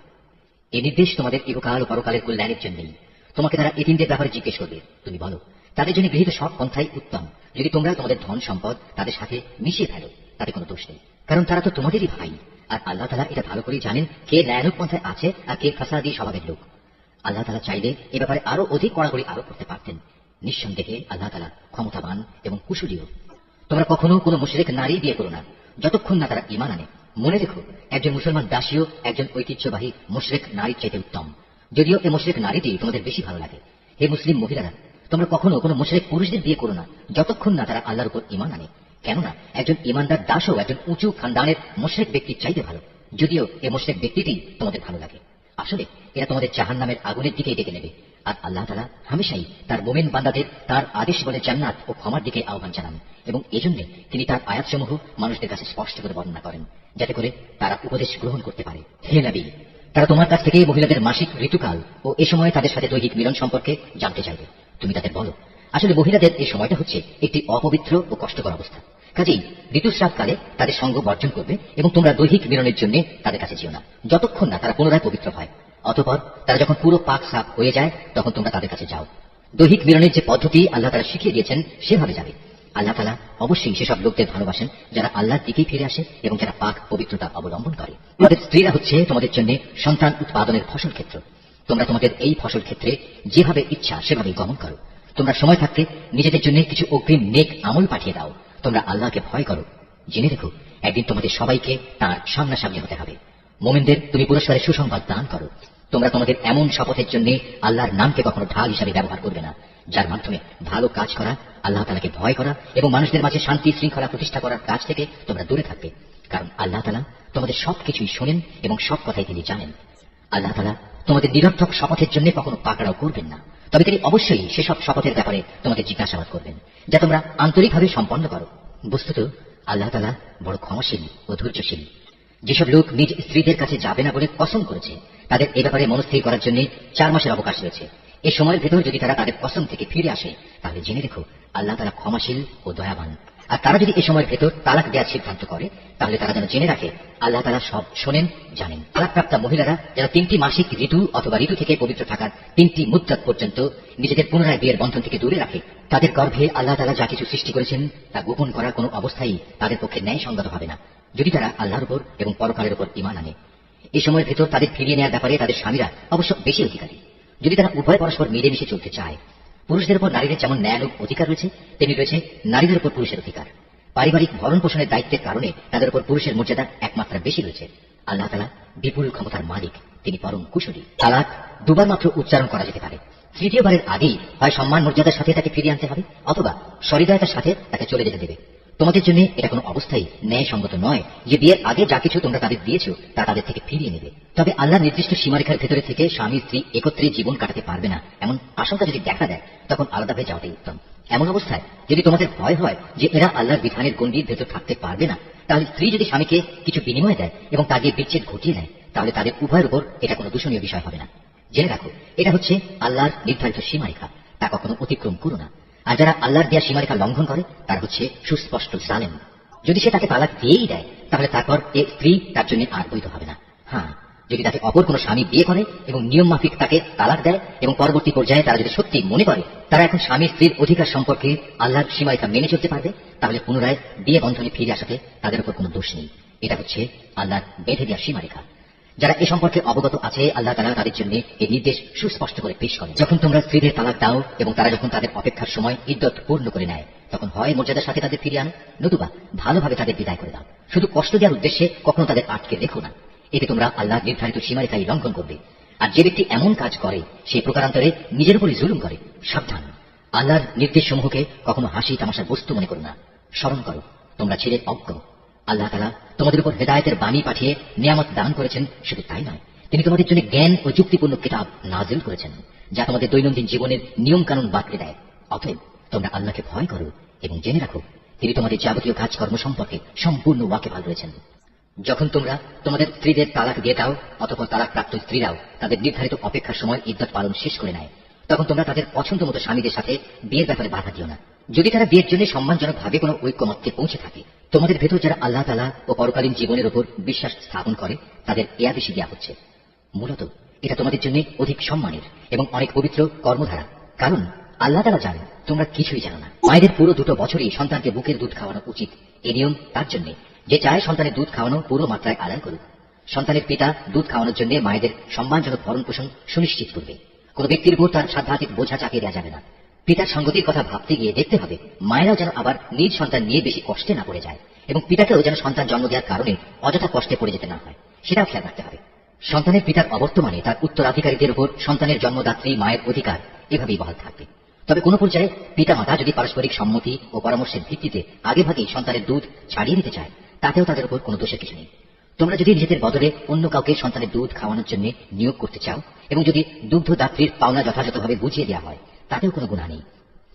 এই নির্দেশ তোমাদের ইহকাল ও পরকালের কল্যাণের জন্যই। তোমাকে তারা এতিমদের ব্যাপারে জিজ্ঞেস করবে। তুমি বলো, তাদের জন্য গৃহীত সব পন্থাই উত্তম, যদি তোমরা তোমাদের ধন সম্পদ তাদের সাথে মিশিয়ে ফেলো, তাতে কোনো দোষ নেই, কারণ তারা তো তোমাদেরই ভাই। আর আল্লাহ তাআলা এটা ভালো করেই জানেন কে ন্যায়ানুক পন্থায় আছে আর কে ফাসাদি স্বভাবের লোক। আল্লাহ তাআলা চাইলে এ ব্যাপারে আরো অধিক কড়াকড়ি আরোপ করতে পারতেন। নিঃসন্দেহে আল্লাহ তাআলা ক্ষমতাবান এবং কুশলীও। তোমরা কখনো কোনো মুশরিক নারী বিয়ে করো না, যতক্ষণ না তারা ঈমান আনে। মনে রেখো, একজন মুসলমান দাসীও একজন ঐতিহ্যবাহী মুশরিক নারীর চাইতে উত্তম, যদিও এই মুশরিক নারীটি তোমাদের বেশি ভালো লাগে। হে মুসলিম মহিলারা, তোমরা কখনো কোনো মুশরিক পুরুষদের বিয়ে করো না, যতক্ষণ না তারা আল্লাহর উপর ঈমান আনে। কেননা একজন ঈমানদার দাসও একজন উঁচু খানদানের মুশরিক ব্যক্তির চাইতে ভালো, যদিও এই মুশরিক ব্যক্তিটি তোমাদের ভালো লাগে। আসলে এরা তোমাদের জাহান্নামের আগুনের দিকে ডেকে নেবে। আর আল্লাহ তাআলা হামেশাই তার মুমিন বান্দাদের তার আদেশ বলে জান্নাত ও ক্ষমার দিকে আহ্বান জানান, এবং এজন্য তিনি তার আয়াতসমূহ মানুষদের কাছে স্পষ্ট করে বর্ণনা করেন, যাতে করে তারা উপদেশ গ্রহণ করতে পারে। হে নবী, তারা তোমার কাছ থেকে মহিলাদের মাসিক ঋতুকাল ও এ সময় তাদের সাথে দৈহিক মিলন সম্পর্কে জানতে চাইবে। তুমি তাদের বলো, আসলে মহিলাদের এই সময়টা হচ্ছে একটি অপবিত্র ও কষ্টকর অবস্থা। কাজেই ঋতুস্রাবকালে তাদের সঙ্গ বর্জন করবে এবং তোমরা দৈহিক মিলনের জন্য তাদের কাছে যেও না, যতক্ষণ না তারা পুনরায় পবিত্র হয়। অতঃপর তারা যখন পুরো পাক সাফ হয়ে যায়, তখন তোমরা তাদের কাছে যাও। দৈহিক মিলনের যে পদ্ধতি আল্লাহ তাআলা শিখিয়ে দিয়েছেন সেভাবে যাবে। আল্লাহ তাআলা অবশ্যই সেসব লোকদের ভালোবাসেন যারা আল্লাহর দিকেই ফিরে আসে এবং যারা পাক পবিত্রতা অবলম্বন করে। তোমাদের স্ত্রীরা হচ্ছে তোমাদের জন্য সন্তান উৎপাদনের ফসল ক্ষেত্র। তোমরা তোমাদের এই ফসল ক্ষেত্রে যেভাবে ইচ্ছা সেভাবেই গমন করো। তোমরা সময় থাকতে নিজেদের জন্য কিছু অগ্রিম নেক আমল পাঠিয়ে দাও। তোমরা আল্লাহকে ভয় করো। জেনে রেখো, একদিন তোমাদের সবাইকে তাঁর সামনাসামনি হতে হবে। মোমিনদের তুমি পুরস্কারের সুসংবাদ দান করো। তোমরা তোমাদের এমন শপথের জন্য আল্লাহর নামকে কখনো ঢাল হিসাবে ব্যবহার করবে না, যার মাধ্যমে ভালো কাজ করা, আল্লাহ তাআলাকে ভয় করা এবং মানুষদের মাঝে শান্তি শৃঙ্খলা প্রতিষ্ঠা করার কাজ থেকে তোমরা দূরে থাকবে। কারণ আল্লাহ তাআলা তোমাদের সবকিছুই শোনেন এবং সব কথাই তিনি জানেন। আল্লাহ তাআলা তোমাদের নিরর্থক শপথের জন্য কখনো পাকড়াও করবেন না, তবে তিনি অবশ্যই সেসব শপথের ব্যাপারে তোমাদের জিজ্ঞাসাবাদ করবেন, যা তোমরা আন্তরিকভাবে সম্পন্ন করো। বস্তুত আল্লাহ তাআলা বড় ক্ষমাশীল ও ধৈর্যশীল। যেসব লোক নিজ স্ত্রীদের কাছে যাবে না বলে কসম করেছে, তাদের এ ব্যাপারে মনস্থির করার জন্য 4 মাসের অবকাশ রয়েছে। এ সময়ের ভেতর যদি তারা তাদের কসম থেকে ফিরে আসে, তাহলে জেনে রেখো আল্লাহ তাআলা ক্ষমাশীল ও দয়াবান। আর তারা যদি এ সময়ের ভেতর তালাক দেওয়ার সিদ্ধান্ত করে, তাহলে তারা যেন জেনে রাখে আল্লাহ তাআলা সব শোনেন, জানেন। তালাকপ্রাপ্তা মহিলারা যারা 3টি মাসিক ঋতু অথবা ঋতু থেকে পবিত্র থাকার 3টি মুদ্দাত পর্যন্ত নিজেদের পুনরায় বিয়ের বন্ধন থেকে দূরে রাখে, তাদের গর্ভে আল্লাহ তাআলা যা কিছু সৃষ্টি করেছেন তা গোপন করা কোনো অবস্থায় তাদের পক্ষে ন্যায়সঙ্গত হবে না, যদি তারা আল্লাহর উপর এবং পরকালের উপর ঈমান আনে। এই সময়ের ভেতর তাদের ফিরিয়ে নেওয়ার ব্যাপারে তাদের স্বামীরা অবশ্য বেশি অধিকারী, যদি তারা উভয় পরস্পর মিলেমিশে চলতে চায়। পুরুষদের উপর নারীদের যেমন ন্যায়ানুগ অধিকার রয়েছে, তেমনি রয়েছে নারীদের উপর পুরুষের অধিকার। পারিবারিক ভরণ পোষণের দায়িত্বের কারণে তাদের উপর পুরুষের মর্যাদা একমাত্রা বেশি রয়েছে। আল্লাহ তাআলা বিপুল ক্ষমতার মালিক, তিনি পরম কুশলী। তালাক 2 বার মাত্র উচ্চারণ করা যেতে পারে। 3য়বারের আগেই হয় সম্মান মর্যাদার সাথে তাকে ফিরিয়ে আনতে হবে, অথবা সহৃদয়তার সাথে তাকে চলে যেতে দেবে। তোমাদের জন্য এটা কোনো অবস্থায় ন্যায়সঙ্গত নয় যে বিয়ের আগে যা কিছু তোমরা তাদের দিয়েছো তা তাদের থেকে ফিরিয়ে নেবে। তবে আল্লাহ নির্দিষ্ট সীমারেখার ভেতরে থেকে স্বামী স্ত্রী একত্রে জীবন কাটাতে পারবে না এমন আশঙ্কা যদি দেখা দেয়, তখন আলাদা হয়ে যাওয়াটাই উত্তম। এমন অবস্থায় যদি তোমাদের ভয় হয় যে এরা আল্লাহর বিধানের গণ্ডির ভেতর থাকতে পারবে না, তাহলে স্ত্রী যদি স্বামীকে কিছু বিনিময় দেয় এবং তা দিয়ে বিচ্ছেদ ঘটিয়ে নেয়, তাহলে তাদের উভয়ের উপর এটা কোনো দূষণীয় বিষয় হবে না। জেনে রাখো, এটা হচ্ছে আল্লাহর নির্ধারিত সীমারেখা, তা কখনো অতিক্রম করো না। আর যারা আল্লাহর দেয়া সীমারেখা লঙ্ঘন করে, তার হচ্ছে সুস্পষ্ট জালেম। যদি সে তাকে তালাক দিয়েই দেয়, তাহলে তারপর এ স্ত্রী তার জন্য আর বৈধ হবে না। হ্যাঁ, যদি তাকে অপর কোনো স্বামী বিয়ে করে এবং নিয়ম মাফিক তাকে তালাক দেয় এবং পরবর্তী পর্যায়ে তারা যদি সত্যি মনে করে তারা এখন স্বামী স্ত্রীর অধিকার সম্পর্কে আল্লাহর সীমারেখা মেনে চলতে পারবে, তাহলে পুনরায় বিয়ে বন্ধনে ফিরে আসাতে তাদের উপর কোনো দোষ নেই। এটা হচ্ছে আল্লাহর বেঁধে দেওয়া সীমারেখা। যারা এ সম্পর্কে অবগত আছে, আল্লাহ তাআলা তাদের জন্য এই নির্দেশ সুস্পষ্ট করে পেশ করেন। যখন তোমরা স্ত্রীদের তালাক দাও এবং তারা যখন তাদের অপেক্ষার সময় ইদ্দত পূর্ণ করে নেয়, তখন হয় মর্যাদার সাথে তাদের ফিরিয়ে আনো, নতুবা ভালোভাবে তাদের বিদায় করে দাও। শুধু কষ্ট দেওয়ার উদ্দেশ্যে কখনো তাদের আটকে রেখো না, এতে তোমরা আল্লাহর নির্ধারিত সীমারেখাই লঙ্ঘন করবে। আর যে ব্যক্তি এমন কাজ করে, সে প্রকারান্তরে নিজের উপরই জুলুম করে। সাবধান, আল্লাহর নির্দেশসমূহকে কখনো হাসি তামাশার বস্তু মনে করো না। স্মরণ করো, তোমরা ছেলে অজ্ঞ। আল্লাহ তাআলা তোমাদের উপর হেদায়েতের বাণী পাঠিয়ে নিয়ামত দান করেছেন। শুধু তাই নয়, তিনি তোমাদের জন্য জ্ঞান ও যুক্তিপূর্ণ কিতাব নাজিল করেছেন, যা তোমাদের দৈনন্দিন জীবনের নিয়ম কানুন বাতলে দেয়। অতএব তোমরা আল্লাহকে ভয় করো এবং জেনে রাখো, তিনি তোমাদের যাবতীয় কাজকর্ম সম্পর্কে সম্পূর্ণ ওয়াকিবহাল রয়েছেন। যখন তোমরা তোমাদের স্ত্রীদের তালাক দিয়ে দাও, অথবা তালাক প্রাপ্ত স্ত্রীরাও তাদের নির্ধারিত অপেক্ষার সময় ইদ্দত পালন শেষ করে নেয়, তখন তোমরা তাদের পছন্দ মতো স্বামীদের সাথে বিয়ের ব্যাপারে বাধা দিও না। যদি তারা বিয়ের জন্য সম্মানজনকভাবে কোনো ঐক্যমত্যে পৌঁছে থাকে, তোমাদের ভেতর যারা আল্লাহ তাআলা ও পরকালীন জীবনের উপর বিশ্বাস স্থাপন করে, তাদের এয়া বেশি দেওয়া হচ্ছে। মূলত এটা তোমাদের জন্য অধিক সম্মানের এবং অনেক পবিত্র কর্মধারা, কারণ আল্লাহ তাআলা জানেন তোমরা কিছুই জানো না। মায়েদের পুরো 2 বছরই সন্তানকে বুকের দুধ খাওয়ানো উচিত। এই নিয়ম তার জন্য যে চায় সন্তানের দুধ খাওয়ানো পুরো মাত্রায় আদায় করুক। সন্তানের পিতা দুধ খাওয়ানোর জন্য মায়েদের সম্মানজনক ভরণ পোষণ সুনিশ্চিত করবে। কোন ব্যক্তির উপর তার সাধ্যাত্মিক বোঝা চাপিয়ে দেওয়া যাবে না। পিতার সঙ্গতির কথা ভাবতে গিয়ে দেখতে হবে মায়েরাও যেন আবার নিজ সন্তান নিয়ে বেশি কষ্টে না পড়ে যায়, এবং পিতাকেও যেন সন্তান জন্ম দেওয়ার কারণে অযথা কষ্টে পড়ে যেতে না হয়, সেটাও খেয়াল রাখতে হবে। সন্তানের পিতার অবর্তমানে তার উত্তরাধিকারীদের উপর সন্তানের জন্মদাত্রী মায়ের অধিকার এভাবেই বহাল থাকবে। তবে কোনো পর্যায়ে পিতা মাতা যদি পারস্পরিক সম্মতি ও পরামর্শের ভিত্তিতে আগেভাগেই সন্তানের দুধ ছাড়িয়ে নিতে চায়, তাতেও তাদের উপর কোনো দোষের কিছু নেই। তোমরা যদি নিজেদের বদলে অন্য কাউকে সন্তানের দুধ খাওয়ানোর জন্য নিয়োগ করতে চাও, এবং যদি দুগ্ধদাত্রীর পাওনা যথাযথভাবে বুঝিয়ে দেওয়া হয়, তাতেও কোনো গুনাহ নেই।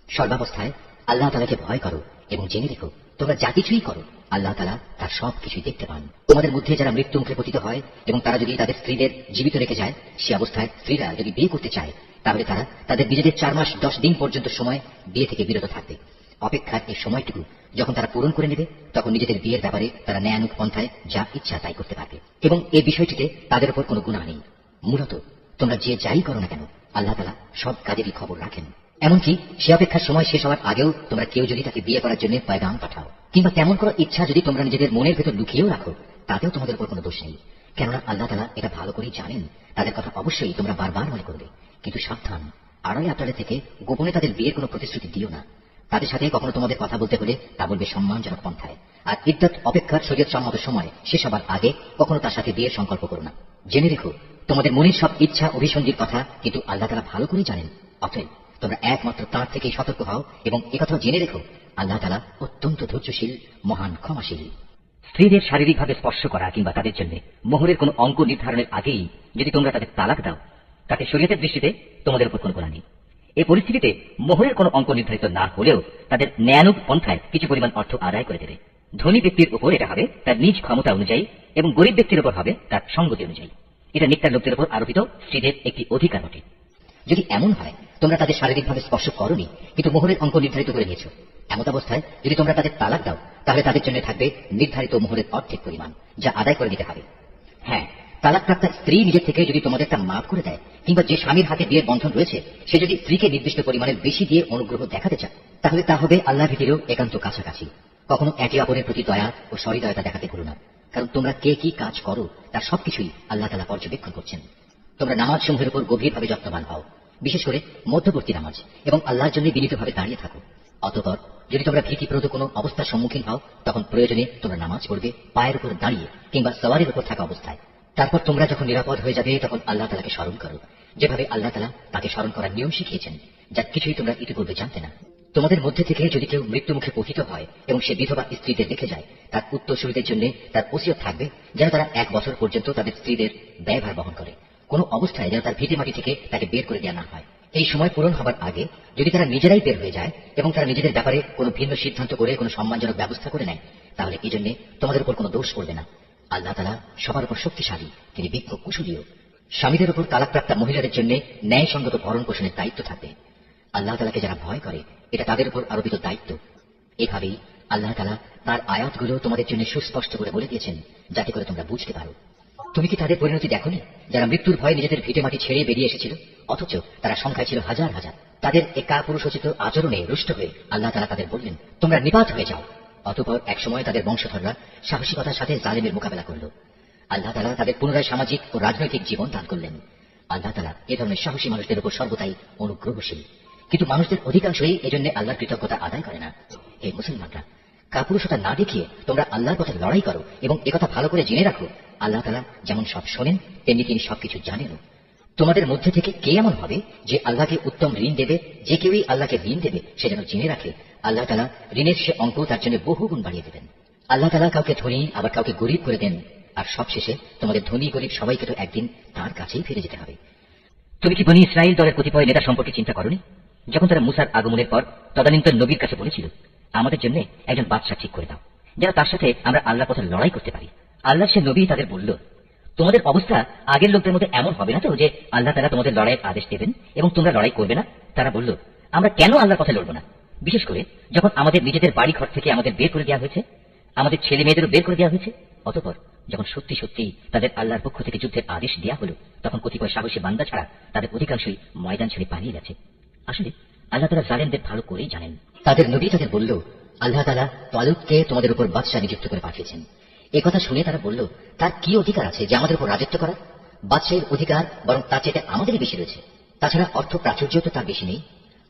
সর্বাবস্থায় আল্লাহ তাআলাকে ভয় করো এবং জেনে রেখো, তোমরা যা কিছুই করো আল্লাহ তাআলা তার সব কিছুই দেখতে পান। তোমাদের মধ্যে যারা মৃত্যু মুখে পতিত হয় এবং তারা যদি তাদের স্ত্রীদের জীবিত রেখে যায়, সে অবস্থায় স্ত্রীরা যদি বিয়ে করতে চায়, তাহলে তারা তাদের নিজেদের 4 মাস 10 দিন পর্যন্ত সময় বিয়ে থেকে বিরত থাকবে। অপেক্ষার এই সময়টুকু যখন তারা পূরণ করে নেবে, তখন নিজেদের বিয়ের ব্যাপারে তারা ন্যায়ানুগ পন্থায় যা ইচ্ছা তাই করতে পারবে, এবং এই বিষয়টিতে তাদের উপর কোনো গুনাহ নেই। মূলত তোমরা যে যাই করো না কেন, আল্লাহ তাআলা সব কাজেরই খবর রাখেন। এমনকি সে অপেক্ষার সময় শেষ হওয়ার আগেও তোমরা কেউ যদি তাকে বিয়ে করার জন্য পয়গাম পাঠাও, কিংবা তেমন করার ইচ্ছা যদি তোমরা নিজেদের মনের ভেতর লুকিয়েও রাখো, তাতেও তোমাদের উপর কোনো দোষ নেই। কেননা আল্লাহ তাআলা এটা ভালো করেই জানেন তাদের কথা অবশ্যই তোমরা বারবার মনে করবে। কিন্তু সাবধান, আড়ালে আড়ালে থেকে গোপনে তাদের বিয়ের কোনো প্রতিশ্রুতি দিও না। তাদের সাথে কখনো তোমাদের কথা বলতে হলে তা বলবে সম্মানজনক পন্থায়। আর ইদ্দত অপেক্ষার শরীয়ত সম্মত সময় শেষ হবার আগে কখনো তার সাথে বিয়ের সংকল্প করো না। জেনে রেখো, তোমাদের মনের সব ইচ্ছা অভিসন্ধির কথা কিন্তু আল্লাহ তাআলা ভালো করেই জানেন। অতএব তোমরা একমাত্র তাঁর থেকেই সতর্ক হও এবং একথা জেনে রেখো, আল্লাহ তাআলা অত্যন্ত ধৈর্যশীল, মহান ক্ষমাশীল। স্ত্রীদের শারীরিকভাবে স্পর্শ করা কিংবা তাদের জন্য মোহরের কোনো অঙ্ক নির্ধারণের আগেই যদি তোমরা তাদের তালাক দাও, তাতে শরীয়তের দৃষ্টিতে তোমাদের উপর কোনো গুনাহ নেই। এই পরিস্থিতিতে মোহরের কোনো অঙ্ক নির্ধারিত না হলেও তাদের ন্যায়ানুগ পন্থায় কিছু পরিমাণ অর্থ আদায় করে দেবে। ধনী ব্যক্তির উপর এটা হবে তার নিজ ক্ষমতা অনুযায়ী এবং গরিব ব্যক্তির উপর হবে তার সঙ্গতি অনুযায়ী। এটা নিকটার লোকদের উপর আরোপিত স্ত্রীদের একটি অধিকার বটে। যদি এমন হয় তোমরা তাদের শারীরিকভাবে স্পর্শ করোনি কিন্তু মোহরের অঙ্ক নির্ধারিত করে নিয়েছ, এমন অবস্থায় যদি তোমরা তাদের তালাক দাও, তাহলে তাদের জন্য থাকবে নির্ধারিত মোহরের অর্ধেক পরিমাণ, যা আদায় করে দিতে হবে। হ্যাঁ, তালাকপ্রাপ্তা স্ত্রী নিজের থেকে যদি তোমাদেরটা মাফ করে দেয়, কিংবা যে স্বামীর হাতে বিয়ের বন্ধন রয়েছে সে যদি স্ত্রীকে নির্দিষ্ট পরিমাণের বেশি দিয়ে অনুগ্রহ দেখাতে চায়, তাহলে তা হবে আল্লাহ ভীতিরও একান্ত কাছাকাছি। কখনো একে অপরের প্রতি দয়া ও সহৃদয়তা দেখাতে ভুলো না, কারণ তোমরা কে কি কাজ করো তার সবকিছুই আল্লাহ তাআলা পর্যবেক্ষণ করছেন। তোমরা নামাজ সমূহের উপর গভীরভাবে যত্নবান হও, বিশেষ করে মধ্যবর্তী নামাজ, এবং আল্লাহর জন্য বিনীতভাবে দাঁড়িয়ে থাকো। অতঃপর যদি তোমরা ভীতিপ্রদ কোনো অবস্থার সম্মুখীন হও, তখন প্রয়োজনে তোমরা নামাজ পড়বে পায়ের উপর দাঁড়িয়ে কিংবা সওয়ারির উপর থাকা অবস্থায়। তারপর তোমরা যখন নিরাপদ হয়ে যাবে তখন আল্লাহ তাআলাকে স্মরণ করো, যেভাবে আল্লাহ তাআলা তাকে স্মরণ করার নিয়ম শিখিয়েছেন, যার কিছুই তোমরা ইতিপূর্বে জানতে না। তোমাদের মধ্যে থেকে যদি কেউ মৃত্যু মুখে পতিত হয় এবং সে বিধবা স্ত্রীদের রেখে যায়, তার উত্তরসূরিদের জন্য তার ওসিয়ত থাকবে যেন তারা 1 বছর পর্যন্ত তাদের স্ত্রীদের ব্যয়ভার বহন করে। কোনো অবস্থায় যেন তার ভিটেমাটি থেকে তাকে বের করে দেওয়া না হয়। এই সময় পূরণ হবার আগে যদি তারা নিজেরাই বের হয়ে যায় এবং তারা নিজেদের ব্যাপারে কোনো ভিন্ন সিদ্ধান্ত করে কোনো সম্মানজনক ব্যবস্থা করে নেয়, তাহলে এই জন্য তোমাদের উপর কোনো দোষ পড়বে না। আল্লাহ তাআলা সবার উপর শক্তিশালী, তিনি বিজ্ঞ কুশলীও। স্বামীদের উপর তালাকপ্রাপ্তা মহিলাদের জন্য ন্যায়সঙ্গত ভরণ পোষণের দায়িত্ব থাকবে। আল্লাহ তাআলাকে যারা ভয় করে, এটা তাদের উপর আরোপিত দায়িত্ব। এভাবেই আল্লাহ তাআলা তার আয়াতগুলো তোমাদের জন্য সুস্পষ্ট করে বলে দিয়েছেন, যাতে করে তোমরা বুঝতে পারো। তুমি কি তাদের পরিণতি দেখোনি, যারা মৃত্যুর ভয়ে নিজেদের ভিটেমাটি ছেড়ে বেরিয়ে এসেছিল, অথচ তারা সংখ্যায় ছিল হাজার হাজার। তাদের এ কাপুরুষোচিত আচরণে রুষ্ট হয়ে আল্লাহ তাআলা তাদের বললেন, তোমরা নিপাত হয়ে যাও। অতঃপর একসময় তাদের বংশধররা সাহসিকতার সাথে জালেমের মোকাবেলা করল। আল্লাহ তাআলা তাদের পুনরায় সামাজিক ও রাজনৈতিক জীবন দান করলেন। আল্লাহ তাআলা এ ধরনের সাহসী মানুষদের উপর সর্বদাই অনুগ্রহশীল, কিন্তু মানুষদের অধিকাংশই এজন্য আল্লাহর কৃতজ্ঞতা আদায় করে না। হে মুসলমানরা, কাপুরুষতা না দেখিয়ে তোমরা আল্লাহর পথে লড়াই করো এবং একথা ভালো করে জেনে রাখো, আল্লাহ তাআলা যেমন সব শোনেন তেমনি তিনি সবকিছু জানেনও। তোমাদের মধ্যে থেকে কে এমন হবে যে আল্লাহকে উত্তম ঋণ দেবে? যে কেউই আল্লাহকে ঋণ দেবে সে যেন জেনে রাখে আল্লাহ তাআলা ঋণের সে অঙ্ক তার জন্য বহু গুণ বাড়িয়ে দেবেন। আল্লাহ তাআলা কাউকে ধনী আবার কাউকে গরিব করে দেন, আর সবশেষে তোমাদের ধনী গরিব সবাইকে তো একদিন তার কাছেই ফিরে যেতে হবে। তুমি কি বনী ইসরাইল দলের কতিপয় নেতা সম্পর্কে চিন্তা করনি, যখন তারা মুসার আগমনের পর তদানীন্তন নবীর কাছে বলেছিল, আমাদের জন্য একজন বাদশা ঠিক করে দাও, যেন তার সাথে আমরা আল্লাহর পথে লড়াই করতে পারি। আল্লাহ সে নবী তাদের বলল, তোমাদের অবস্থা আগের লোকদের মধ্যে এমন হবে না তো যে আল্লাহ তাআলা তোমাদের লড়াইয়ের আদেশ দেবেন এবং তোমরা লড়াই করবে না? তারা বলল, আমরা কেন আল্লাহর পথে লড়ব না, বিশেষ করে যখন আমাদের নিজেদের বাড়ি ঘর থেকে আমাদের বের করে দেওয়া হয়েছে, আমাদের ছেলে মেয়েদেরও বের করে দেওয়া হয়েছে। অতঃপর যখন সত্যি সত্যি তাদের আল্লাহর পক্ষ থেকে যুদ্ধের আদেশ দেওয়া হলো, তখন কতিপয় সাহসী বান্দা ছাড়া তাদের অধিকাংশই ময়দান ছেড়ে পালিয়ে গেছে। আসলে আল্লাহ তাআলা জালেমদের ভালো করেই জানেন। তাদের নবী তাদের বলল, আল্লাহ তাআলা তালুতকে তোমাদের উপর বাদশা নিযুক্ত করে পাঠিয়েছেন। একথা শুনে তারা বলল, তার কি অধিকার আছে যে আমাদের উপর রাজত্ব করার? বাদশাহের অধিকার বরং তার চেয়ে আমাদেরই বেশি রয়েছে। তাছাড়া অর্থ প্রাচুর্য তো তার বেশি নেই।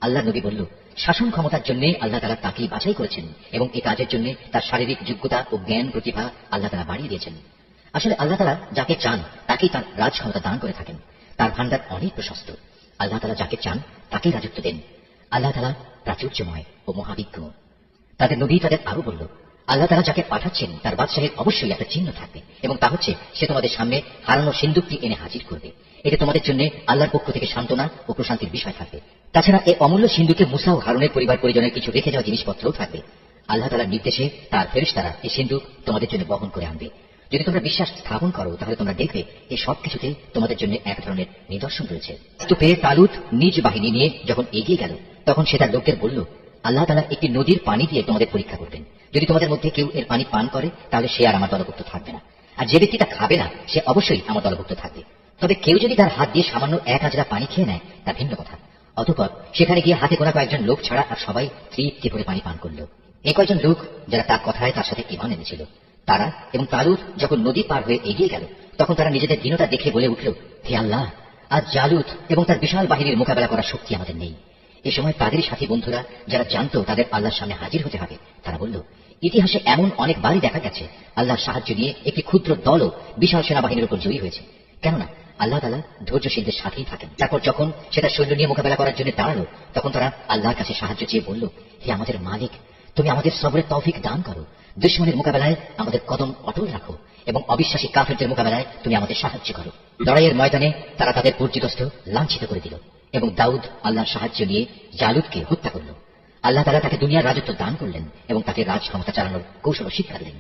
আল্লাহ নবী বলল, শাসন ক্ষমতার জন্য আল্লাহ তাআলা তাকেই বাছাই করেছেন এবং এই কাজের জন্য তার শারীরিক যোগ্যতা ও জ্ঞান প্রতিভা আল্লাহ তাআলা বাড়িয়ে দিয়েছেন। আসলে আল্লাহ তাআলা যাকে চান তাকেই তার রাজ ক্ষমতা দান করে থাকেন। তার ভান্ডার অনেক প্রশস্ত। আল্লাহ তাআলা যাকে চান তাকেই রাজত্ব দেন। আল্লাহ তাআলা প্রাচুর্যময় ও মহাবিজ্ঞ। তাদের নবী তাদের আরো বলল, আল্লাহ তাআলা যাকে পাঠাচ্ছেন তার বাদশাহের অবশ্যই একটা চিহ্ন থাকবে এবং তা হচ্ছে সে তোমাদের সামনে হারানো সিন্দুকটি এনে হাজির করবে। এতে তোমাদের জন্য আল্লাহর পক্ষ থেকে সান্ত্বনা ও প্রশান্তির বিষয় থাকবে। তাছাড়া এই অমূল্য সিন্দুকে মুসা ও হারুনের পরিবার পরিজনের কিছু রেখে যাওয়া জিনিসপত্রও থাকবে। আল্লাহ তাআলার নির্দেশে তার ফেরেশতারা এই সিন্দুক তোমাদের জন্য বহন করে আনবে। যদি তোমরা বিশ্বাস স্থাপন করো তাহলে তোমরা দেখবে এই সব কিছুতে তোমাদের জন্য এক ধরনের নিদর্শন রয়েছে। তো পেয়ে তালুত নিজ বাহিনী নিয়ে যখন এগিয়ে গেল, তখন সে তার লোকদের বলল, আল্লাহ তাআলা একটি নদীর পানি দিয়ে তোমাদের পরীক্ষা করবেন। যদি তোমাদের মধ্যে কেউ এর পানি পান করে তাহলে সে আর আমার দলভুক্ত থাকবে না, আর যে ব্যক্তিটা খাবে না সে অবশ্যই আমার দলভুক্ত থাকবে। তবে কেউ যদি তার হাত দিয়ে সামান্য 1 আঁচড়া পানি খেয়ে নেয় তা ভিন্ন কথা। অতঃপর সেখানে গিয়ে হাতে গোনা কয়েকজন লোক ছাড়া আর সবাই তৃপ্তি করে পানি পান করল। এই কয়েকজন লোক যারা তার কথায় তার সাথে ঈমান এনেছিল, তারা এবং তালুত যখন নদী পার হয়ে এগিয়ে গেল, তখন তারা নিজেদের দীনতা দেখে বলে উঠল, হে আল্লাহ, আজ জালুত এবং তার বিশাল বাহিনীর মোকাবেলা করার শক্তি আমাদের নেই। এ সময় তাদেরই সাথী বন্ধুরা যারা জানতো তাদের আল্লাহর সামনে হাজির হতে হবে, তারা বলল, ইতিহাসে এমন অনেকবারই দেখা গেছে আল্লাহর সাহায্য নিয়ে একটি ক্ষুদ্র দলও বিশাল সেনাবাহিনীর উপর জয়ী হয়েছে। কেননা আল্লাহ তাআলা ধৈর্যশীলদের সাথেই থাকেন। তারপর যখন সেটা সৈন্য নিয়ে মোকাবেলা করার জন্য দাঁড়ালো, তখন তারা আল্লাহর কাছে সাহায্য চেয়ে বলল, হে আমাদের মালিক, তুমি আমাদের সবরের তৌফিক দান করো, দুশমনের মোকাবেলায় আমাদের কদম অটল রাখো এবং অবিশ্বাসী কাফেরদের মোকাবেলায় তুমি আমাদের সাহায্য করো। লড়াইয়ের ময়দানে তারা তাদের পর্যদস্ত লাঞ্ছিত করে দিল এবং দাউদ আল্লাহর সাহায্য নিয়ে জালুদকে হত্যা করল। আল্লাহ তাআলা তাকে দুনিয়ার রাজত্ব দান করলেন এবং তাকে রাজ ক্ষমতা চালানোর কৌশল শিক্ষা দিলেন।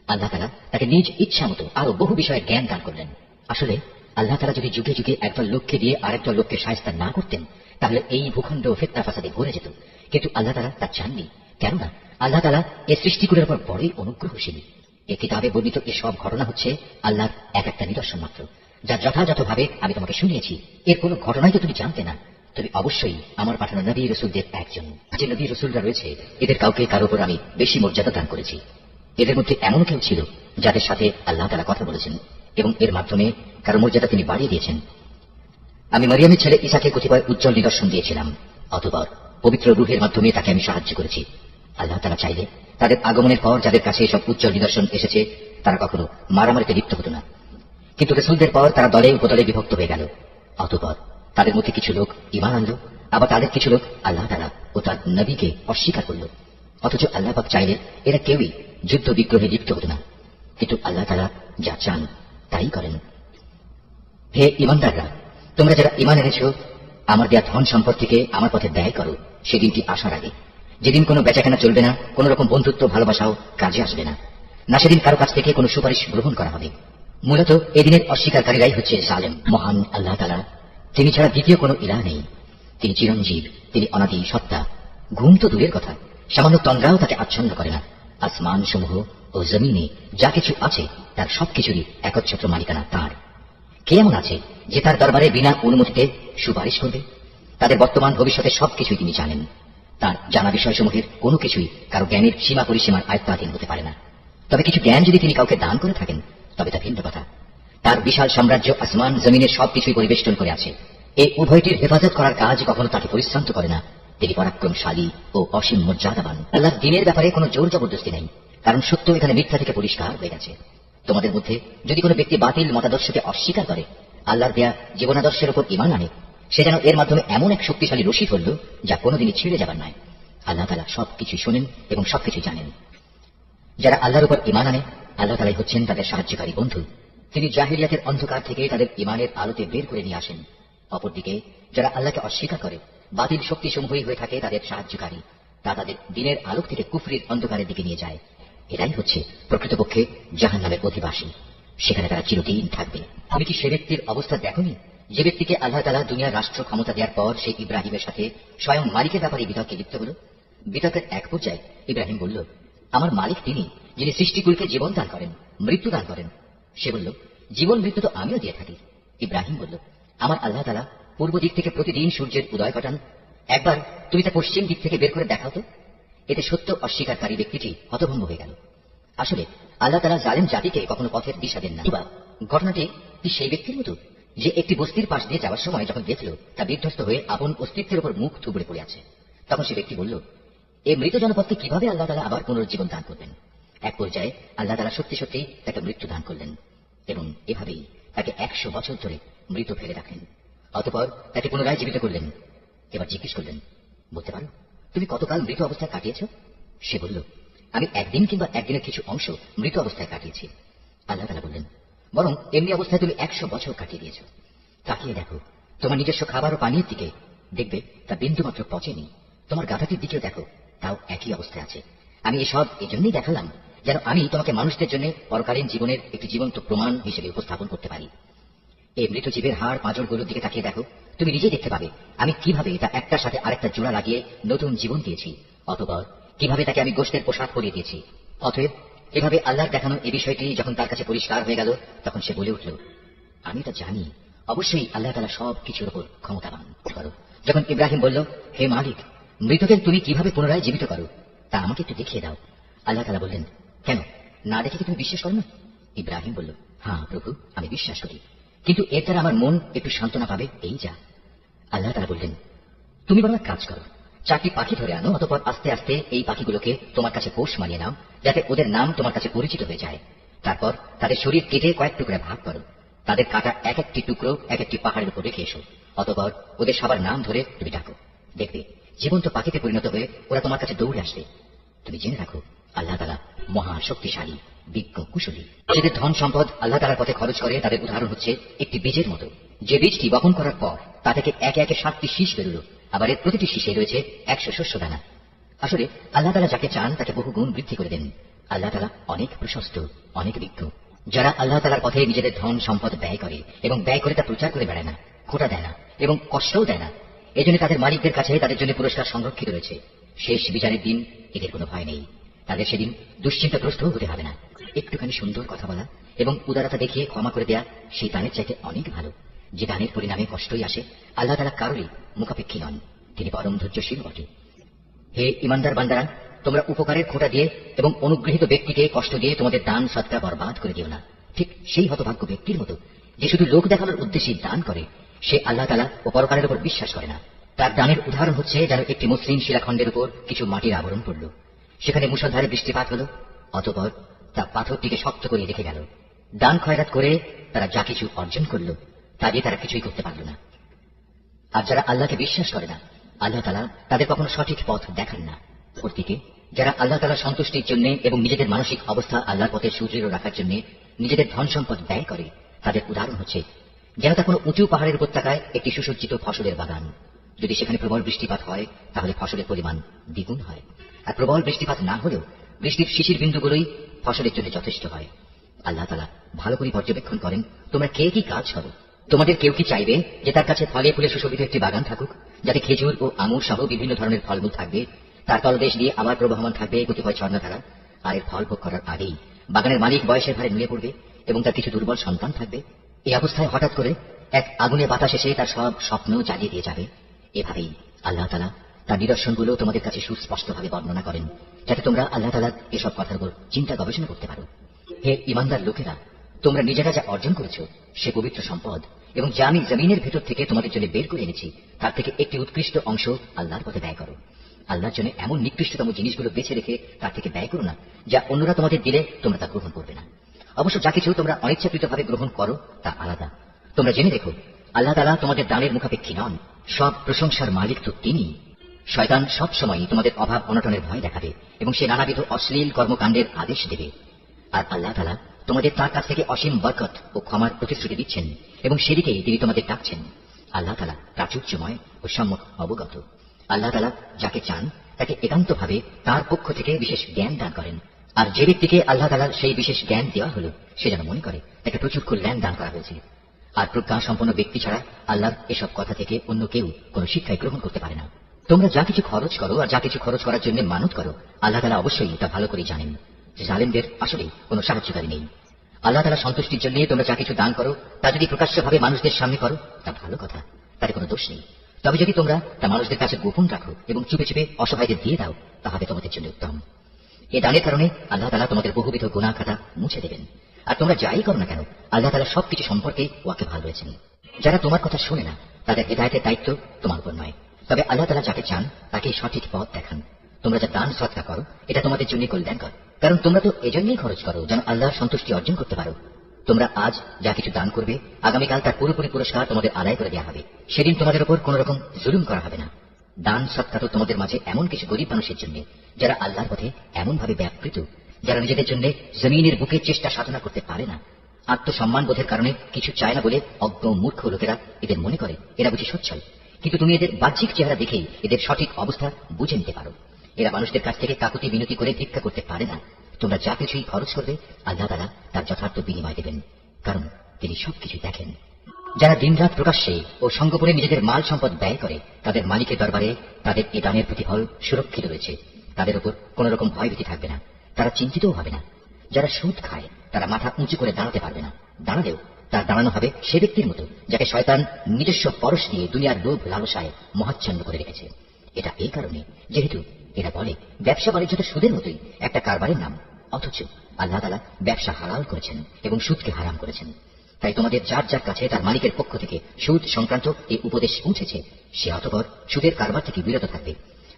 আল্লাহ তাআলা তাকে নিজ ইচ্ছা মতো আরো বহু বিষয়ে জ্ঞান দান করলেন। আসলে আল্লাহ তাআলা যদি যুগে যুগে একদল লোককে দিয়ে আরেকদল লোককে শায়েস্তা না করতেন, তাহলে এই ভূখণ্ড ফিতনা ফাসাদে ভরে যেত। কিন্তু আল্লাহ তাআলা তা চাননি, কেননা আল্লাহ তাআলা এ সৃষ্টিকুলের উপর বড়ই অনুগ্রহশীল। এ কিতাবে বর্ণিত এসব ঘটনা হচ্ছে আল্লাহর এক একটা নিদর্শন মাত্র, যা যথাযথভাবে আমি তোমাকে শুনিয়েছি। এর কোনো ঘটনাই তো তুমি জানতে না। তুমি অবশ্যই আমার পাঠানো নবী রসুলদের একজন। যে নবী রসুলরা রয়েছে, এদের কাউকে কারো উপর আমি বেশি মর্যাদা দান করেছি। এদের মধ্যে এমন কেউ ছিল যাদের সাথে আল্লাহ তাআলা কথা বলেছেন এবং এর মাধ্যমে কারো মর্যাদা তিনি বাড়িয়ে দিয়েছেন। আমি মারিয়ামের ছেলে ঈসাকে কতিপয় উজ্জ্বল নিদর্শন দিয়েছিলাম, অতঃপর পবিত্র রূহের মাধ্যমে তাকে আমি সাহায্য করেছি। আল্লাহ তাআলা চাইলে তাদের আগমনের পর যাদের কাছে এসব উজ্জ্বল নিদর্শন এসেছে, তারা কখনো মারামারিতে লিপ্ত হতো না। কিন্তু রাসূলদের পর তারা দলে উপদলে বিভক্ত হয়ে গেল। অতঃপর তাদের মধ্যে কিছু লোক ঈমান আনলো, আবার তাদের কিছু লোক আল্লাহ তাআলা ও তার নবীকে অস্বীকার করল। অথচ আল্লাহ পাক চাইলে এরা কেউই যুদ্ধ বিগ্রহে লিপ্ত হতো না। কিন্তু আল্লাহ তাআলা যা চান তাই করেন। হে ঈমানদাররা, তোমরা যারা ঈমান এনেছো, আমার দেয়া ধন সম্পদ থেকে আমার পথে ব্যয় করো সেদিনটি আসার আগে, যেদিন কোনো বেচাকেনা চলবে না, কোন রকম বন্ধুত্ব ভালোবাসাও কাজে আসবে না, না সেদিন কারো কাছ থেকে কোনো সুপারিশ গ্রহণ করা হবে। মূলত এদিনের অস্বীকারীরাই হচ্ছে জালেম। মহান আল্লাহ তাআলা, তিনি ছাড়া দ্বিতীয় কোনো ইলাহ নেই। তিনি চিরঞ্জীব, তিনি অনাদি সত্তা। ঘুম তো দূরের কথা, সামান্য তন্দ্রাও তাকে আচ্ছন্ন করে না। আসমান সমূহ ও জমিনে যা কিছু আছে তার সবকিছুরই একচ্ছত্র মালিকানা তার। কে এমন আছে যে তার দরবারে বিনা অনুমতিতে সুপারিশ করবে? তাদের বর্তমান ভবিষ্যতের সবকিছুই তিনি জানেন। তার জানা বিষয়সমূহের কোনো কিছুই কারো জ্ঞানের সীমা পরিসীমার আয়ত্তাধীন হতে পারে না। তবে কিছু জ্ঞান যদি তিনি কাউকে দান করে থাকেন, তবে তা ভিন্ন কথা। তার বিশাল সাম্রাজ্য আসমান জমিনের সবকিছুই পরিবেষ্টন করে আছে। এই উভয়টির হেফাজত করার কাজ কখনো তাকে পরিশ্রান্ত করে না। তিনি পরাক্রমশালী ও অসীম মর্যাদাবান। আল্লাহর দ্বীনের ব্যাপারে কোনো জোর জবরদস্তি নেই, কারণ সত্য এখানে মিথ্যা থেকে পরিষ্কার হয়ে গেছে। তোমাদের মধ্যে যদি কোনো ব্যক্তি বাতিল মতাদর্শকে অস্বীকার করে, আল্লাহর দেয়া জীবনাদর্শের উপর ঈমান আনে, সে যেন এর মাধ্যমে এমন এক শক্তিশালী রশি ধরল যা কোনোদিনই ছিঁড়ে যাবার নয়। আল্লাহ তাআলা সবকিছু শোনেন এবং সবকিছু জানেন। যারা আল্লাহর উপর ঈমান আনে, আল্লাহ তাআলাই হচ্ছেন তাদের সাহায্যকারী বন্ধু। তিনি জাহিলিয়াতের অন্ধকার থেকে তাদের ঈমানের আলোতে বের করে নিয়ে আসেন। অপরদিকে যারা আল্লাহকে অস্বীকার করে, বাতিল শক্তিসমূহই হয়ে থাকে তাদের সাহায্যকারী। তা তাদের দিনের আলোক থেকে কুফরির অন্ধকারের দিকে নিয়ে যায়। এরাই হচ্ছে প্রকৃতপক্ষে জাহান্নামের অধিবাসী। সেখানে তারা চিরদিন থাকবে। আমি কি সে ব্যক্তির অবস্থা দেখোনি যে ব্যক্তিকে আল্লাহ তাআলা দুনিয়ার রাষ্ট্র ক্ষমতা দেওয়ার পর সেই ইব্রাহিমের সাথে স্বয়ং মালিকের ব্যাপারে বিতর্কে লিপ্ত হল। বিতর্কের এক পর্যায়ে ইব্রাহিম বলল, আমার মালিক তিনি, যিনি সৃষ্টিকুলকে জীবন দান করেন, মৃত্যু দান করেন। সে বলল, জীবন মৃত্যু তো আমিও দিয়ে থাকি। ইব্রাহিম বলল, আমার আল্লাহ তাআলা পূর্ব দিক থেকে প্রতিদিন সূর্যের উদয় ঘটান, একবার তুমি তা পশ্চিম দিক থেকে বের করে দেখাও তো। এতে সত্য অস্বীকারী ব্যক্তিটি হতভম্ব হয়ে গেল। আসলে আল্লাহ তাআলা জালেম জাতিকে কখনো পথের দিশা দেন না। ঘটনাটি কি সেই ব্যক্তির মতো যে একটি বস্তির পাশ দিয়ে যাওয়ার সময় যখন দেখল তা বিধ্বস্ত হয়ে আপন অস্তিত্বের উপর মুখ থুবড়ে পড়ে আছে, তখন সে ব্যক্তি বলল, এই মৃত জনপদকে কিভাবে আল্লাহ তাআলা আবার পুনরুজ্জীবন দান করবেন? এক পর্যায়ে আল্লাহ তাআলা সত্যি সত্যি তাকে মৃত্যু দান করলেন এবং এভাবেই তাকে 100 বছর ধরে মৃত ফেলে রাখলেন। অতঃপর তাকে পুনরায় জীবিত করলেন। এবার জিজ্ঞেস করলেন, বলতে পারো তুমি কতকাল মৃত অবস্থায় কাটিয়েছ? সে বলল, আমি একদিন কিংবা একদিনের কিছু অংশ মৃত অবস্থায় কাটিয়েছি। আল্লাহ তাআলা বললেন, বরং এমনি অবস্থায় তুমি 100 বছর কাটিয়ে দিয়েছ। তাকিয়ে দেখো তোমার নিজস্ব খাবার ও পানীয়ের দিকে, দেখবে তা বিন্দুমাত্র পচেনি। তোমার গাধাটির দিকেও দেখো, তাও একই অবস্থায় আছে। আমি এসব এজন্যই দেখালাম যেন আমি তোমাকে মানুষদের জন্য পরকালীন জীবনের একটি জীবন্ত প্রমাণ হিসেবে উপস্থাপন করতে পারি। এই মৃত জীবের হাড় পাঁজরগুলোর দিকে তাকিয়ে দেখো, তুমি নিজেই দেখতে পাবে আমি কিভাবে তা একটার সাথে আরেকটা জোড়া লাগিয়ে নতুন জীবন দিয়েছি। অতঃপর কিভাবে তাকে আমি গোশতের পোশাক পরিয়ে দিয়েছি। অতএব এভাবে আল্লাহর দেখানো এই বিষয়টি যখন তার কাছে পরিষ্কার হয়ে গেল, তখন সে বলে উঠল, আমি তা জানি, অবশ্যই আল্লাহ তাআলা সব কিছুর উপর ক্ষমতাবান। যখন ইব্রাহিম বলল, হে মালিক, মৃতদের তুমি কিভাবে পুনরায় জীবিত করো তা আমাকে একটু দেখিয়ে দাও। আল্লাহ তাআলা বললেন, কেন, না দেখে কি তুমি বিশ্বাস করো না? ইব্রাহিম বলল, হ্যাঁ প্রভু, আমি বিশ্বাস করি, কিন্তু এর দ্বারা আমার মন একটু সান্ত্বনা পাবে, এই যা। আল্লাহ তাআলা বললেন, তুমি বরং এক কাজ করো, 4টি পাখি ধরে আনো, অতঃপর আস্তে আস্তে এই পাখিগুলোকে তোমার কাছে পোষ মানিয়ে নাও, যাতে ওদের নাম তোমার কাছে পরিচিত হয়ে যায়। তারপর তাদের শরীর কেটে কয়েক টুকরা ভাগ করো, তাদের কাটা এক একটি টুকরো এক একটি পাহাড়ের উপর রেখে এসো। অতঃপর ওদের সবার নাম ধরে তুমি ডাকো, দেখবে জীবন্ত পাখিতে পরিণত হয়ে ওরা তোমার কাছে দৌড়ে আসবে। তুমি জেনে রাখো, আল্লাহ তাআলা মহা শক্তিশালী, বিজ্ঞ, কুশলী। যাদের ধন সম্পদ আল্লাহ তাআলার পথে খরচ করে তাদের উদাহরণ হচ্ছে একটি বীজের মতো, যে বীজটি বপন করার পর তা থেকে একে একে 7টি শীষ বেরোল, আবার এর প্রতিটি শীষে রয়েছে 100 শস্য দানা। আসলে আল্লাহ তাআলা যাকে চান তাকে বহু গুণ বৃদ্ধি করে দেন। আল্লাহ তাআলা অনেক প্রশস্ত, অনেক বিজ্ঞ। যারা আল্লাহ তাআলার পথে নিজেদের ধন সম্পদ ব্যয় করে এবং ব্যয় করে তা প্রচার করে বেড়ায় না, খোটা দেয় না এবং কষ্টও দেয় না, এজন্য তাদের মালিকদের কাছে তাদের জন্য পুরস্কার সংরক্ষিত রয়েছে। শেষ বিচারের দিন এদের কোনো ভয় নেই, তাদের সেদিন দুশ্চিন্তাগ্রস্ত হতে হবে না। একটুখানি সুন্দর কথা বলা এবং উদারতা দেখিয়ে ক্ষমা করে দেয়া সেই দানের চাইতে অনেক ভালো। যে দানের পরিণামে কষ্টই আসে, আল্লাহ তাআলা কারোরই মুখাপেক্ষী নন, তিনি পরম ধৈর্যশীল বটে। হে ইমানদার বান্দারা, তোমরা উপকারের খোঁটা দিয়ে এবং অনুগৃহীত ব্যক্তিকে কষ্ট দিয়ে তোমাদের দান সৎকা বরবাদ করে দিও না। ঠিক সেই হতভাগ্য ব্যক্তির মতো যে শুধু লোক দেখানোর উদ্দেশ্যে দান করে, সে আল্লাহ তাআলা ও পরকালের উপর বিশ্বাস করে না। তার দানের উদাহরণ হচ্ছে যেন একটি মসৃণ শিলাখণ্ডের উপর কিছু মাটির আবরণ পড়ল, সেখানে মুষলধারে বৃষ্টিপাত হল, অতঃপর তা পাথরটিকে শক্ত করে রেখে গেল। দান খয়রাত করে তারা যা কিছু অর্জন করল তা দিয়ে তারা কিছুই করতে পারল না। আর যারা আল্লাহকে বিশ্বাস করে না, আল্লাহ তাআলা তাদের কখনো সঠিক পথ দেখান না। অপরদিকে যারা আল্লাহ তাআলার সন্তুষ্টির জন্য এবং নিজেদের মানসিক অবস্থা আল্লাহর পথে সুদৃঢ় রাখার জন্য নিজেদের ধন সম্পদ ব্যয় করে, তাদের উদাহরণ হচ্ছে যেন তা কোনো উঁচু পাহাড়ের উপত্যকায় একটি সুসজ্জিত ফসলের বাগান। যদি সেখানে প্রবল বৃষ্টিপাত হয় তাহলে ফসলের পরিমাণ দ্বিগুণ হয়, আর প্রবল বৃষ্টিপাত না হলেও বৃষ্টির শিশির বিন্দুগুলোই ফসলের জন্য যথেষ্ট হয়। আল্লাহ তাআলা ভালো করে পর্যবেক্ষণ করেন তোমরা কে কি কাজ করো। তোমাদের কেউ কি চাইবে যে তার কাছে ফলে ফুলে সুশোভিত একটি বাগান থাকুক, যাতে খেজুর ও আঙুর সহ বিভিন্ন ধরনের ফলমূল থাকবে, তার তলদেশ দিয়ে আবার প্রবাহমান থাকবে কতিপয় ঝর্ণাধারা, আর এর ফল ভোগ করার আগেই বাগানের মালিক বয়সের ভারে নুয়ে পড়বে এবং তার কিছু দুর্বল সন্তান থাকবে। এই অবস্থায় হঠাৎ করে এক আগুনে বাতাস এসে তার সব স্বপ্ন জ্বালিয়ে দিয়ে যাবে। এভাবেই আল্লাহ তাআলা তার নিদর্শনগুলো তোমাদের কাছে সুস্পষ্টভাবে বর্ণনা করেন, যাতে তোমরা আল্লাহ তাআলার এসব কথার উপর চিন্তা গবেষণা করতে পারো। হে ইমানদার লোকেরা, তোমরা নিজেরা যা অর্জন করেছো সে পবিত্র সম্পদ, এবং যা আমি জমিনের ভেতর থেকে তোমাদের জন্য বের করে এনেছি তার থেকে একটি উৎকৃষ্ট অংশ আল্লাহর পথে ব্যয় করো। আল্লাহর জন্য এমন নিকৃষ্টতম জিনিসগুলো বেছে রেখে তার থেকে ব্যয় করো না, যা অন্যরা তোমাদের দিলে তোমরা তা গ্রহণ করবে না। অবশ্য যা কিছু তোমরা অনিচ্ছাকৃতভাবে গ্রহণ করো তা আলাদা। তোমরা জেনে দেখো, আল্লাহ তাআলা তোমাদের দানের মুখাপেক্ষী নন, সব প্রশংসার মালিক তো তিনি। শয়তান সব সময় তোমাদের অভাব অনটনের ভয় দেখাবে এবং সে নানাবিধ অশ্লীল কর্মকাণ্ডের আদেশ দেবে। আর আল্লাহ তাআলা তোমাদের তার কাছ থেকে অসীম বরকত ও ক্ষমার প্রতিশ্রুতি দিচ্ছেন এবং সেদিকেই তিনি তোমাদের ডাকছেন। আল্লাহ তাআলা প্রাচুর্যময় ও সম্যক অবগত। আল্লাহ তাআলা যাকে চান তাকে একান্তভাবে তার পক্ষ থেকে বিশেষ জ্ঞান দান করেন, আর যে ব্যক্তিকে আল্লাহ তাআলার সেই বিশেষ জ্ঞান দেওয়া হলো সে যেন মনে করে তাকে প্রচুর কল্যাণ দান করা হয়েছে। আর প্রজ্ঞা সম্পন্ন ব্যক্তি ছাড়া আল্লাহর এসব কথা থেকে অন্য কেউ কোন শিক্ষাই গ্রহণ করতে পারে না। তোমরা যা কিছু খরচ করো আর যা কিছু খরচ করার জন্য মানত করো, আল্লাহ তাআলা অবশ্যই তা ভালো করে জানেন। জালেমদের আসলে কোনো সাহায্যকারী নেই। আল্লাহ তাআলার সন্তুষ্টির জন্য তোমরা যা কিছু দান করো তা যদি প্রকাশ্যভাবে মানুষদের সামনে করো তা ভালো কথা, তাতে কোনো দোষ নেই। তবে যদি তোমরা তা মানুষদের কাছে গোপন রাখো এবং চুপে চুপে অসহায়দের দিয়ে দাও, তাহলে তোমাদের জন্য উত্তম। এ দানের কারণে আল্লাহ তাআলা তোমাদের বহুবিধ গুনাহ খাতা মুছে দেবেন। আর তোমরা যাই করো না কেন, আল্লাহ তাআলা সবকিছু সম্পর্কে ওয়াকিবহাল রয়েছেন। যারা তোমার কথা শোনে না তাদের হেদায়েতের দায়িত্ব তোমার উপর নয়, তবে আল্লাহ তাআলা যাকে চান তাকে সঠিক পথ দেখান। তোমরা যা দান সদকা করো এটা তোমাদের জন্য কল্যাণকর, কারণ তোমরা তো এজন্যই খরচ করো যেন আল্লাহর সন্তুষ্টি অর্জন করতে পারো। তোমরা আজ যা কিছু দান করবে, আগামীকাল তার পুরোপুরি পুরস্কার তোমাদের আদায় করে দেওয়া হবে। সেদিন তোমাদের উপর কোন রকম জুলুম করা হবে না। দান সদকা তো তোমাদের মাঝে এমন কিছু গরিব মানুষের জন্য যারা আল্লাহর পথে এমন ভাবে ব্যাপৃত, যারা নিজেদের জন্য জমিনের বুকে চেষ্টা সাধনা করতে পারে না। আত্মসম্মান বোধের কারণে কিছু চায় না বলে অজ্ঞ মূর্খ লোকেরা এদের মনে করে এরা বুঝি সচ্ছল, কিন্তু তুমি এদের বাহ্যিক চেহারা দেখেই এদের সঠিক অবস্থা বুঝে নিতে পারো। এরা মানুষদের কাছ থেকে কাকুতি বিনতি করে ভিক্ষা করতে পারে না। তোমরা যা কিছুই খরচ করবে আল্লাহ তাআলা তার যথার্থ বিনিময় দেবেন, কারণ তিনি সবকিছু দেখেন। যারা দিনরাত প্রকাশ্যে ও সঙ্গোপনে নিজেদের মাল সম্পদ ব্যয় করে, তাদের মালিকের দরবারে তাদের এ দানের প্রতিফল সুরক্ষিত রয়েছে। তাদের উপর কোন রকম ভয়ভীতি থাকবে না, তারা চিন্তিতও হবে না। যারা সুদ খায় তারা মাথা উঁচু করে দাঁড়াতে পারবে না, দাঁড়ালেও তার দাঁড়ানো হবে সে ব্যক্তির মতো যাকে শয়তান নিজস্ব পরশ দিয়ে দুনিয়ার লোভ লালসায় মহাচ্ছন্ন করে রেখেছে। এটা এই কারণে যেহেতু এরা বলে ব্যবসা বাণিজ্য তো সুদের মতোই একটা কারবারের নাম, অথচ আল্লাহ তাআলা ব্যবসা হালাল করেছেন এবং সুদকে হারাম করেছেন। তাই তোমাদের যার যার কাছে তার মালিকের পক্ষ থেকে সুদ সংক্রান্ত এই উপদেশ পৌঁছেছে সে অতঃপর সুদের কারবার থেকে বিরত থাকবে।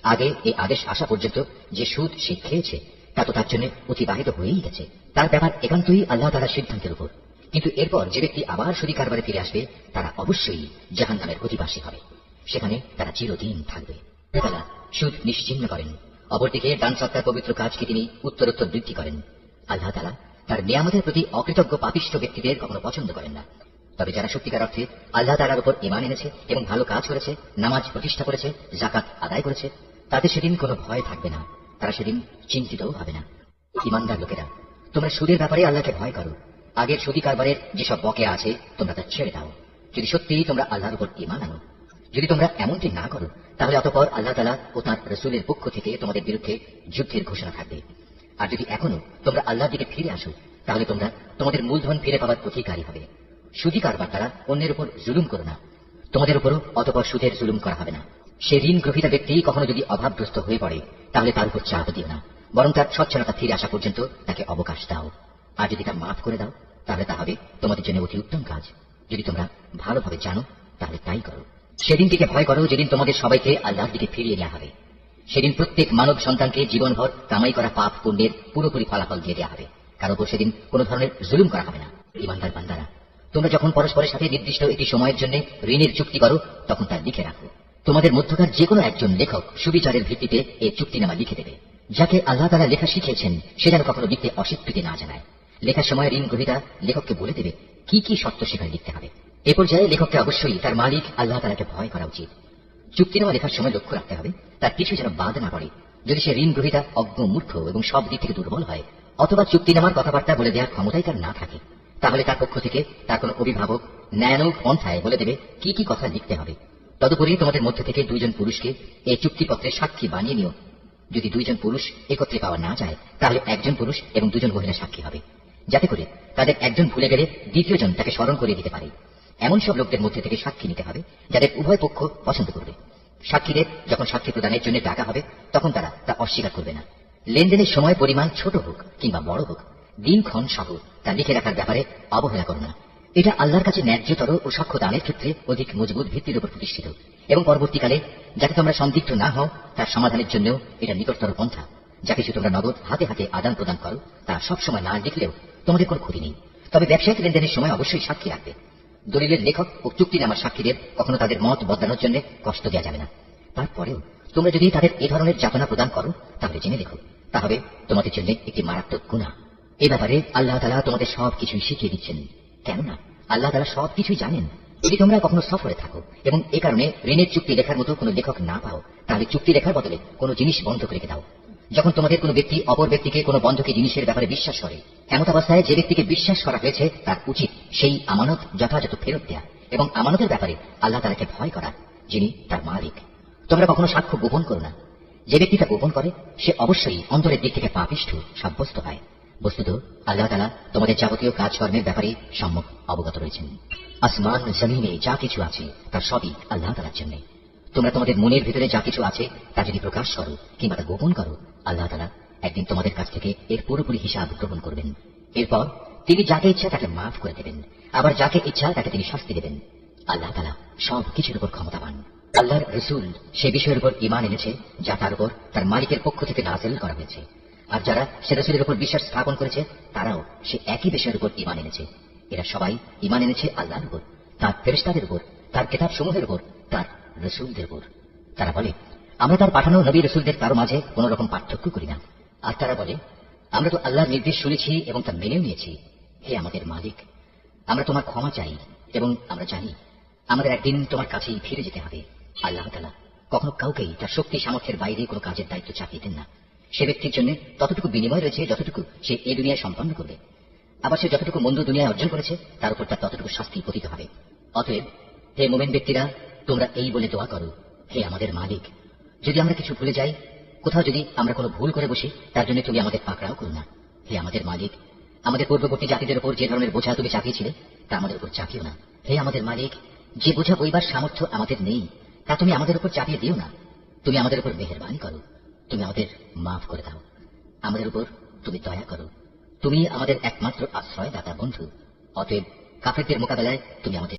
আগে এই আদেশ আসা পর্যন্ত যে সুদ সে খেয়েছে তা তো তার জন্য অতিবাহিত হয়েই গেছে, তার ব্যাপার একান্তই আল্লাহ তাআলার সিদ্ধান্তের উপর। কিন্তু এরপর যে ব্যক্তি আবার সুদী কারবারে ফিরে আসবে তারা অবশ্যই জাহান্নামের অধিবাসী হবে, সেখানে তারা চিরদিন থাকবে। তাআলা সুদ নিশ্চিহ্ন করেন, অপরদিকে দান সৎকার পবিত্র কাজকে তিনি উত্তরোত্তর বৃদ্ধি করেন। আল্লাহ তাআলা তার নিয়ামতের প্রতি অকৃতজ্ঞ পাপিষ্ঠ ব্যক্তিদের কখনো পছন্দ করেন না। তবে যারা সত্যিকার অর্থে আল্লাহ তাআলার উপর ঈমান এনেছে এবং ভালো কাজ করেছে, নামাজ প্রতিষ্ঠা করেছে, যাকাত আদায় করেছে, তাদের সেদিন কোনো ভয় থাকবে না, তারা সেদিন চিন্তিতও হবে না। ঈমানদার লোকেরা, তোমরা সুদের ব্যাপারে আল্লাহকে ভয় করো। আগের সুদী কারবারের যেসব বকেয়া আছে তোমরা তা ছেড়ে দাও, যদি সত্যিই তোমরা আল্লাহর উপর ঈমান আনো। যদি তোমরা এমনটি না করো তাহলে অতঃপর আল্লাহ তাআলা ও তাঁর রাসূলের পক্ষ থেকে তোমাদের বিরুদ্ধে যুদ্ধের ঘোষণা থাকবে। আর যদি এখনো তোমরা আল্লাহর দিকে ফিরে আসো তাহলে তোমরা তোমাদের মূলধন ফিরে পাওয়ার অধিকারী হবে। সুদী কারবার দ্বারা অন্যের উপর জুলুম করো না, তোমাদের উপরও অতঃপর সুদের জুলুম করা হবে না। সে ঋণ গ্রহীতা ব্যক্তি কখনো যদি অভাবগ্রস্ত হয়ে পড়ে তাহলে তার উপর চাপ দিও না, বরং তার সচ্ছলতা ফিরে আসা পর্যন্ত তাকে অবকাশ দাও। আর যদি তা মাফ করে দাও তাহলে তা হবে তোমাদের জন্য অতি উত্তম কাজ। যদি তোমরা ভালোভাবে জানো তাহলে তাই করো। সেদিনটিকে ভয় করো যেদিন তোমাদের সবাইকে আল্লাহর দিকে ফিরিয়ে নেওয়া হবে। সেদিন প্রত্যেক মানব সন্তানকে জীবনভর কামাই করা পাপ পুণ্যের পুরোপুরি ফলাফল দিয়ে দেওয়া হবে, কারো উপর সেদিন কোনো ধরনের জুলুম করা হবে না। ঈমানদার বান্দারা, তোমরা যখন পরস্পরের সাথে নির্দিষ্ট একটি সময়ের জন্য ঋণের চুক্তি করো তখন তা লিখে রাখো। তোমাদের মধ্যকার যে কোনো একজন লেখক সুবিচারের ভিত্তিতে এই চুক্তিনামা লিখে দেবে। যাকে আল্লাহ তাআলা লেখা শিখিয়েছেন সে যেন কখনো লিখতে অস্বীকৃতি না জানায়। লেখার সময় ঋণ গ্রহীতা লেখককে বলে দেবে কি কি শর্ত সেখানে লিখতে হবে। এ পর্যায়ে লেখককে অবশ্যই তার মালিক আল্লাহ তাআলাকে ভয় করা উচিত। চুক্তিনামা লেখার সময় লক্ষ্য রাখতে হবে তার কিছু যেন বাদ না পড়ে। যদি সে ঋণ গ্রহীতা অজ্ঞ, মূর্খ এবং সব দিক থেকে দুর্বল হয়, অথবা চুক্তিনামার কথাবার্তা বলে দেওয়ার ক্ষমতাই তার না থাকে, তাহলে তার পক্ষ থেকে তার কোনো অভিভাবক ন্যায়ানুগ পন্থায় বলে দেবে কি কি কথা লিখতে হবে। তদুপরি তোমাদের মধ্যে থেকে দুইজন পুরুষকে এই চুক্তিপত্রে সাক্ষী বানিয়ে নিও। যদি দুইজন পুরুষ একত্রে পাওয়া না যায় তাহলে একজন পুরুষ এবং দুজন মহিলা সাক্ষী হবে, যাতে করে তাদের একজন ভুলে গেলে দ্বিতীয়জন তাকে স্মরণ করিয়ে দিতে পারে। এমন সব লোকদের মধ্যে থেকে সাক্ষী নিতে হবে যাদের উভয় পক্ষ পছন্দ করবে। সাক্ষীদের যখন সাক্ষী প্রদানের জন্য ডাকা হবে তখন তারা তা অস্বীকার করবে না। লেনদেনের সময় পরিমাণ ছোট হোক কিংবা বড় হোক, দিনক্ষণ সহ তা লিখে রাখার ব্যাপারে অবহেলা করো না। এটা আল্লাহর কাছে ন্যায্যতর ও সাক্ষ্য দানের ক্ষেত্রে অধিক মজবুত ভিত্তির উপর প্রতিষ্ঠিত, এবং পরবর্তীকালে যাতে তোমরা সন্দিগ্ধ না হও তার সমাধানের জন্য এটা নিকটতর পন্থা। যা কিছু তোমরা নগদ হাতে হাতে আদান প্রদান করো তা সবসময় না লিখলেও তোমাদের কোনো ক্ষতি নেই, তবে ব্যবসায়িক লেনদেনের সময় অবশ্যই সাক্ষী রাখবে। দলিলের লেখক ও চুক্তিনামার সাক্ষীদের কখনো তাদের মত বদলানোর জন্য কষ্ট দেওয়া যাবে না। তারপরেও তোমরা যদি তাদের এ ধরনের যাতনা প্রদান করো তাহলে জেনে রেখো তা হবে তোমাদের জন্য একটি মারাত্মক গুনাহ। এ ব্যাপারে আল্লাহ তাআলা তোমাদের সবকিছুই শিখিয়ে দিচ্ছেন, কেননা আল্লাহ তাআলা সবকিছুই জানেন। যদি তোমরা কখনো সফরে থাকো এবং এ কারণে ঋণের চুক্তি লেখার মতো কোনো লেখক না পাও তাহলে চুক্তি লেখার বদলে কোনো জিনিস বন্ধক রেখে দাও। যখন তোমাদের কোনো ব্যক্তি অপর ব্যক্তিকে কোনো বন্ধকি জিনিসের ব্যাপারে বিশ্বাস করে, এমত অবস্থায় যে ব্যক্তিকে বিশ্বাস করা হয়েছে তার উচিত সেই আমানত যথাযথ ফেরত দেয়া এবং আমানতের ব্যাপারে আল্লাহ তাআলাকে ভয় করা, যিনি তার মালিক। তোমরা কখনো সাক্ষ্য গোপন করো না। যে ব্যক্তি তা গোপন করে সে অবশ্যই অন্তরের দিক থেকে পাপিষ্ঠ সাব্যস্ত হয়। বস্তুত আল্লাহ তাআলা তোমাদের যাবতীয় কাজকর্মের ব্যাপারে সম্যক অবগত রয়েছেন। আসমান জমিনে যা কিছু আছে তার সবই আল্লাহ তাআলার জন্য। তোমরা তোমাদের মনের ভিতরে যা কিছু আছে তা যদি প্রকাশ করো কিংবা তা গোপন করো, আল্লাহ তাআলা একদিন তোমাদের কাছ থেকে এর পুরোপুরি হিসাব গ্রহণ করবেন। এরপর তিনি যাকে ইচ্ছা তাকে মাফ করে দেবেন, আবার যাকে ইচ্ছা তাকে তিনি শাস্তি দেবেন। আল্লাহ তাআলা সব কিছুর উপর ক্ষমতাবান। আল্লাহর রাসূল সে বিষয়ের উপর ঈমান এনেছে যা তার উপর তার মালিকের পক্ষ থেকে নাযিল করা হয়েছে, আর যারা সে রাসূলের উপর বিশ্বাস স্থাপন করেছে তারাও সে একই বিষয়ের উপর ঈমান এনেছে। এরা সবাই ঈমান এনেছে আল্লাহর উপর, তার ফেরেশতাদের উপর, তার কিতাব সমূহের উপর, তার রাসূলদের উপর। তারা বলে আমরা তার পাঠানো নবী রাসূলদের কারো মাঝে কোন রকম পার্থক্য করি না। আর তারা বলে আমরা তো আল্লাহর নির্দেশ শুনেছি এবং তা মেনেও নিয়েছি। হে আমাদের মালিক, আমরা তোমার ক্ষমা চাই এবং আমরা জানি আমাদের একদিন তোমার কাছেই ফিরে যেতে হবে। আল্লাহ তাআলা কখনো কাউকেই তার শক্তি সামর্থ্যের বাইরে কোনো কাজের দায়িত্ব চাপিয়ে দেন না। সে ব্যক্তির জন্য ততটুকু বিনিময় রয়েছে যতটুকু সে এই দুনিয়ায় সম্পন্ন করবে, আবার সে যতটুকু মন্দ দুনিয়ায় অর্জন করেছে তার উপর তার ততটুকু শাস্তি পতিত হবে। অতএব হে মুমিন ব্যক্তিরা, তোমরা এই বলে দোয়া করো, হে আমাদের মালিক, যদি আমরা কিছু ভুলে যাই, কোথাও যদি আমরা কোনো ভুল করে বসি তার জন্য তুমি আমাদের পাকড়াও করো না। হে আমাদের মালিক, আমাদের পূর্ববর্তী জাতিদের উপর যে ধরনের বোঝা তুমি চাপিয়েছিলে তা আমাদের উপর চাপিও না। হে আমাদের মালিক, যে বোঝা বইবার সামর্থ্য আমাদের নেই তা তুমি আমাদের উপর চাপিয়ে দিও না। তুমি আমাদের উপর মেহেরবানি করো, তুমি আমাদের মাফ করে দাও, আমাদের উপর তুমি দয়া করো। তুমি আমাদের একমাত্র আশ্রয়দাতা বন্ধু, অতএব কাফেরদের মোকাবেলায় তুমি আমাদের